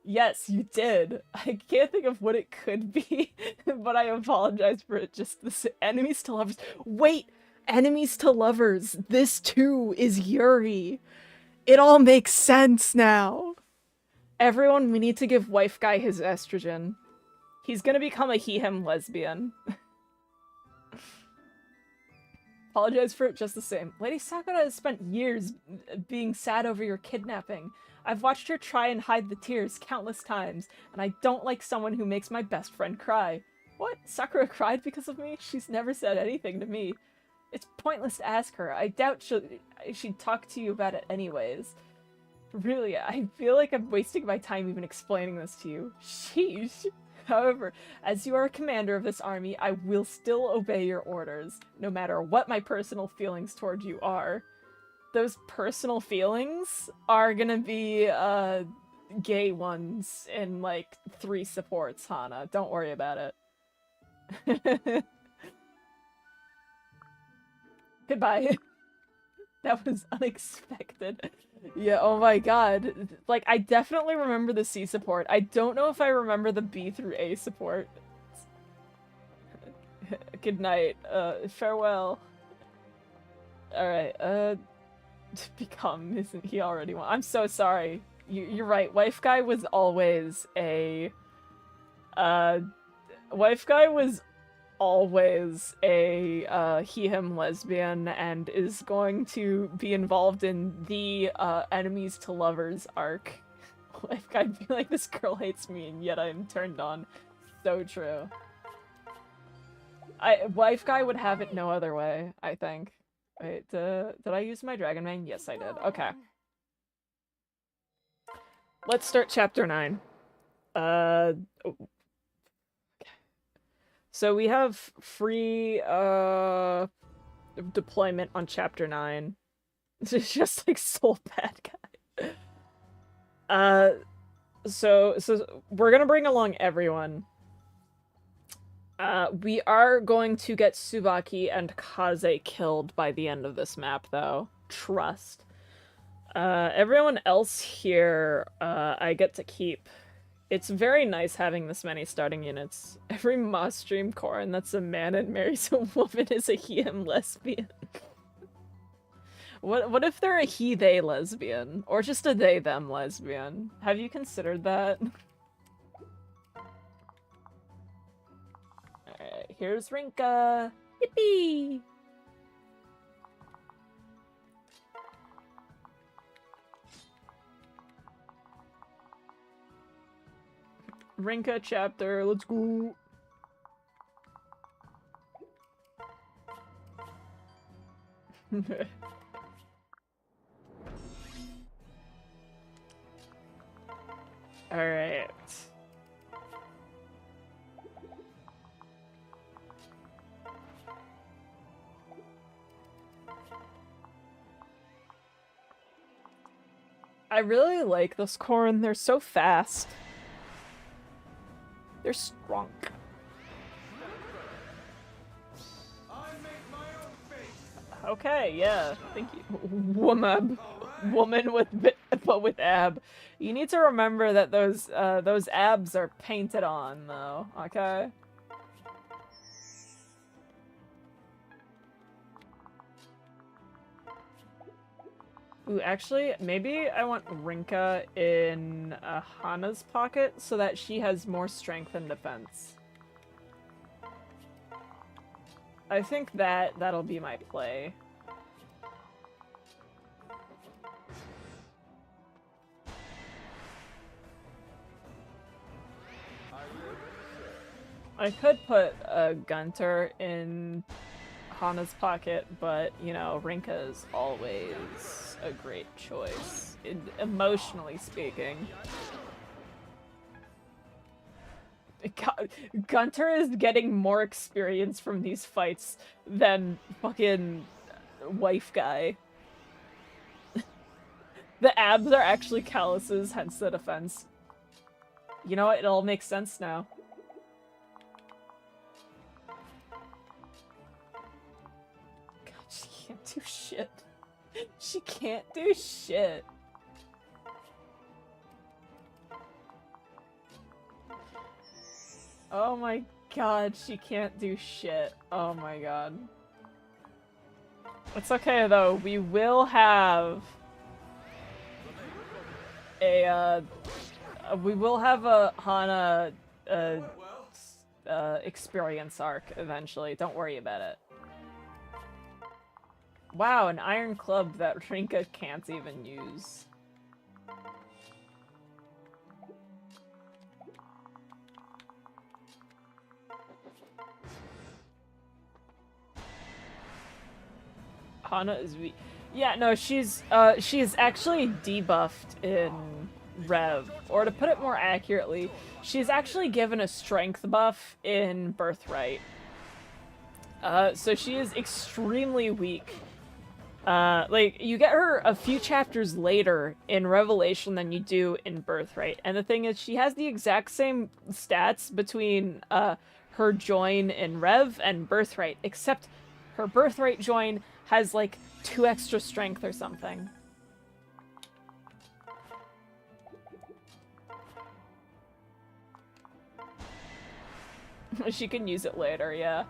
Yes, you did. I can't think of what it could be, but I apologize for it. Just this enemies to lovers. Wait! Enemies to lovers. This too is Yuri. It all makes sense now. Everyone, we need to give wife guy his estrogen. He's gonna become a he-him lesbian. Apologize for it just the same. Lady Sakura has spent years being sad over your kidnapping. I've watched her try and hide the tears countless times, and I don't like someone who makes my best friend cry. What? Sakura cried because of me? She's never said anything to me. It's pointless to ask her. I doubt she'd talk to you about it anyways. Really, I feel like I'm wasting my time even explaining this to you. Sheesh. However, as you are a commander of this army, I will still obey your orders, no matter what my personal feelings toward you are. Those personal feelings are gonna be, gay ones in, like, 3 supports, Hana. Don't worry about it. Goodbye. That was unexpected. Yeah, oh my god. Like, I definitely remember the C support. I don't know if I remember the B through A support. Good night. Farewell. Alright, become, isn't he already one? I'm so sorry. You're right. Wife guy was always a... Wife guy was always a he-him lesbian and is going to be involved in the enemies to lovers arc. Wife guy be like, this girl hates me and yet I'm turned on. So true. Wife guy would have it no other way, I think. Wait, did I use my dragon mane? Yes, I did. Okay. Let's start chapter 9. So we have free deployment on chapter 9. It's just like soul bad guy. So we're gonna bring along everyone. We are going to get Tsubaki and Kaze killed by the end of this map, though. Trust. Everyone else here, I get to keep. It's very nice having this many starting units. Every Moss Stream Corn that's a man and marries a woman is a he-him lesbian. What if they're a he-they lesbian? Or just a they-them lesbian? Have you considered that? Alright, here's Rinka! Yippee! Rinka chapter, let's go! Alright. I really like this corn. They're so fast. They're strong. Okay, yeah. Thank you. Woman with ab. You need to remember that those abs are painted on though, okay? Ooh, actually, maybe I want Rinka in Hana's pocket so that she has more strength and defense. I think that'll be my play. I could put Gunter in Hana's pocket, but, you know, Rinka is always a great choice, emotionally speaking. Gunter is getting more experience from these fights than fucking wife guy. The abs are actually calluses, hence the defense. You know what? It all makes sense now. God, she can't do shit. She can't do shit. Oh my god, she can't do shit. Oh my god. It's okay though, we will have a Hana experience arc eventually. Don't worry about it. Wow, an iron club that Rinka can't even use. Hana is weak. Yeah, no, she's actually debuffed in Rev. Or to put it more accurately, she's actually given a strength buff in Birthright. So she is extremely weak. Like, you get her a few chapters later in Revelation than you do in Birthright. And the thing is, she has the exact same stats between, her join in Rev and Birthright, except her Birthright join has, like, 2 extra strength or something. She can use it later, yeah.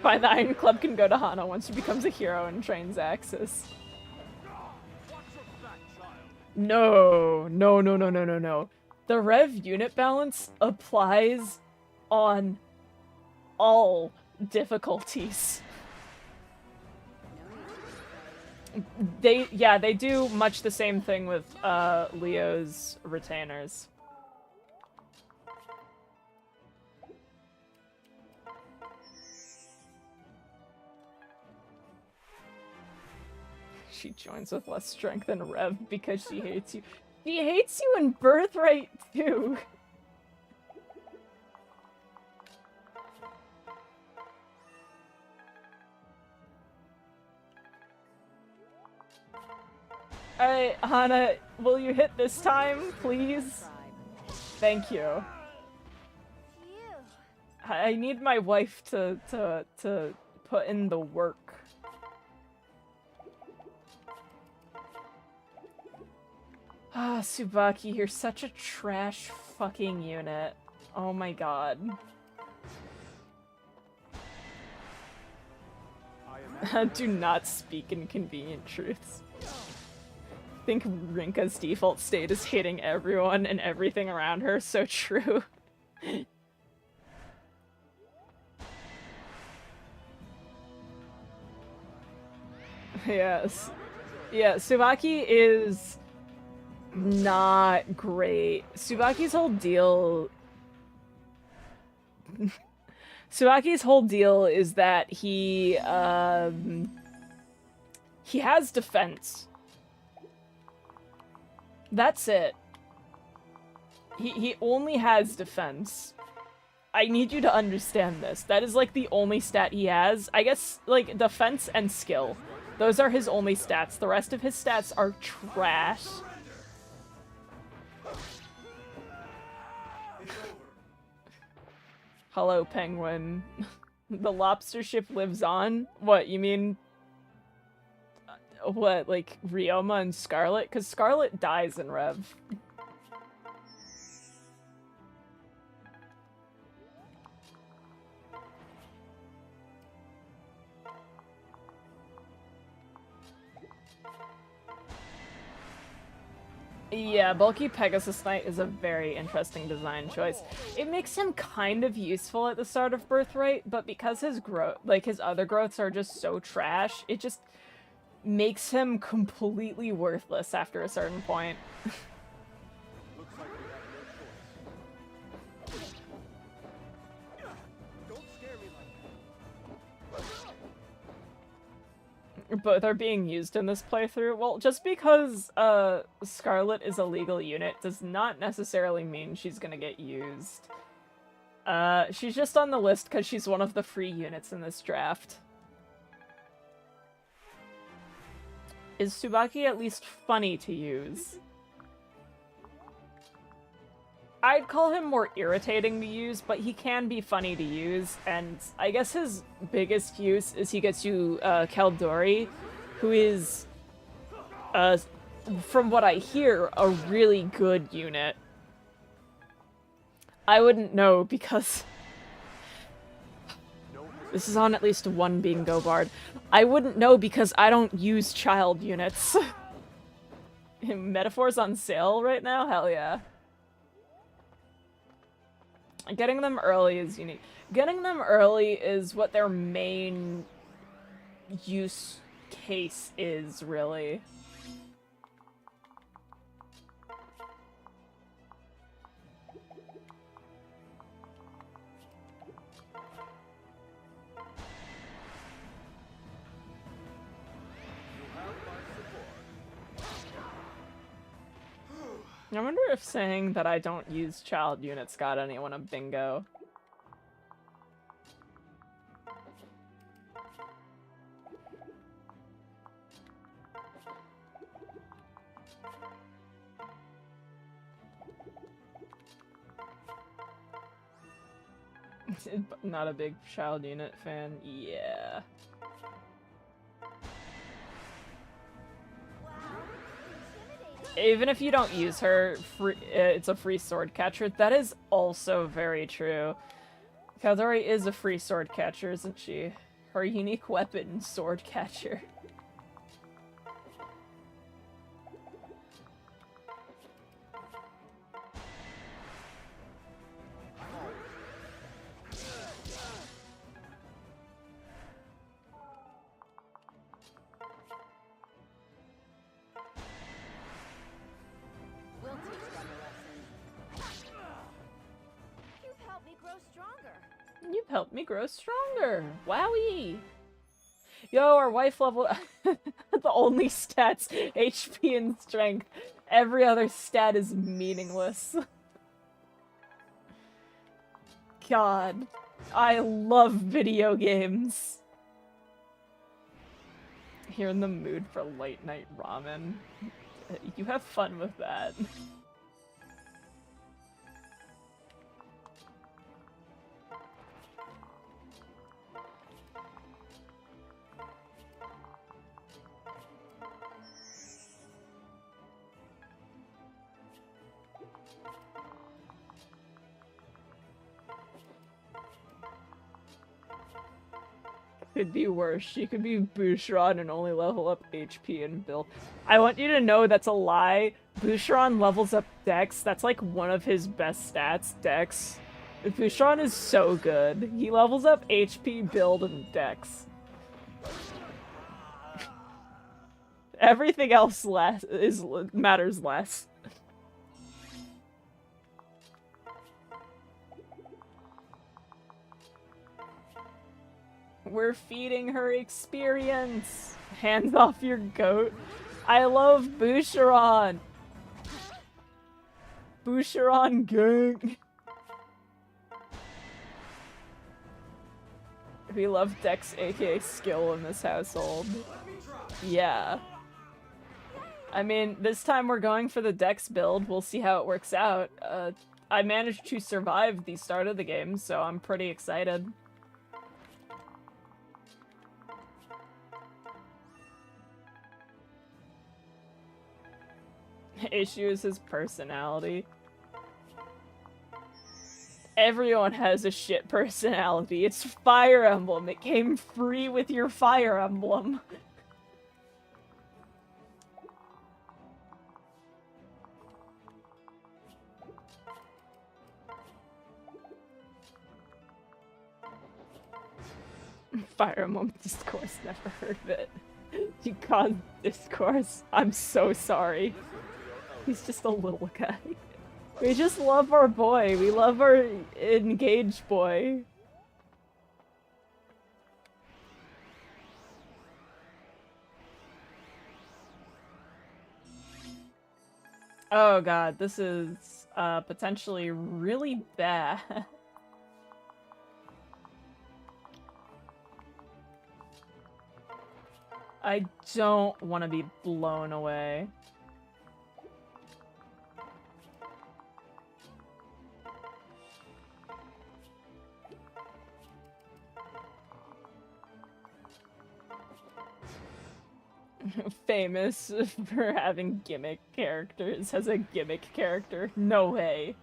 Fine, the Iron Club can go to Hana once she becomes a hero and trains Axis. No. The Rev unit balance applies on all difficulties. They do much the same thing with Leo's retainers. She joins with less strength than Rev because she hates you. She hates you in Birthright too. Alright, Hana, will you hit this time, please? Thank you. Phew. I need my wife to put in the work. Ah, Tsubaki, you're such a trash fucking unit. Oh my god. Do not speak inconvenient truths. I think Rinka's default state is hating everyone and everything around her. So true. Yes. Yeah, Tsubaki is not great. Tsubaki's whole deal... Tsubaki's whole deal is that he has defense. That's it. He only has defense. I need you to understand this. That is, like, the only stat he has. I guess, like, defense and skill. Those are his only stats. The rest of his stats are trash. Hello, penguin. The lobster ship lives on? What, you mean... what, like, Ryoma and Scarlet? Because Scarlet dies in Rev. Yeah, Bulky Pegasus Knight is a very interesting design choice. It makes him kind of useful at the start of Birthright, but because his growth, like his other growths are just so trash, it just makes him completely worthless after a certain point. Looks like we have no choice. Don't scare me like that. Both are being used in this playthrough. Well, just because Scarlet is a legal unit does not necessarily mean she's gonna get used. She's just on the list because she's one of the free units in this draft. Is Tsubaki at least funny to use? I'd call him more irritating to use, but he can be funny to use, and I guess his biggest use is he gets you Caldori, who is, from what I hear, a really good unit. I wouldn't know because... this is on at least one bingo bard. I wouldn't know because I don't use child units. Metaphors on sale right now? Hell yeah. Getting them early is unique. Getting them early is what their main use case is, really. I wonder if saying that I don't use child units got anyone a bingo. Not a big child unit fan, yeah. Even if you don't use her, it's a free sword catcher. That is also very true. Caldori is a free sword catcher, isn't she? Her unique weapon, sword catcher. You've helped me grow stronger. Wowie. Yo, our wife leveled the only stats, HP and strength. Every other stat is meaningless. God, I love video games. You're in the mood for late night ramen. You have fun with that. Could be worse. She could be Boucheron and only level up HP and build. I want you to know that's a lie. Boucheron levels up Dex. That's like one of his best stats, Dex. Boucheron is so good. He levels up HP, build, and Dex. Everything else matters less. We're feeding her experience. Hands off your goat. I love Boucheron. Boucheron gang. We love Dex, aka skill, in this household. Yeah. I mean, this time we're going for the Dex build. We'll see how it works out. I managed to survive the start of the game, so I'm pretty excited. Issue is his personality. Everyone has a shit personality. It's Fire Emblem. It came free with your Fire Emblem. Fire Emblem Discourse, never heard of it. You caused Discourse. I'm so sorry. He's just a little guy. We just love our boy. We love our engaged boy. Oh god, this is potentially really bad. I don't want to be blown away. Famous for having gimmick characters, has a gimmick character. No way.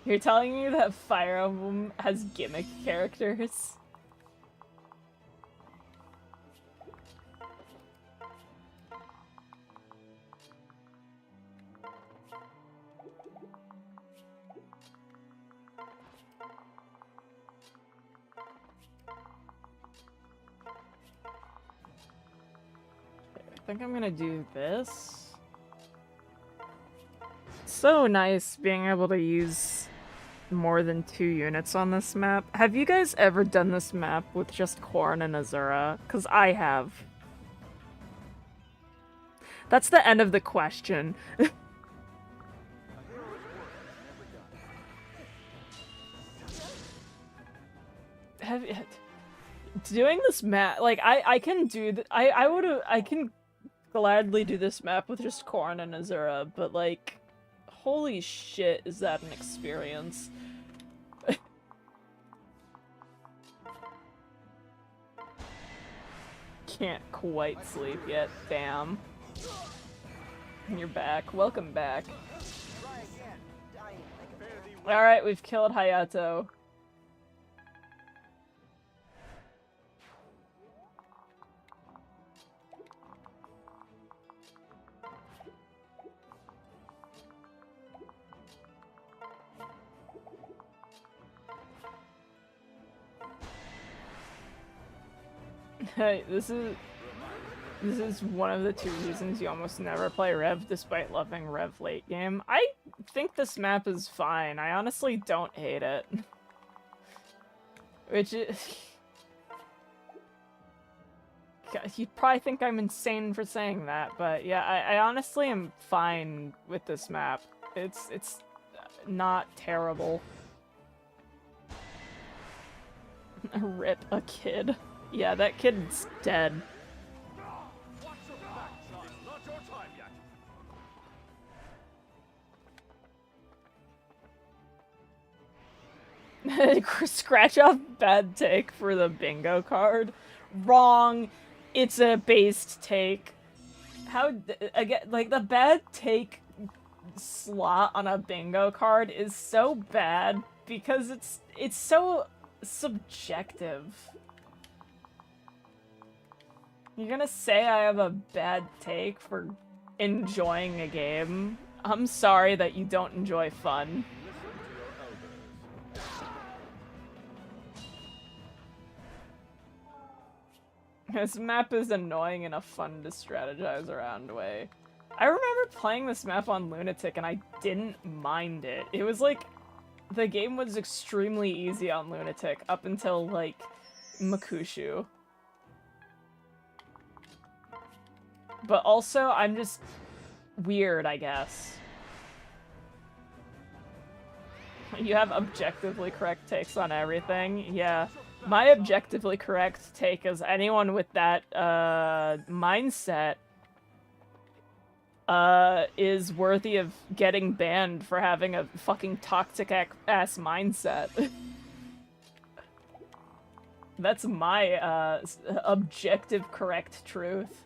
You're telling me that Fire Emblem has gimmick characters? I think I'm gonna do this. So nice being able to use more than 2 units on this map. Have you guys ever done this map with just Corn and Azura? Because I have. That's the end of the question. Doing this map, like, I can do I can gladly do this map with just Corn and Azura, but like, holy shit, is that an experience. Can't quite sleep yet, damn. You're back. Welcome back. Alright, we've killed Hayato. Hey, this is one of the 2 reasons you almost never play Rev despite loving Rev late game. I think this map is fine. I honestly don't hate it. Which is... You'd probably think I'm insane for saying that, but yeah, I honestly am fine with this map. It's not terrible. Rip a kid. Yeah, that kid's dead. Scratch off bad take for the bingo card. Wrong. It's a based take. How again? Like the bad take slot on a bingo card is so bad because it's so subjective. You're gonna say I have a bad take for enjoying a game? I'm sorry that you don't enjoy fun. This map is annoying in a fun to strategize around way. I remember playing this map on Lunatic and I didn't mind it. It was like, the game was extremely easy on Lunatic up until like Makushu. But also, I'm just weird, I guess. You have objectively correct takes on everything? Yeah. My objectively correct take is anyone with that, mindset, is worthy of getting banned for having a fucking toxic-ass mindset. That's my, objective correct truth.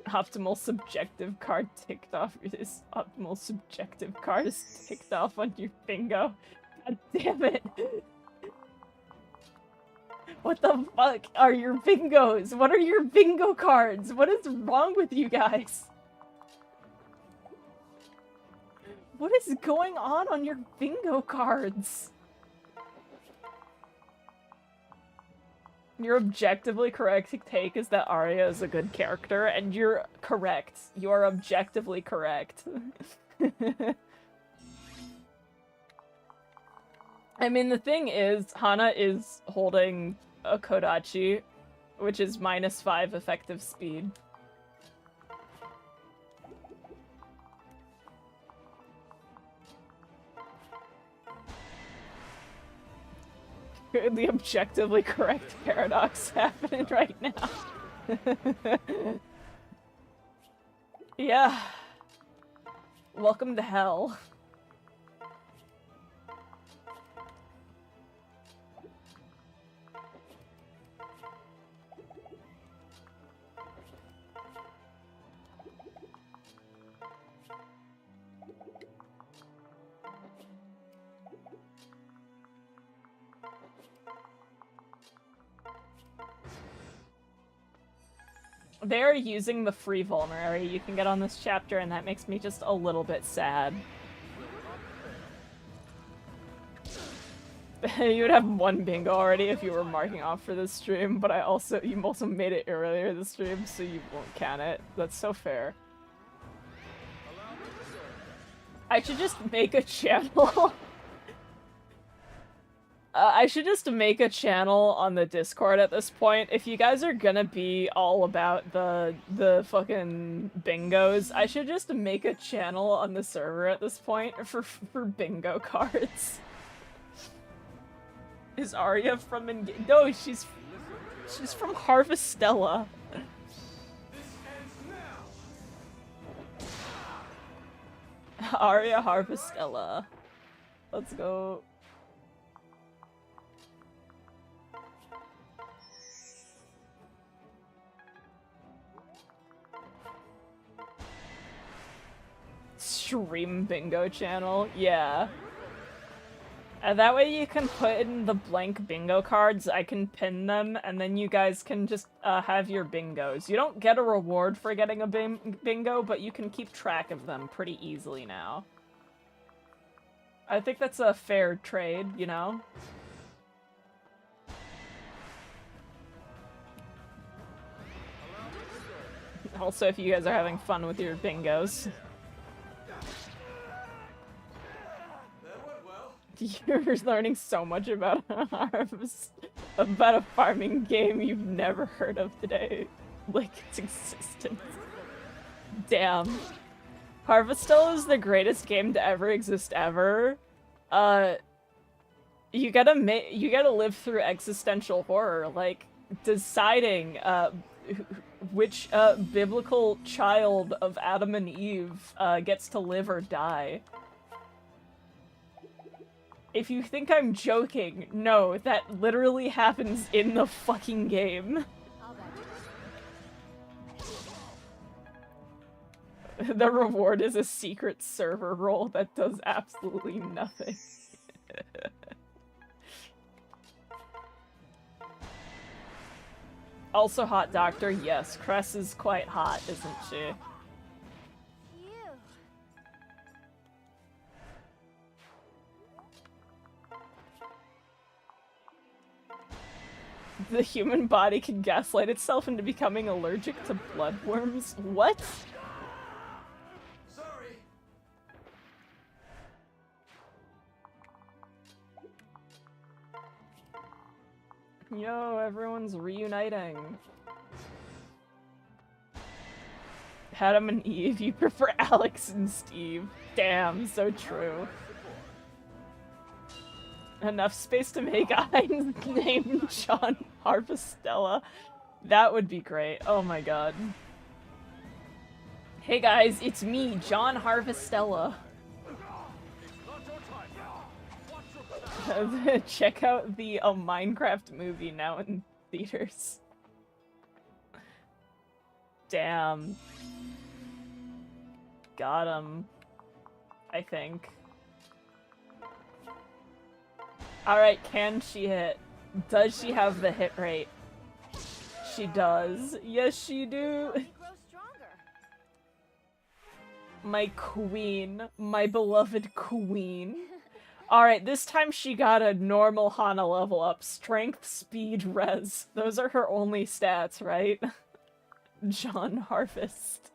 Optimal subjective card ticked off. This optimal subjective card is ticked off on your bingo. God damn it. What the fuck are your bingos? What are your bingo cards? What is wrong with you guys? What is going on your bingo cards? Your objectively correct take is that Arya is a good character, and you're correct. You are objectively correct. I mean, the thing is, Hana is holding a Kodachi, which is -5 effective speed. The objectively correct paradox happening right now. Yeah. Welcome to hell. They're using the free vulnerary you can get on this chapter, and that makes me just a little bit sad. You would have one bingo already if you were marking off for this stream, but you also made it earlier this stream, so you won't count it. That's so fair. I should just make a channel. I should just make a channel on the Discord at this point. If you guys are gonna be all about the fucking bingos, I should just make a channel on the server at this point for bingo cards. Is Arya from No, she's from Harvestella. Arya Harvestella. Let's go. Stream bingo channel, yeah. That way you can put in the blank bingo cards, I can pin them, and then you guys can just have your bingos. You don't get a reward for getting a bingo, but you can keep track of them pretty easily now. I think that's a fair trade, you know? Also, if you guys are having fun with your bingos. You're learning so much about about a farming game you've never heard of today. Like, its existence. Damn. Harvestella is the greatest game to ever exist ever. You gotta live through existential horror, like, deciding, which biblical child of Adam and Eve gets to live or die. If you think I'm joking, no, that literally happens in the fucking game. The reward is a secret server role that does absolutely nothing. Also hot doctor, yes, Cress is quite hot, isn't she? You. The human body can gaslight itself into becoming allergic to bloodworms? What? Sorry. Yo, everyone's reuniting. Adam and Eve, you prefer Alex and Steve. Damn, so true. Enough space to make Ein's name John Harvestella. That would be great. Oh my god. Hey guys, it's me, John Harvestella. Check out the Minecraft movie now in theaters. Damn. Got him. I think. Alright, can she hit? Does she have the hit rate? She does. Yes, she do. You grow stronger. My queen. My beloved queen. Alright, this time she got a normal Hana level up. Strength, speed, res. Those are her only stats, right? John Harvest.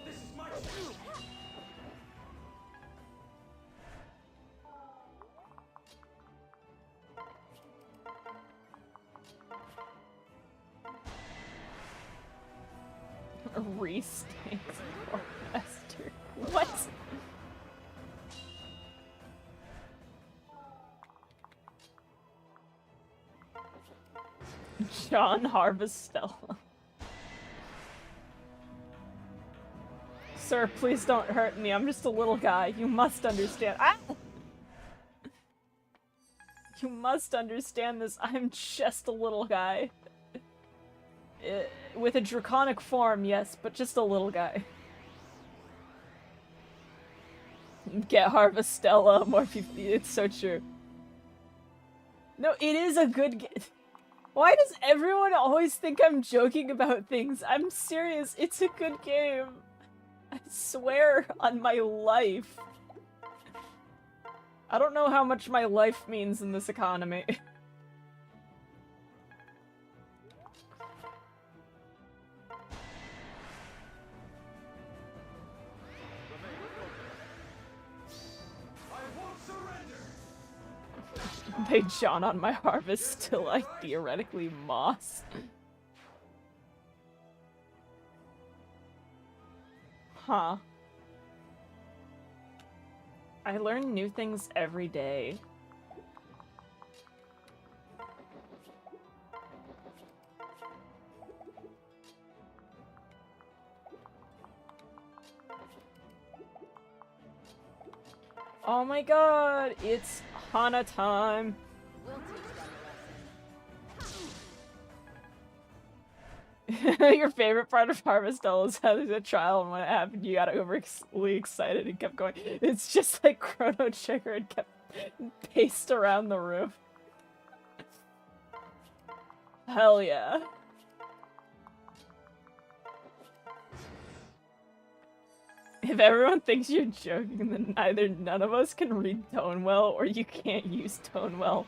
This is my cue. Reese thanks for master. What? John Harvestella. Sir, please don't hurt me. I'm just a little guy. You must understand. Ah! You must understand this. I'm just a little guy. With a draconic form, yes, but just a little guy. Get Harvestella, more people. It's so true. No, it is a good game. Why does everyone always think I'm joking about things? I'm serious. It's a good game. I swear on my life. I don't know how much my life means in this economy. They John on my harvest till I theoretically moss. Huh. I learn new things every day. Oh my god, it's Hana time. We'll teach them a lesson. Your favorite part of Harvestella is how there's a trial, and when it happened, you got overly excited and kept going. It's just like Chrono Trigger and kept paced around the room. Hell yeah. If everyone thinks you're joking, then either none of us can read tone well, or you can't use tone well.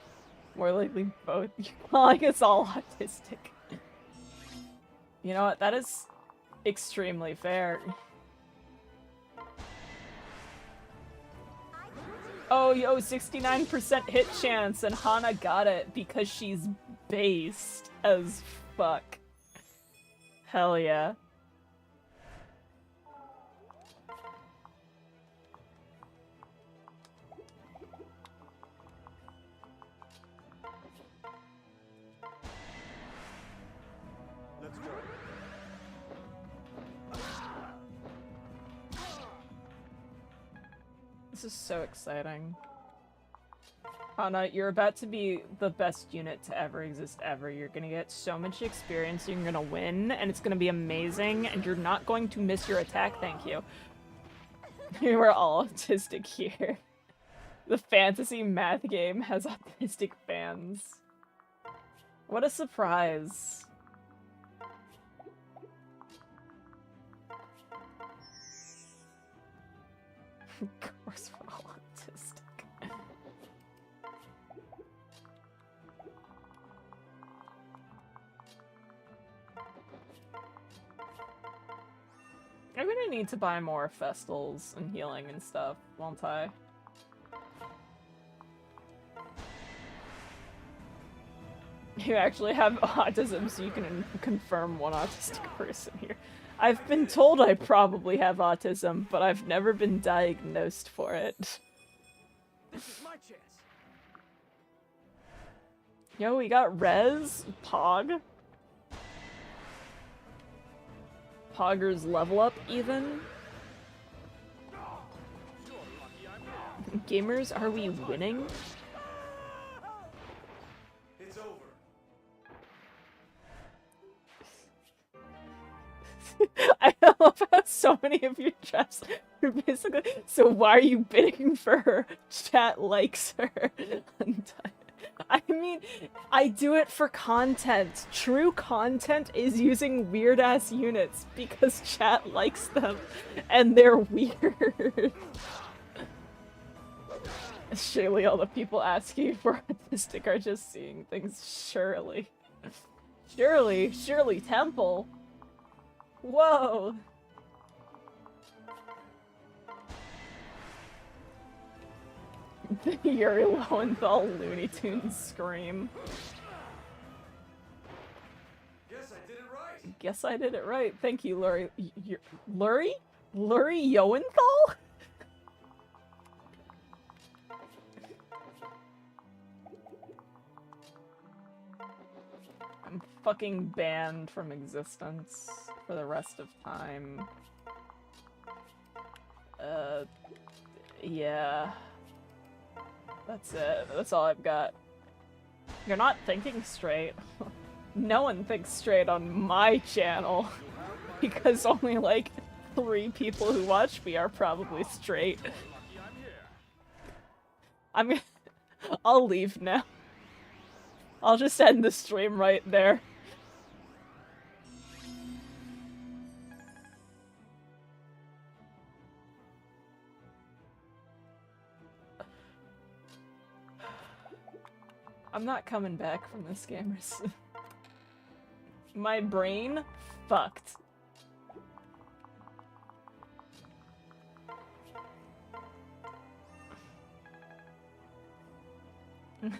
More likely both. You're calling us all autistic. You know what? That is extremely fair. Oh, yo, 69% hit chance, and Hana got it because she's based as fuck. Hell yeah. This is so exciting. Hana, you're about to be the best unit to ever exist ever. You're gonna get so much experience, you're gonna win, and it's gonna be amazing, and you're not going to miss your attack, thank you. We're all autistic here. The fantasy math game has autistic fans. What a surprise. Of course we're all autistic. I'm gonna need to buy more festals and healing and stuff, won't I? You actually have autism, so you can confirm one autistic person here. I've been told I probably have autism, but I've never been diagnosed for it. This is my chance. Yo, we got Rez, Pog. Pogger's level up, even. You're lucky I'm here. Gamers, are we winning? It's over. I love how so many of your chats are basically, so why are you bidding for her? Chat likes her. I mean, I do it for content. True content is using weird-ass units because chat likes them, and they're weird. Surely all the people asking for autistic are just seeing things. Surely. Surely, Temple. Whoa! The Yuri Lowenthal Looney Tunes scream. Guess I did it right. Guess I did it right. Thank you, Lurie. Lurie? Lurie Lowenthal? I'm fucking banned from existence for the rest of time. Yeah. That's it. That's all I've got. You're not thinking straight. No one thinks straight on my channel. Because only like 3 people who watch me are probably straight. Lucky I'm here. I'll leave now. I'll just end the stream right there. I'm not coming back from this, gamers. My brain fucked.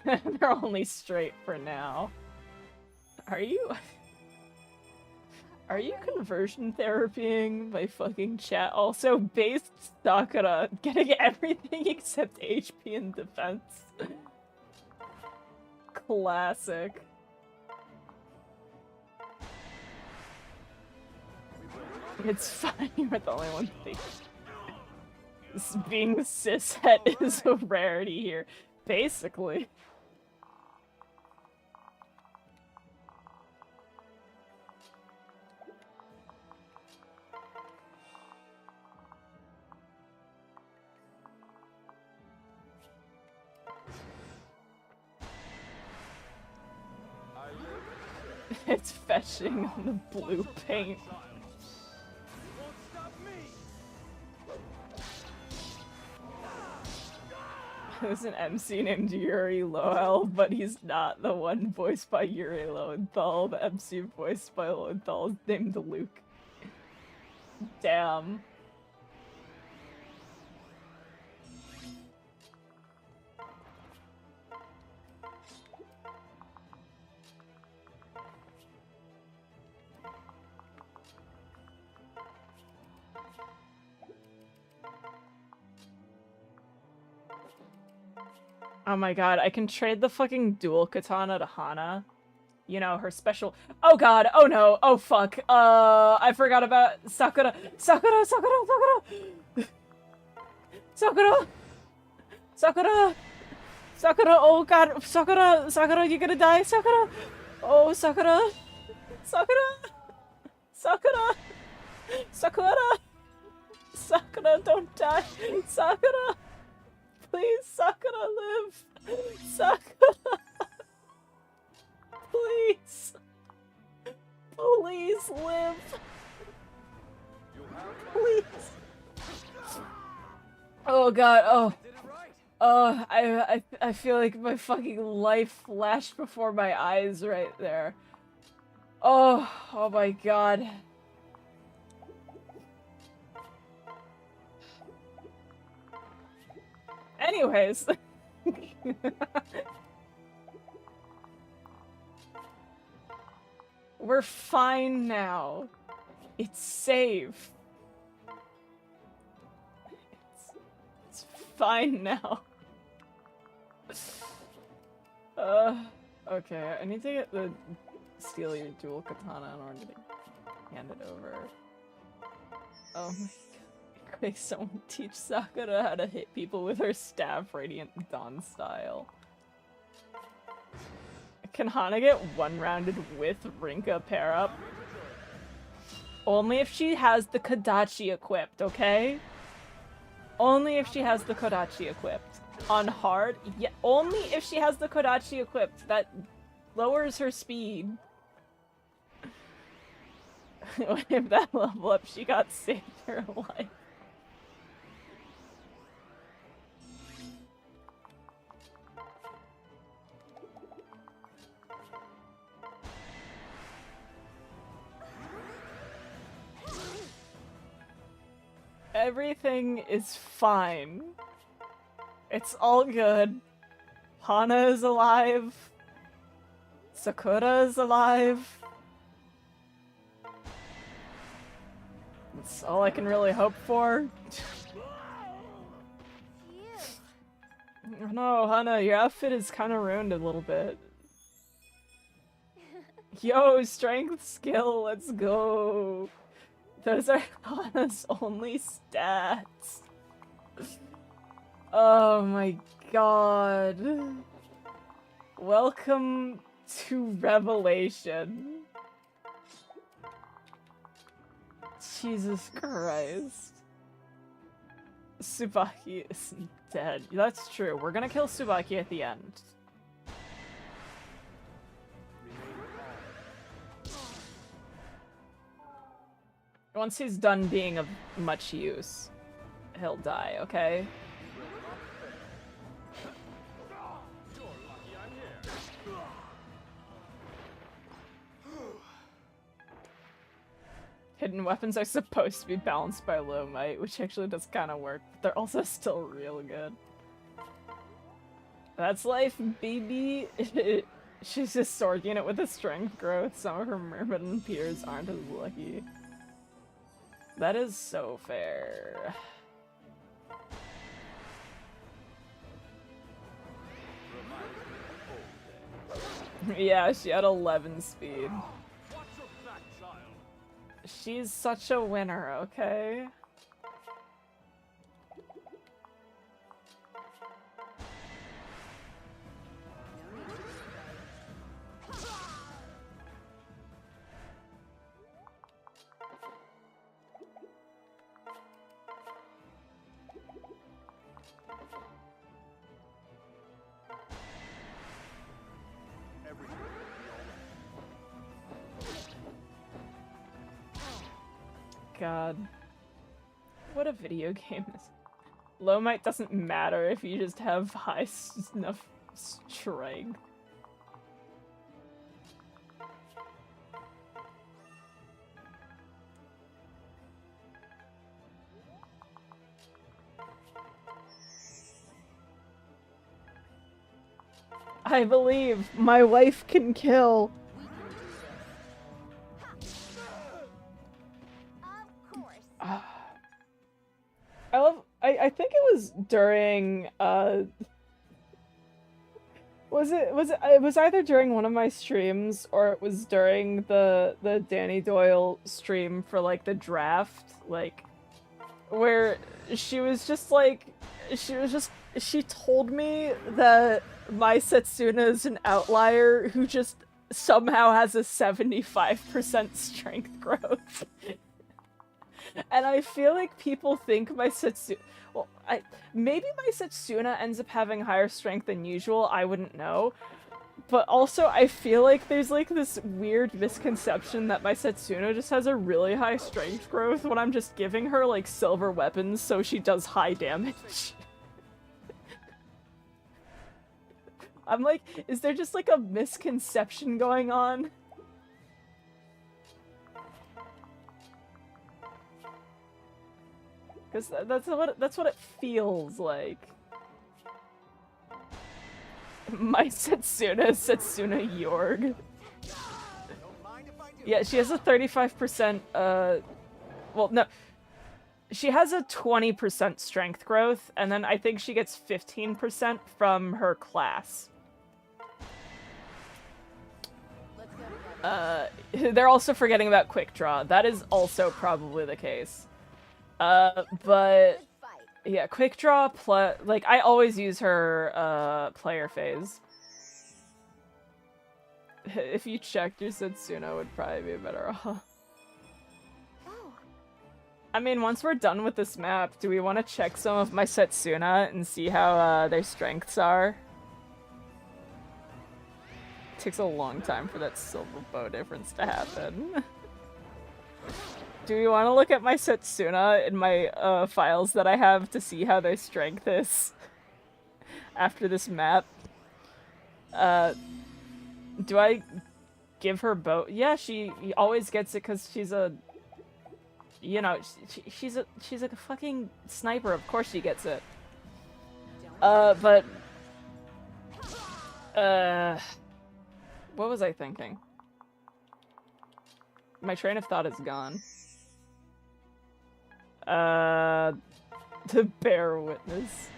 They're only straight for now. Are you conversion therapying my fucking chat? Also, base Sakura getting everything except HP and defense. Classic. It's fine, you're the only one thinking. Being cishet is a rarity here. Basically. It's fetching the blue paint. Won't stop me. There's an MC named Yuri Lowenthal, but he's not the one voiced by Yuri Lowenthal. The MC voiced by Lowenthal is named Luke. Damn. Oh my god, I can trade the fucking dual katana to Hana. You know, her special— oh god, oh no, oh fuck. I forgot about Sakura. Sakura! Sakura! Sakura, oh god, Sakura, Sakura, you're gonna die, Sakura! Oh, Sakura! Sakura! Sakura! Sakura! Sakura, don't die! Sakura! Please, Sakura, live! Sakura! Please! Please live! Please! Oh god, oh. Oh, I feel like my fucking life flashed before my eyes right there. Oh, oh my god. Anyways. We're fine now. It's safe. It's fine now. Okay, I need to get the steal your dual katana in order to hand it over. Oh my god. Quick, someone teach Sakura how to hit people with her staff, Radiant Dawn style. Can Hana get one-rounded with Rinka pair-up? Only if she has the Kodachi equipped, okay? Only if she has the Kodachi equipped. On hard, yeah, only if she has the Kodachi equipped. That lowers her speed. If that level up, she got saved her life. Everything is fine. It's all good. Hana is alive. Sakura is alive. That's all I can really hope for. No, Hana, your outfit is kind of ruined a little bit. Yo, strength skill, let's go. Those are Hana's only stats. Oh my god. Welcome to Revelation. Jesus Christ. Tsubaki is dead. That's true. We're gonna kill Tsubaki at the end. Once he's done being of much use, he'll die, okay? Hidden weapons are supposed to be balanced by low might, which actually does kind of work, but they're also still real good. That's life, baby! She's a sword unit with a strength growth. Some of her mermaid peers aren't as lucky. That is so fair. Yeah, she had 11 speed. She's such a winner, okay? God. What a video game this. Low might doesn't matter if you just have high enough strength. I believe my wife can kill. I think it was during it was either during one of my streams or it was during the Danny Doyle stream for like the draft, like where she was just She told me that my Setsuna is an outlier who just somehow has a 75% strength growth. And I feel like people think my Setsuna... Well, maybe my Setsuna ends up having higher strength than usual, I wouldn't know. But also, I feel like there's like this weird misconception that my Setsuna just has a really high strength growth when I'm just giving her like silver weapons so she does high damage. I'm like, is there just like a misconception going on? Because that's what it feels like. My Setsuna is Setsuna Yorg. Yeah, she has a 35%, well, no. She has a 20% strength growth, and then I think she gets 15% from her class. They're also forgetting about Quick Draw. That is also probably the case. But... yeah, Quick Draw, like, I always use her, player phase. If you checked, your Setsuna would probably be better off. I mean, once we're done with this map, do we want to check some of my Setsuna and see how, their strengths are? It takes a long time for that silver bow difference to happen. Do we want to look at my Setsuna in my files that I have to see how their strength is after this map? Do I give her bow? Yeah, she always gets it because she's a, you know, she's a fucking sniper. Of course she gets it. But what was I thinking? My train of thought is gone. To bear witness.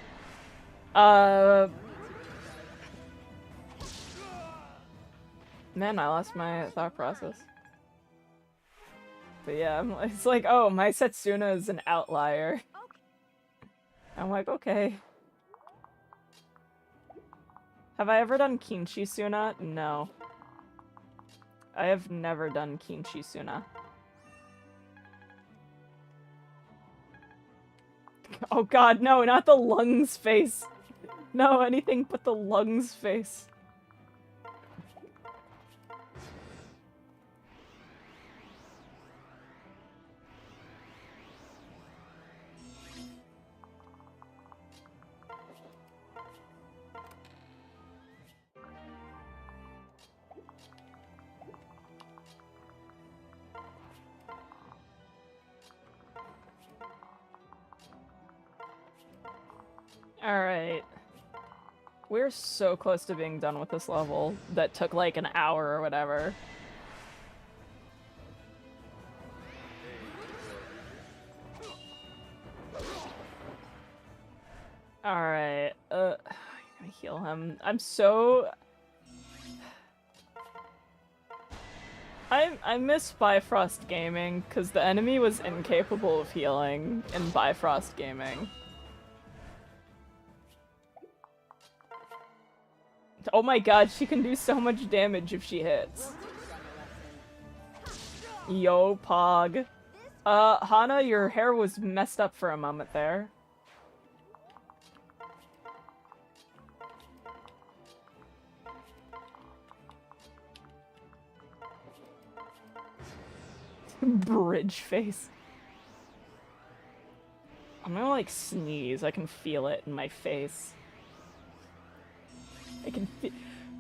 Man, I lost my thought process. But yeah, it's like, oh, my Setsuna is an outlier. I'm like, okay. Have I ever done Kinshi Suna? No. I have never done Kinshi Suna. Oh god, no, not the lungs face. No, anything but the lungs face. Alright. We're so close to being done with this level that took like an hour or whatever. Alright, I'm gonna heal him. I'm so... I miss Bifrost Gaming, because the enemy was incapable of healing in Bifrost Gaming. Oh my god, she can do so much damage if she hits. Yo, Pog. Hana, your hair was messed up for a moment there. Bridge face. I'm gonna like sneeze. I can feel it in my face. I can feel.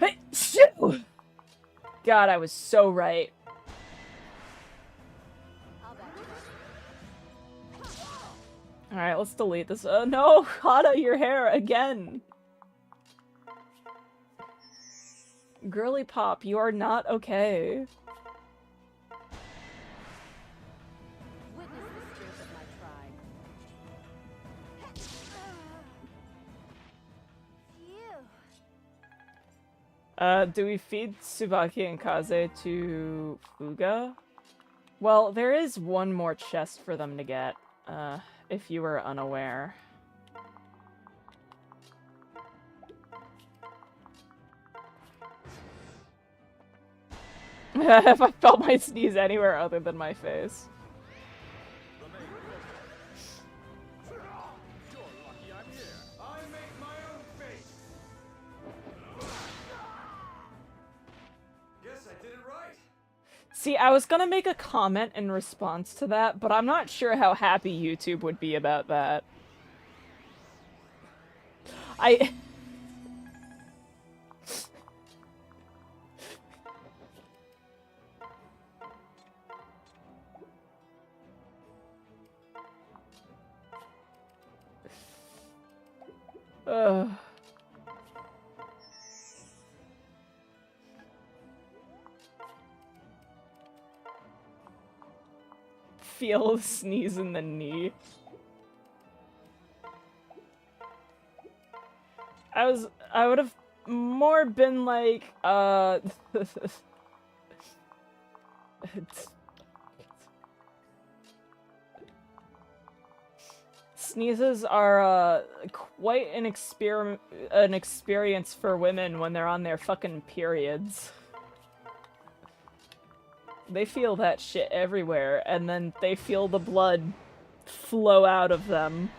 Hey, shoo! God, I was so right. Alright, let's delete this. No! Hana, your hair again! Girly Pop, you are not okay. Do we feed Tsubaki and Kaze to Fuga? Well, there is one more chest for them to get, if you were unaware. If I felt my sneeze anywhere other than my face. You're lucky I'm here. I make my own fate. Guess I did it right. See, I was gonna make a comment in response to that, but I'm not sure how happy YouTube would be about that. Ugh. Feel the sneeze in the knee. I would have more been like, sneezes are, quite an experience for women when they're on their fucking periods. They feel that shit everywhere, and then they feel the blood flow out of them.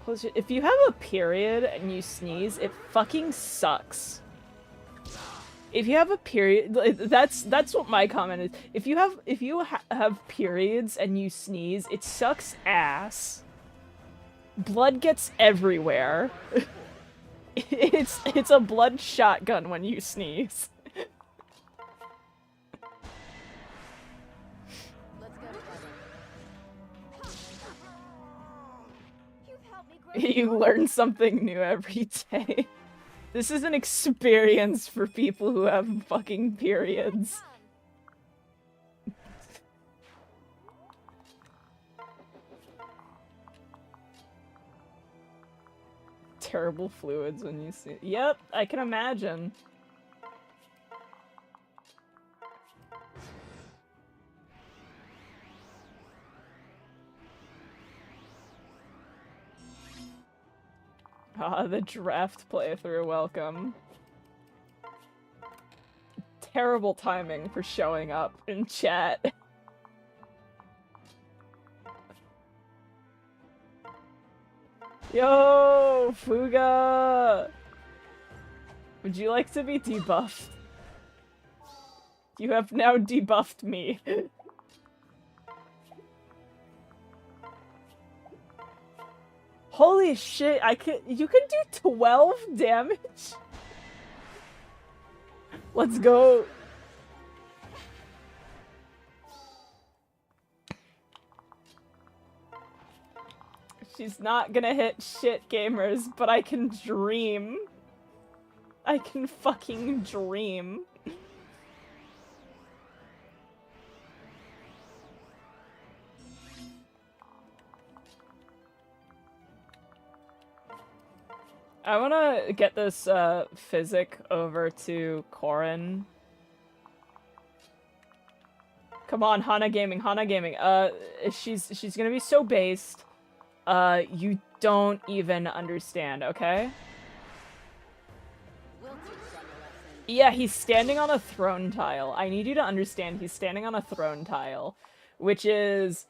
If you have a period and you sneeze, it fucking sucks. If you have a period, that's what my comment is. If you have periods and you sneeze, it sucks ass. Blood gets everywhere. It's a blood shotgun when you sneeze. Let's go together. You've helped me grow. You learn something new every day. This is an experience for people who have fucking periods. Terrible fluids when you see. Yep, I can imagine. Ah, the draft playthrough, welcome. Terrible timing for showing up in chat. Yo, Fuga! Would you like to be debuffed? You have now debuffed me. Holy shit, you can do 12 damage? Let's go. She's not gonna hit shit, gamers, but I can dream. I can fucking dream. I wanna get this, physic over to Corin. Come on, Hana Gaming, Hana Gaming. She's gonna be so based. You don't even understand, okay? We'll teach them a lesson. Yeah, he's standing on a throne tile. I need you to understand he's standing on a throne tile, which is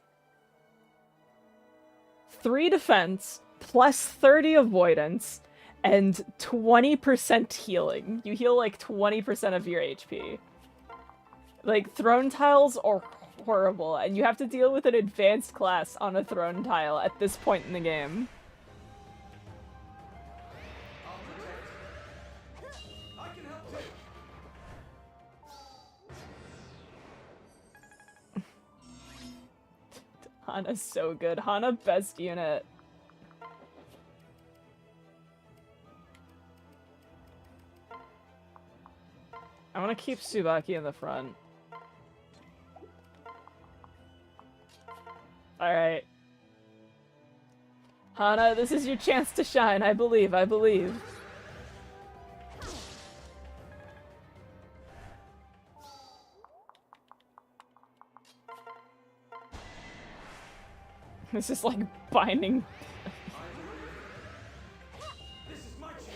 3 defense, plus 30 avoidance, and 20% healing. You heal like 20% of your HP. Like, throne tiles are horrible, and you have to deal with an advanced class on a throne tile at this point in the game. I can help too. Hana's so good. Hana, best unit. I want to keep Tsubaki in the front. Alright. Hana, this is your chance to shine. I believe, I believe. This is like binding. This is my chance.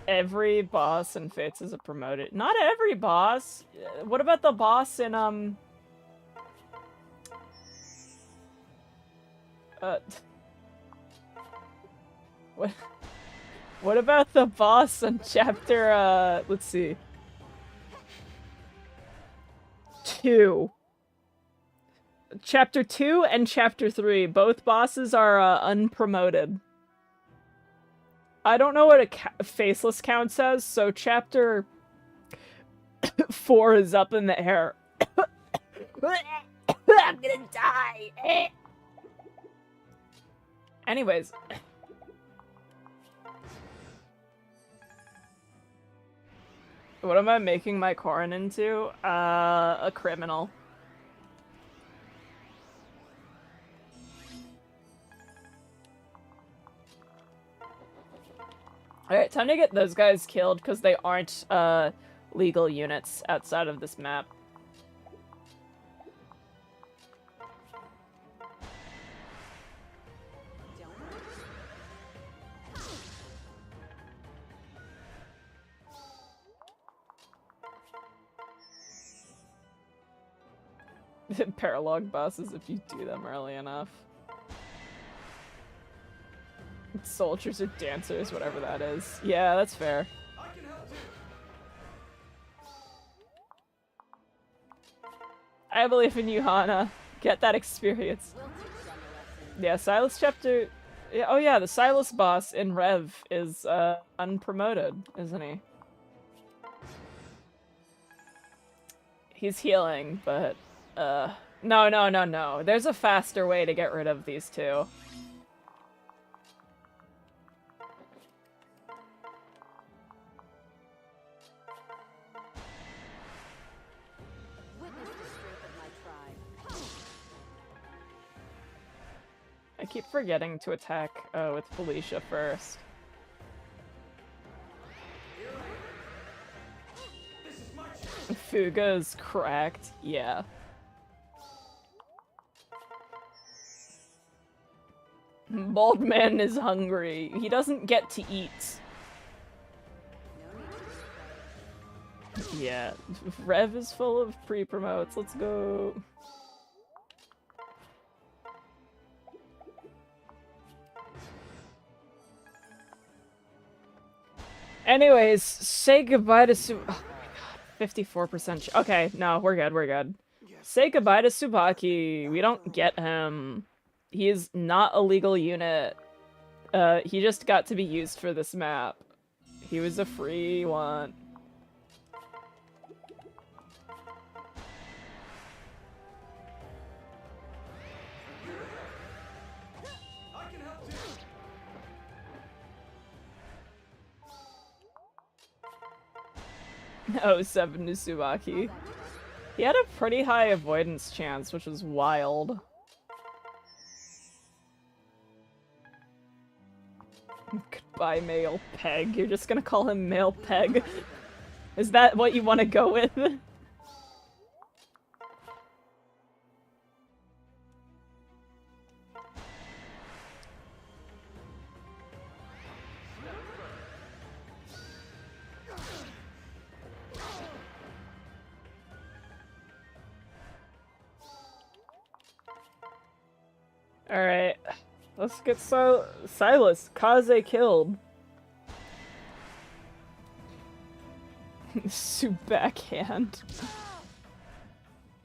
Every boss in Fates is a promoted. Not every boss. What about the boss in what? What about the boss in chapter let's see. 2. Chapter 2 and chapter 3. Both bosses are unpromoted. I don't know what a faceless count says, so chapter 4 is up in the air. I'm gonna die. Anyways. What am I making my Korin into? A criminal. Alright, time to get those guys killed, because they aren't, legal units outside of this map. Paralog bosses if you do them early enough. Soldiers or dancers, whatever that is. Yeah, that's fair. I can help too. I believe in you, Hana. Get that experience. We'll teach them a lesson. Yeah, Silas chapter... Yeah, oh yeah, the Silas boss in Rev is, unpromoted, isn't he? He's healing, but, no. There's a faster way to get rid of these two. Witness the strength of my tribe. I keep forgetting to attack, with Felicia first. This is my chance. Fuga is cracked, yeah. Bald man is hungry. He doesn't get to eat. No need to be Yeah, Rev is full of pre-promotes. Let's go. Anyways, say goodbye to Su- oh my god, 54%. Okay, no, we're good. Say goodbye to Tsubaki. We don't get him. He is not a legal unit. He just got to be used for this map. He was a free one. I can help too. Oh, 7 to Tsubaki. He had a pretty high avoidance chance, which was wild. Goodbye, male peg. You're just gonna call him male peg. Is that what you want to go with? Alright. Let's get Silas. Kaze killed. Soup backhand.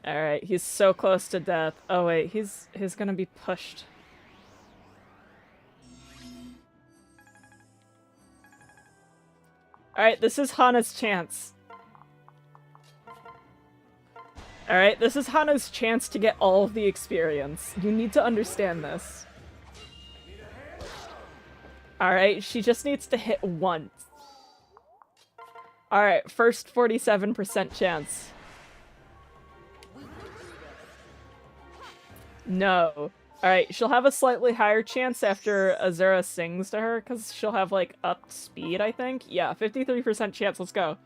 Alright, he's so close to death. Oh wait, he's gonna be pushed. Alright, this is Hana's chance. Alright, this is Hana's chance to get all of the experience. You need to understand this. Alright, she just needs to hit once. Alright, first 47% chance. No. Alright, she'll have a slightly higher chance after Azura sings to her, because she'll have, like, upped speed, I think. Yeah, 53% chance, let's go.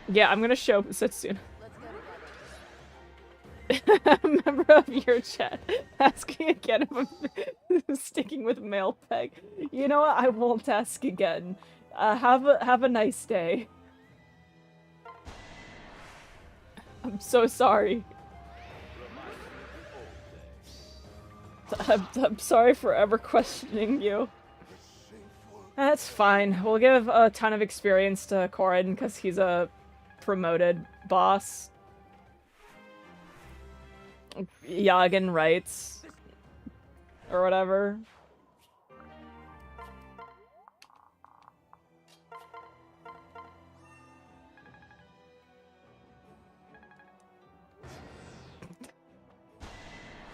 Yeah, I'm gonna show Setsuna. A member of your chat asking again if I'm sticking with male peg. You know what? I won't ask again. Have a nice day. I'm so sorry. I'm sorry for ever questioning you. That's fine. We'll give a ton of experience to Corin because he's a promoted boss. Yagen writes. Or whatever.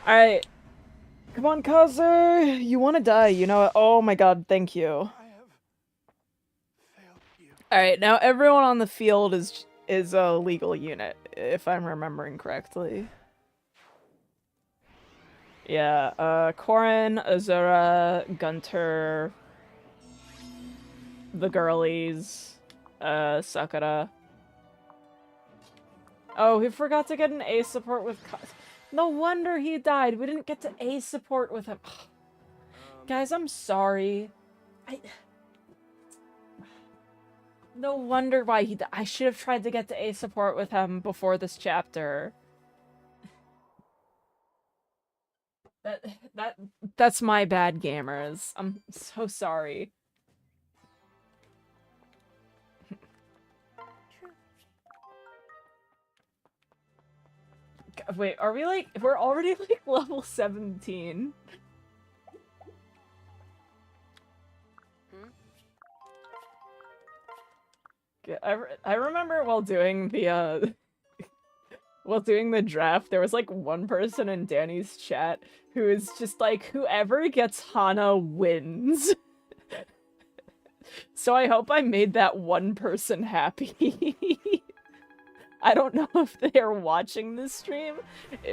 Alright. Come on, Kazu! You wanna die, you know it. Oh my god, thank you. I have failed you. Alright, now everyone on the field is a legal unit, if I'm remembering correctly. Yeah, Corin, Azura, Gunter, the girlies, Sakura. Oh, he forgot to get an A support with No wonder he died. We didn't get to A support with him. Guys, I'm sorry. No wonder why he died. I should have tried to get to A support with him before this chapter. That's my bad, gamers. I'm so sorry. Wait, are we like, we're already like level 17. I remember while doing the while doing the draft, there was like one person in Danny's chat who is just like, whoever gets Hana wins. So I hope I made that one person happy. I don't know if they are watching this stream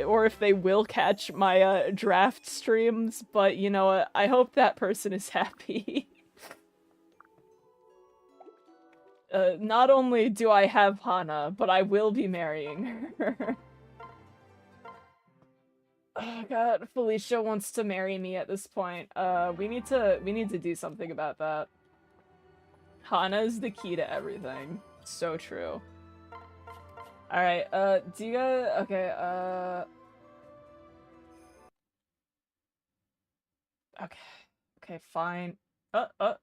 or if they will catch my draft streams, but you know what? I hope that person is happy. Not only do I have Hana, but I will be marrying her. Oh god, Felicia wants to marry me at this point. We need to do something about that. Hana is the key to everything. So true. Alright, do you guys... Okay, Okay. Okay, fine. Oh,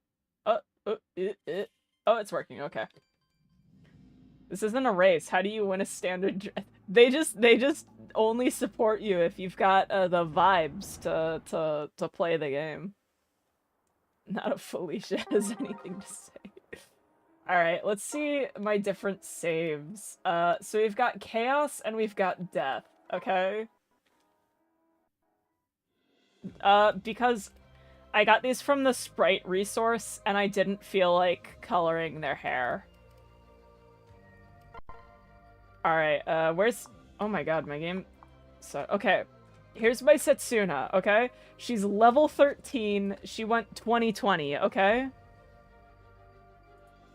it's working, okay. This isn't a race. How do you win a standard... They just only support you if you've got, the vibes to play the game. Not if Felicia has anything to say. Alright, let's see my different saves. So we've got chaos and we've got death, okay? Because I got these from the sprite resource and I didn't feel like coloring their hair. Alright, where's... Oh my god, my game... So, okay. Here's my Setsuna, okay? She's level 13, she went 2020, okay?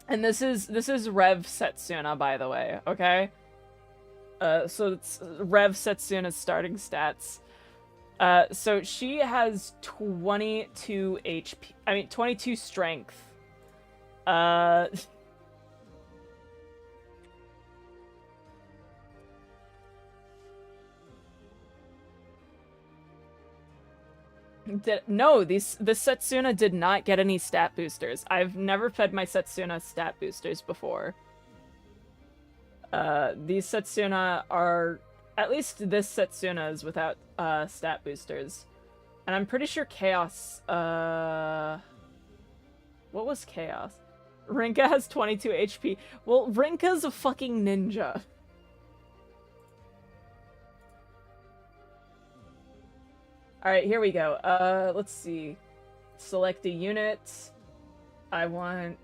And this is Rev Setsuna, by the way, okay? So it's Rev Setsuna's starting stats. So she has 22 HP, I mean 22 strength. No, this Setsuna did not get any stat boosters. I've never fed my Setsuna stat boosters before. These Setsuna are... At least this Setsuna is without stat boosters. And I'm pretty sure Chaos... What was Chaos? Rinka has 22 HP. Well, Rinka's a fucking ninja. Alright, here we go. Let's see. Select a unit. I want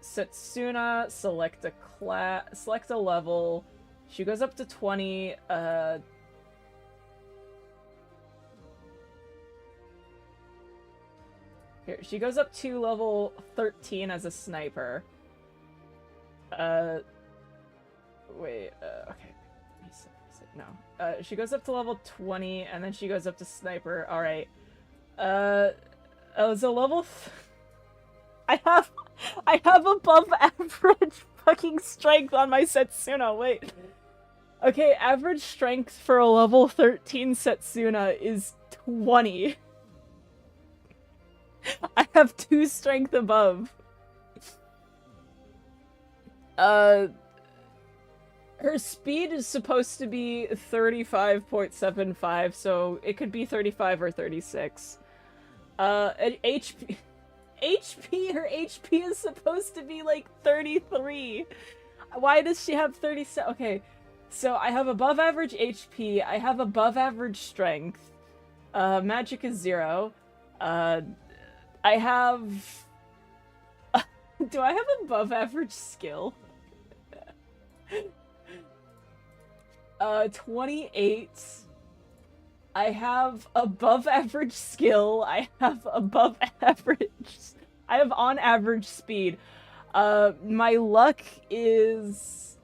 Setsuna, select a class, select a level. She goes up to 20, Here, she goes up to level 13 as a sniper. Wait, okay. No. She goes up to level 20, and then she goes up to sniper. Alright. Oh, so level... I have above average fucking strength on my Setsuna. Wait. Okay, average strength for a level 13 Setsuna is 20. I have 2 strength above. Her speed is supposed to be 35.75, so it could be 35 or 36. And HP, her HP is supposed to be like 33. Why does she have 37? Okay, so I have above average HP, I have above average strength, magic is 0, I have... Do I have above average skill? 28. I have above average skill. I have above average. I have on average speed. My luck is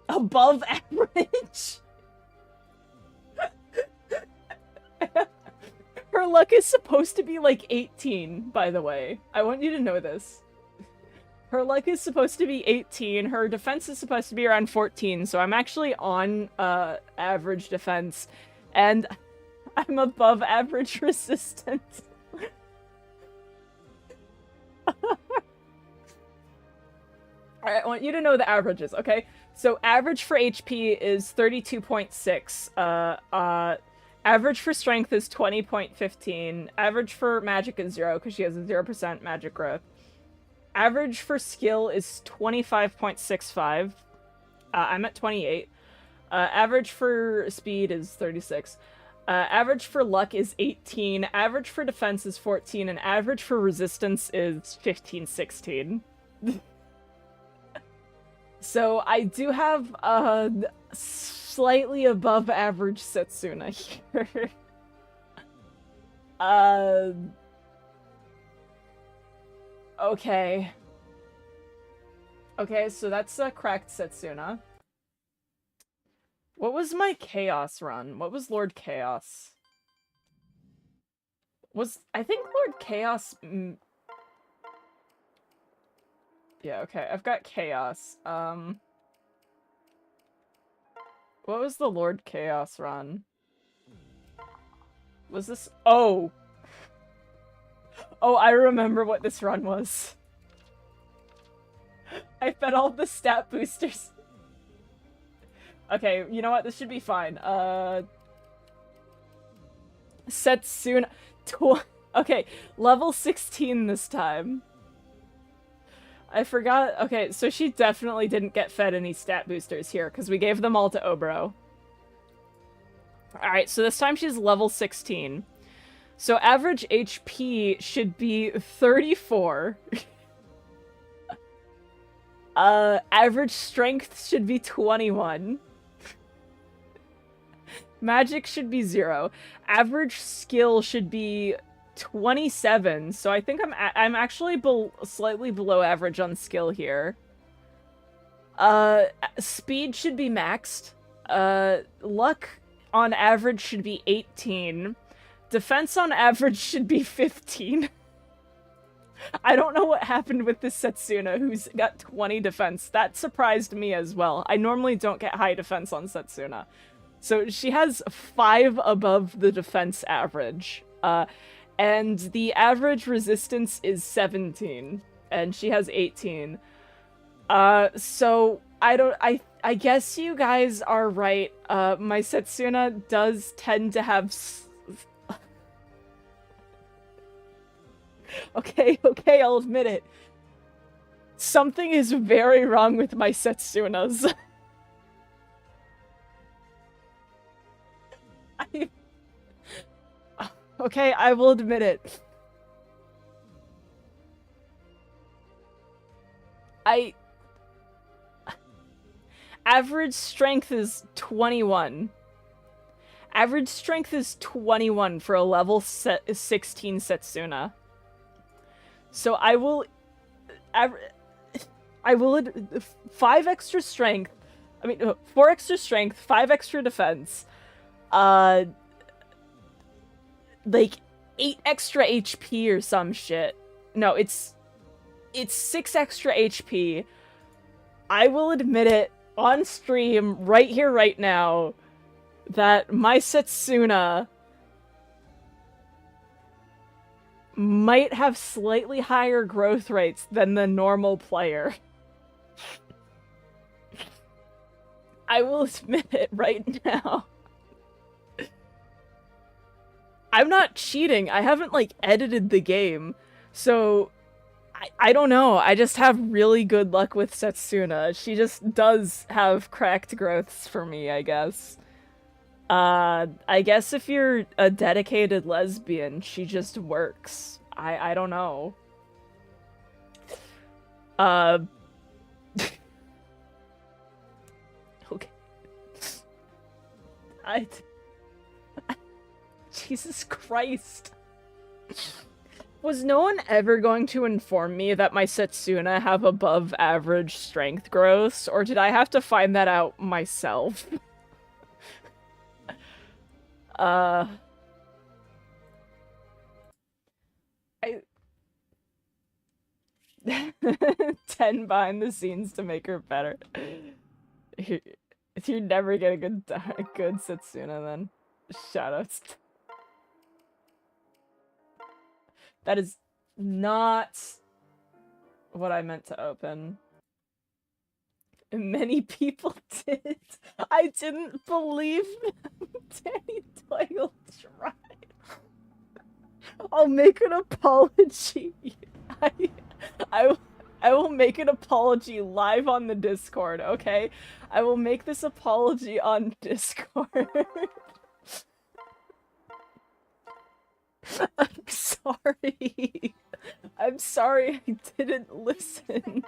above average. Her luck is supposed to be like 18, by the way. I want you to know this. Her luck is supposed to be 18, her defense is supposed to be around 14, so I'm actually on average defense, and I'm above average resistance. Alright, I want you to know the averages, okay? So average for HP is 32.6, average for strength is 20.15, average for magic is 0, because she has a 0% magic growth. Average for skill is 25.65. I'm at 28. Average for speed is 36. Average for luck is 18. Average for defense is 14. And average for resistance is 15, 16. So I do have a slightly above average Setsuna here. Okay. Okay, so that's a cracked Setsuna. What was my Chaos run? What was Lord Chaos? I think Lord Chaos... Yeah, okay, I've got Chaos. What was the Lord Chaos run? Was this... Oh! Oh, I remember what this run was. I fed all the stat boosters. Okay, you know what? This should be fine. Setsuna... Okay, level 16 this time. I forgot... Okay, so she definitely didn't get fed any stat boosters here, because we gave them all to Obro. Alright, so this time she's level 16. So average HP should be 34. Average strength should be 21. Magic should be 0. Average skill should be 27. So I think I'm actually slightly below average on skill here. Speed should be maxed. Luck on average should be 18. Defense on average should be 15. I don't know what happened with this Setsuna who's got 20 defense. That surprised me as well. I normally don't get high defense on Setsuna. So she has 5 above the defense average. And the average resistance is 17. And she has 18. So I guess you guys are right. My Setsuna does tend to have... Okay, I'll admit it. Something is very wrong with my Setsunas. Okay, I will admit it. Average strength is 21. Average strength is 21 for a level 16 Setsuna. So I will 5 extra strength. I mean, 4 extra strength, 5 extra defense. Like 8 extra HP or some shit. No, it's 6 extra HP. I will admit it on stream right here, right now, that my Setsuna might have slightly higher growth rates than the normal player. I will admit it right now. I'm not cheating. I haven't, like, edited the game. So, I don't know. I just have really good luck with Setsuna. She just does have cracked growths for me, I guess. I guess if you're a dedicated lesbian, she just works. I don't know. Okay. Jesus Christ. Was no one ever going to inform me that my Setsuna have above average strength growths, or did I have to find that out myself? 10 behind the scenes to make her better. You're never get a good Setsuna then. Shoutouts. That is not what I meant to open. Many people did. I didn't believe Danny Doyle tried. I'll make an apology. I will make an apology live on the Discord, okay? I will make this apology on Discord. I'm sorry. I'm sorry I didn't listen.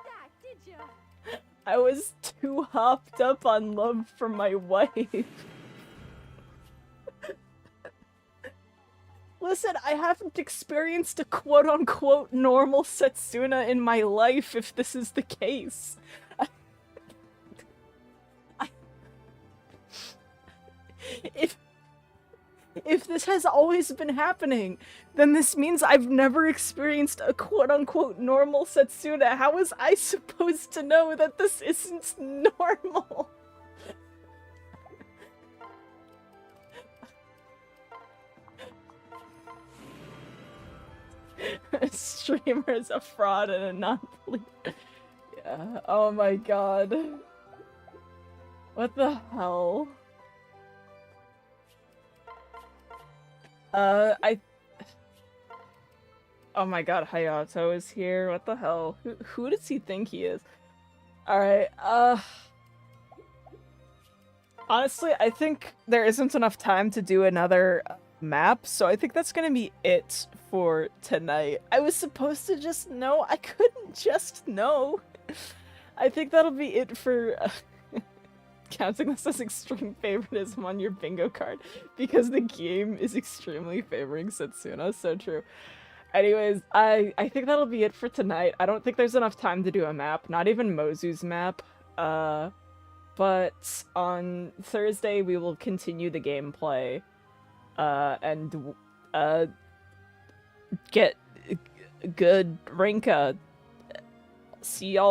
I was too hopped up on love for my wife. Listen, I haven't experienced a quote-unquote normal Setsuna in my life, if this is the case. If this has always been happening, then this means I've never experienced a quote-unquote normal Setsuna. How was I supposed to know that this isn't normal? A streamer is a fraud and a non-believer. Yeah, oh my god. What the hell? Oh my god, Hayato is here. What the hell? Who does he think he is? Alright, honestly, I think there isn't enough time to do another map, so I think that's gonna be it for tonight. I was supposed to just know. I couldn't just know. I think that'll be it for counting this as extreme favoritism on your bingo card, because the game is extremely favoring Setsuna, so true. Anyways, I think that'll be it for tonight. I don't think there's enough time to do a map, not even Mozu's map. But on Thursday we will continue the gameplay, and get good Rinka. See y'all.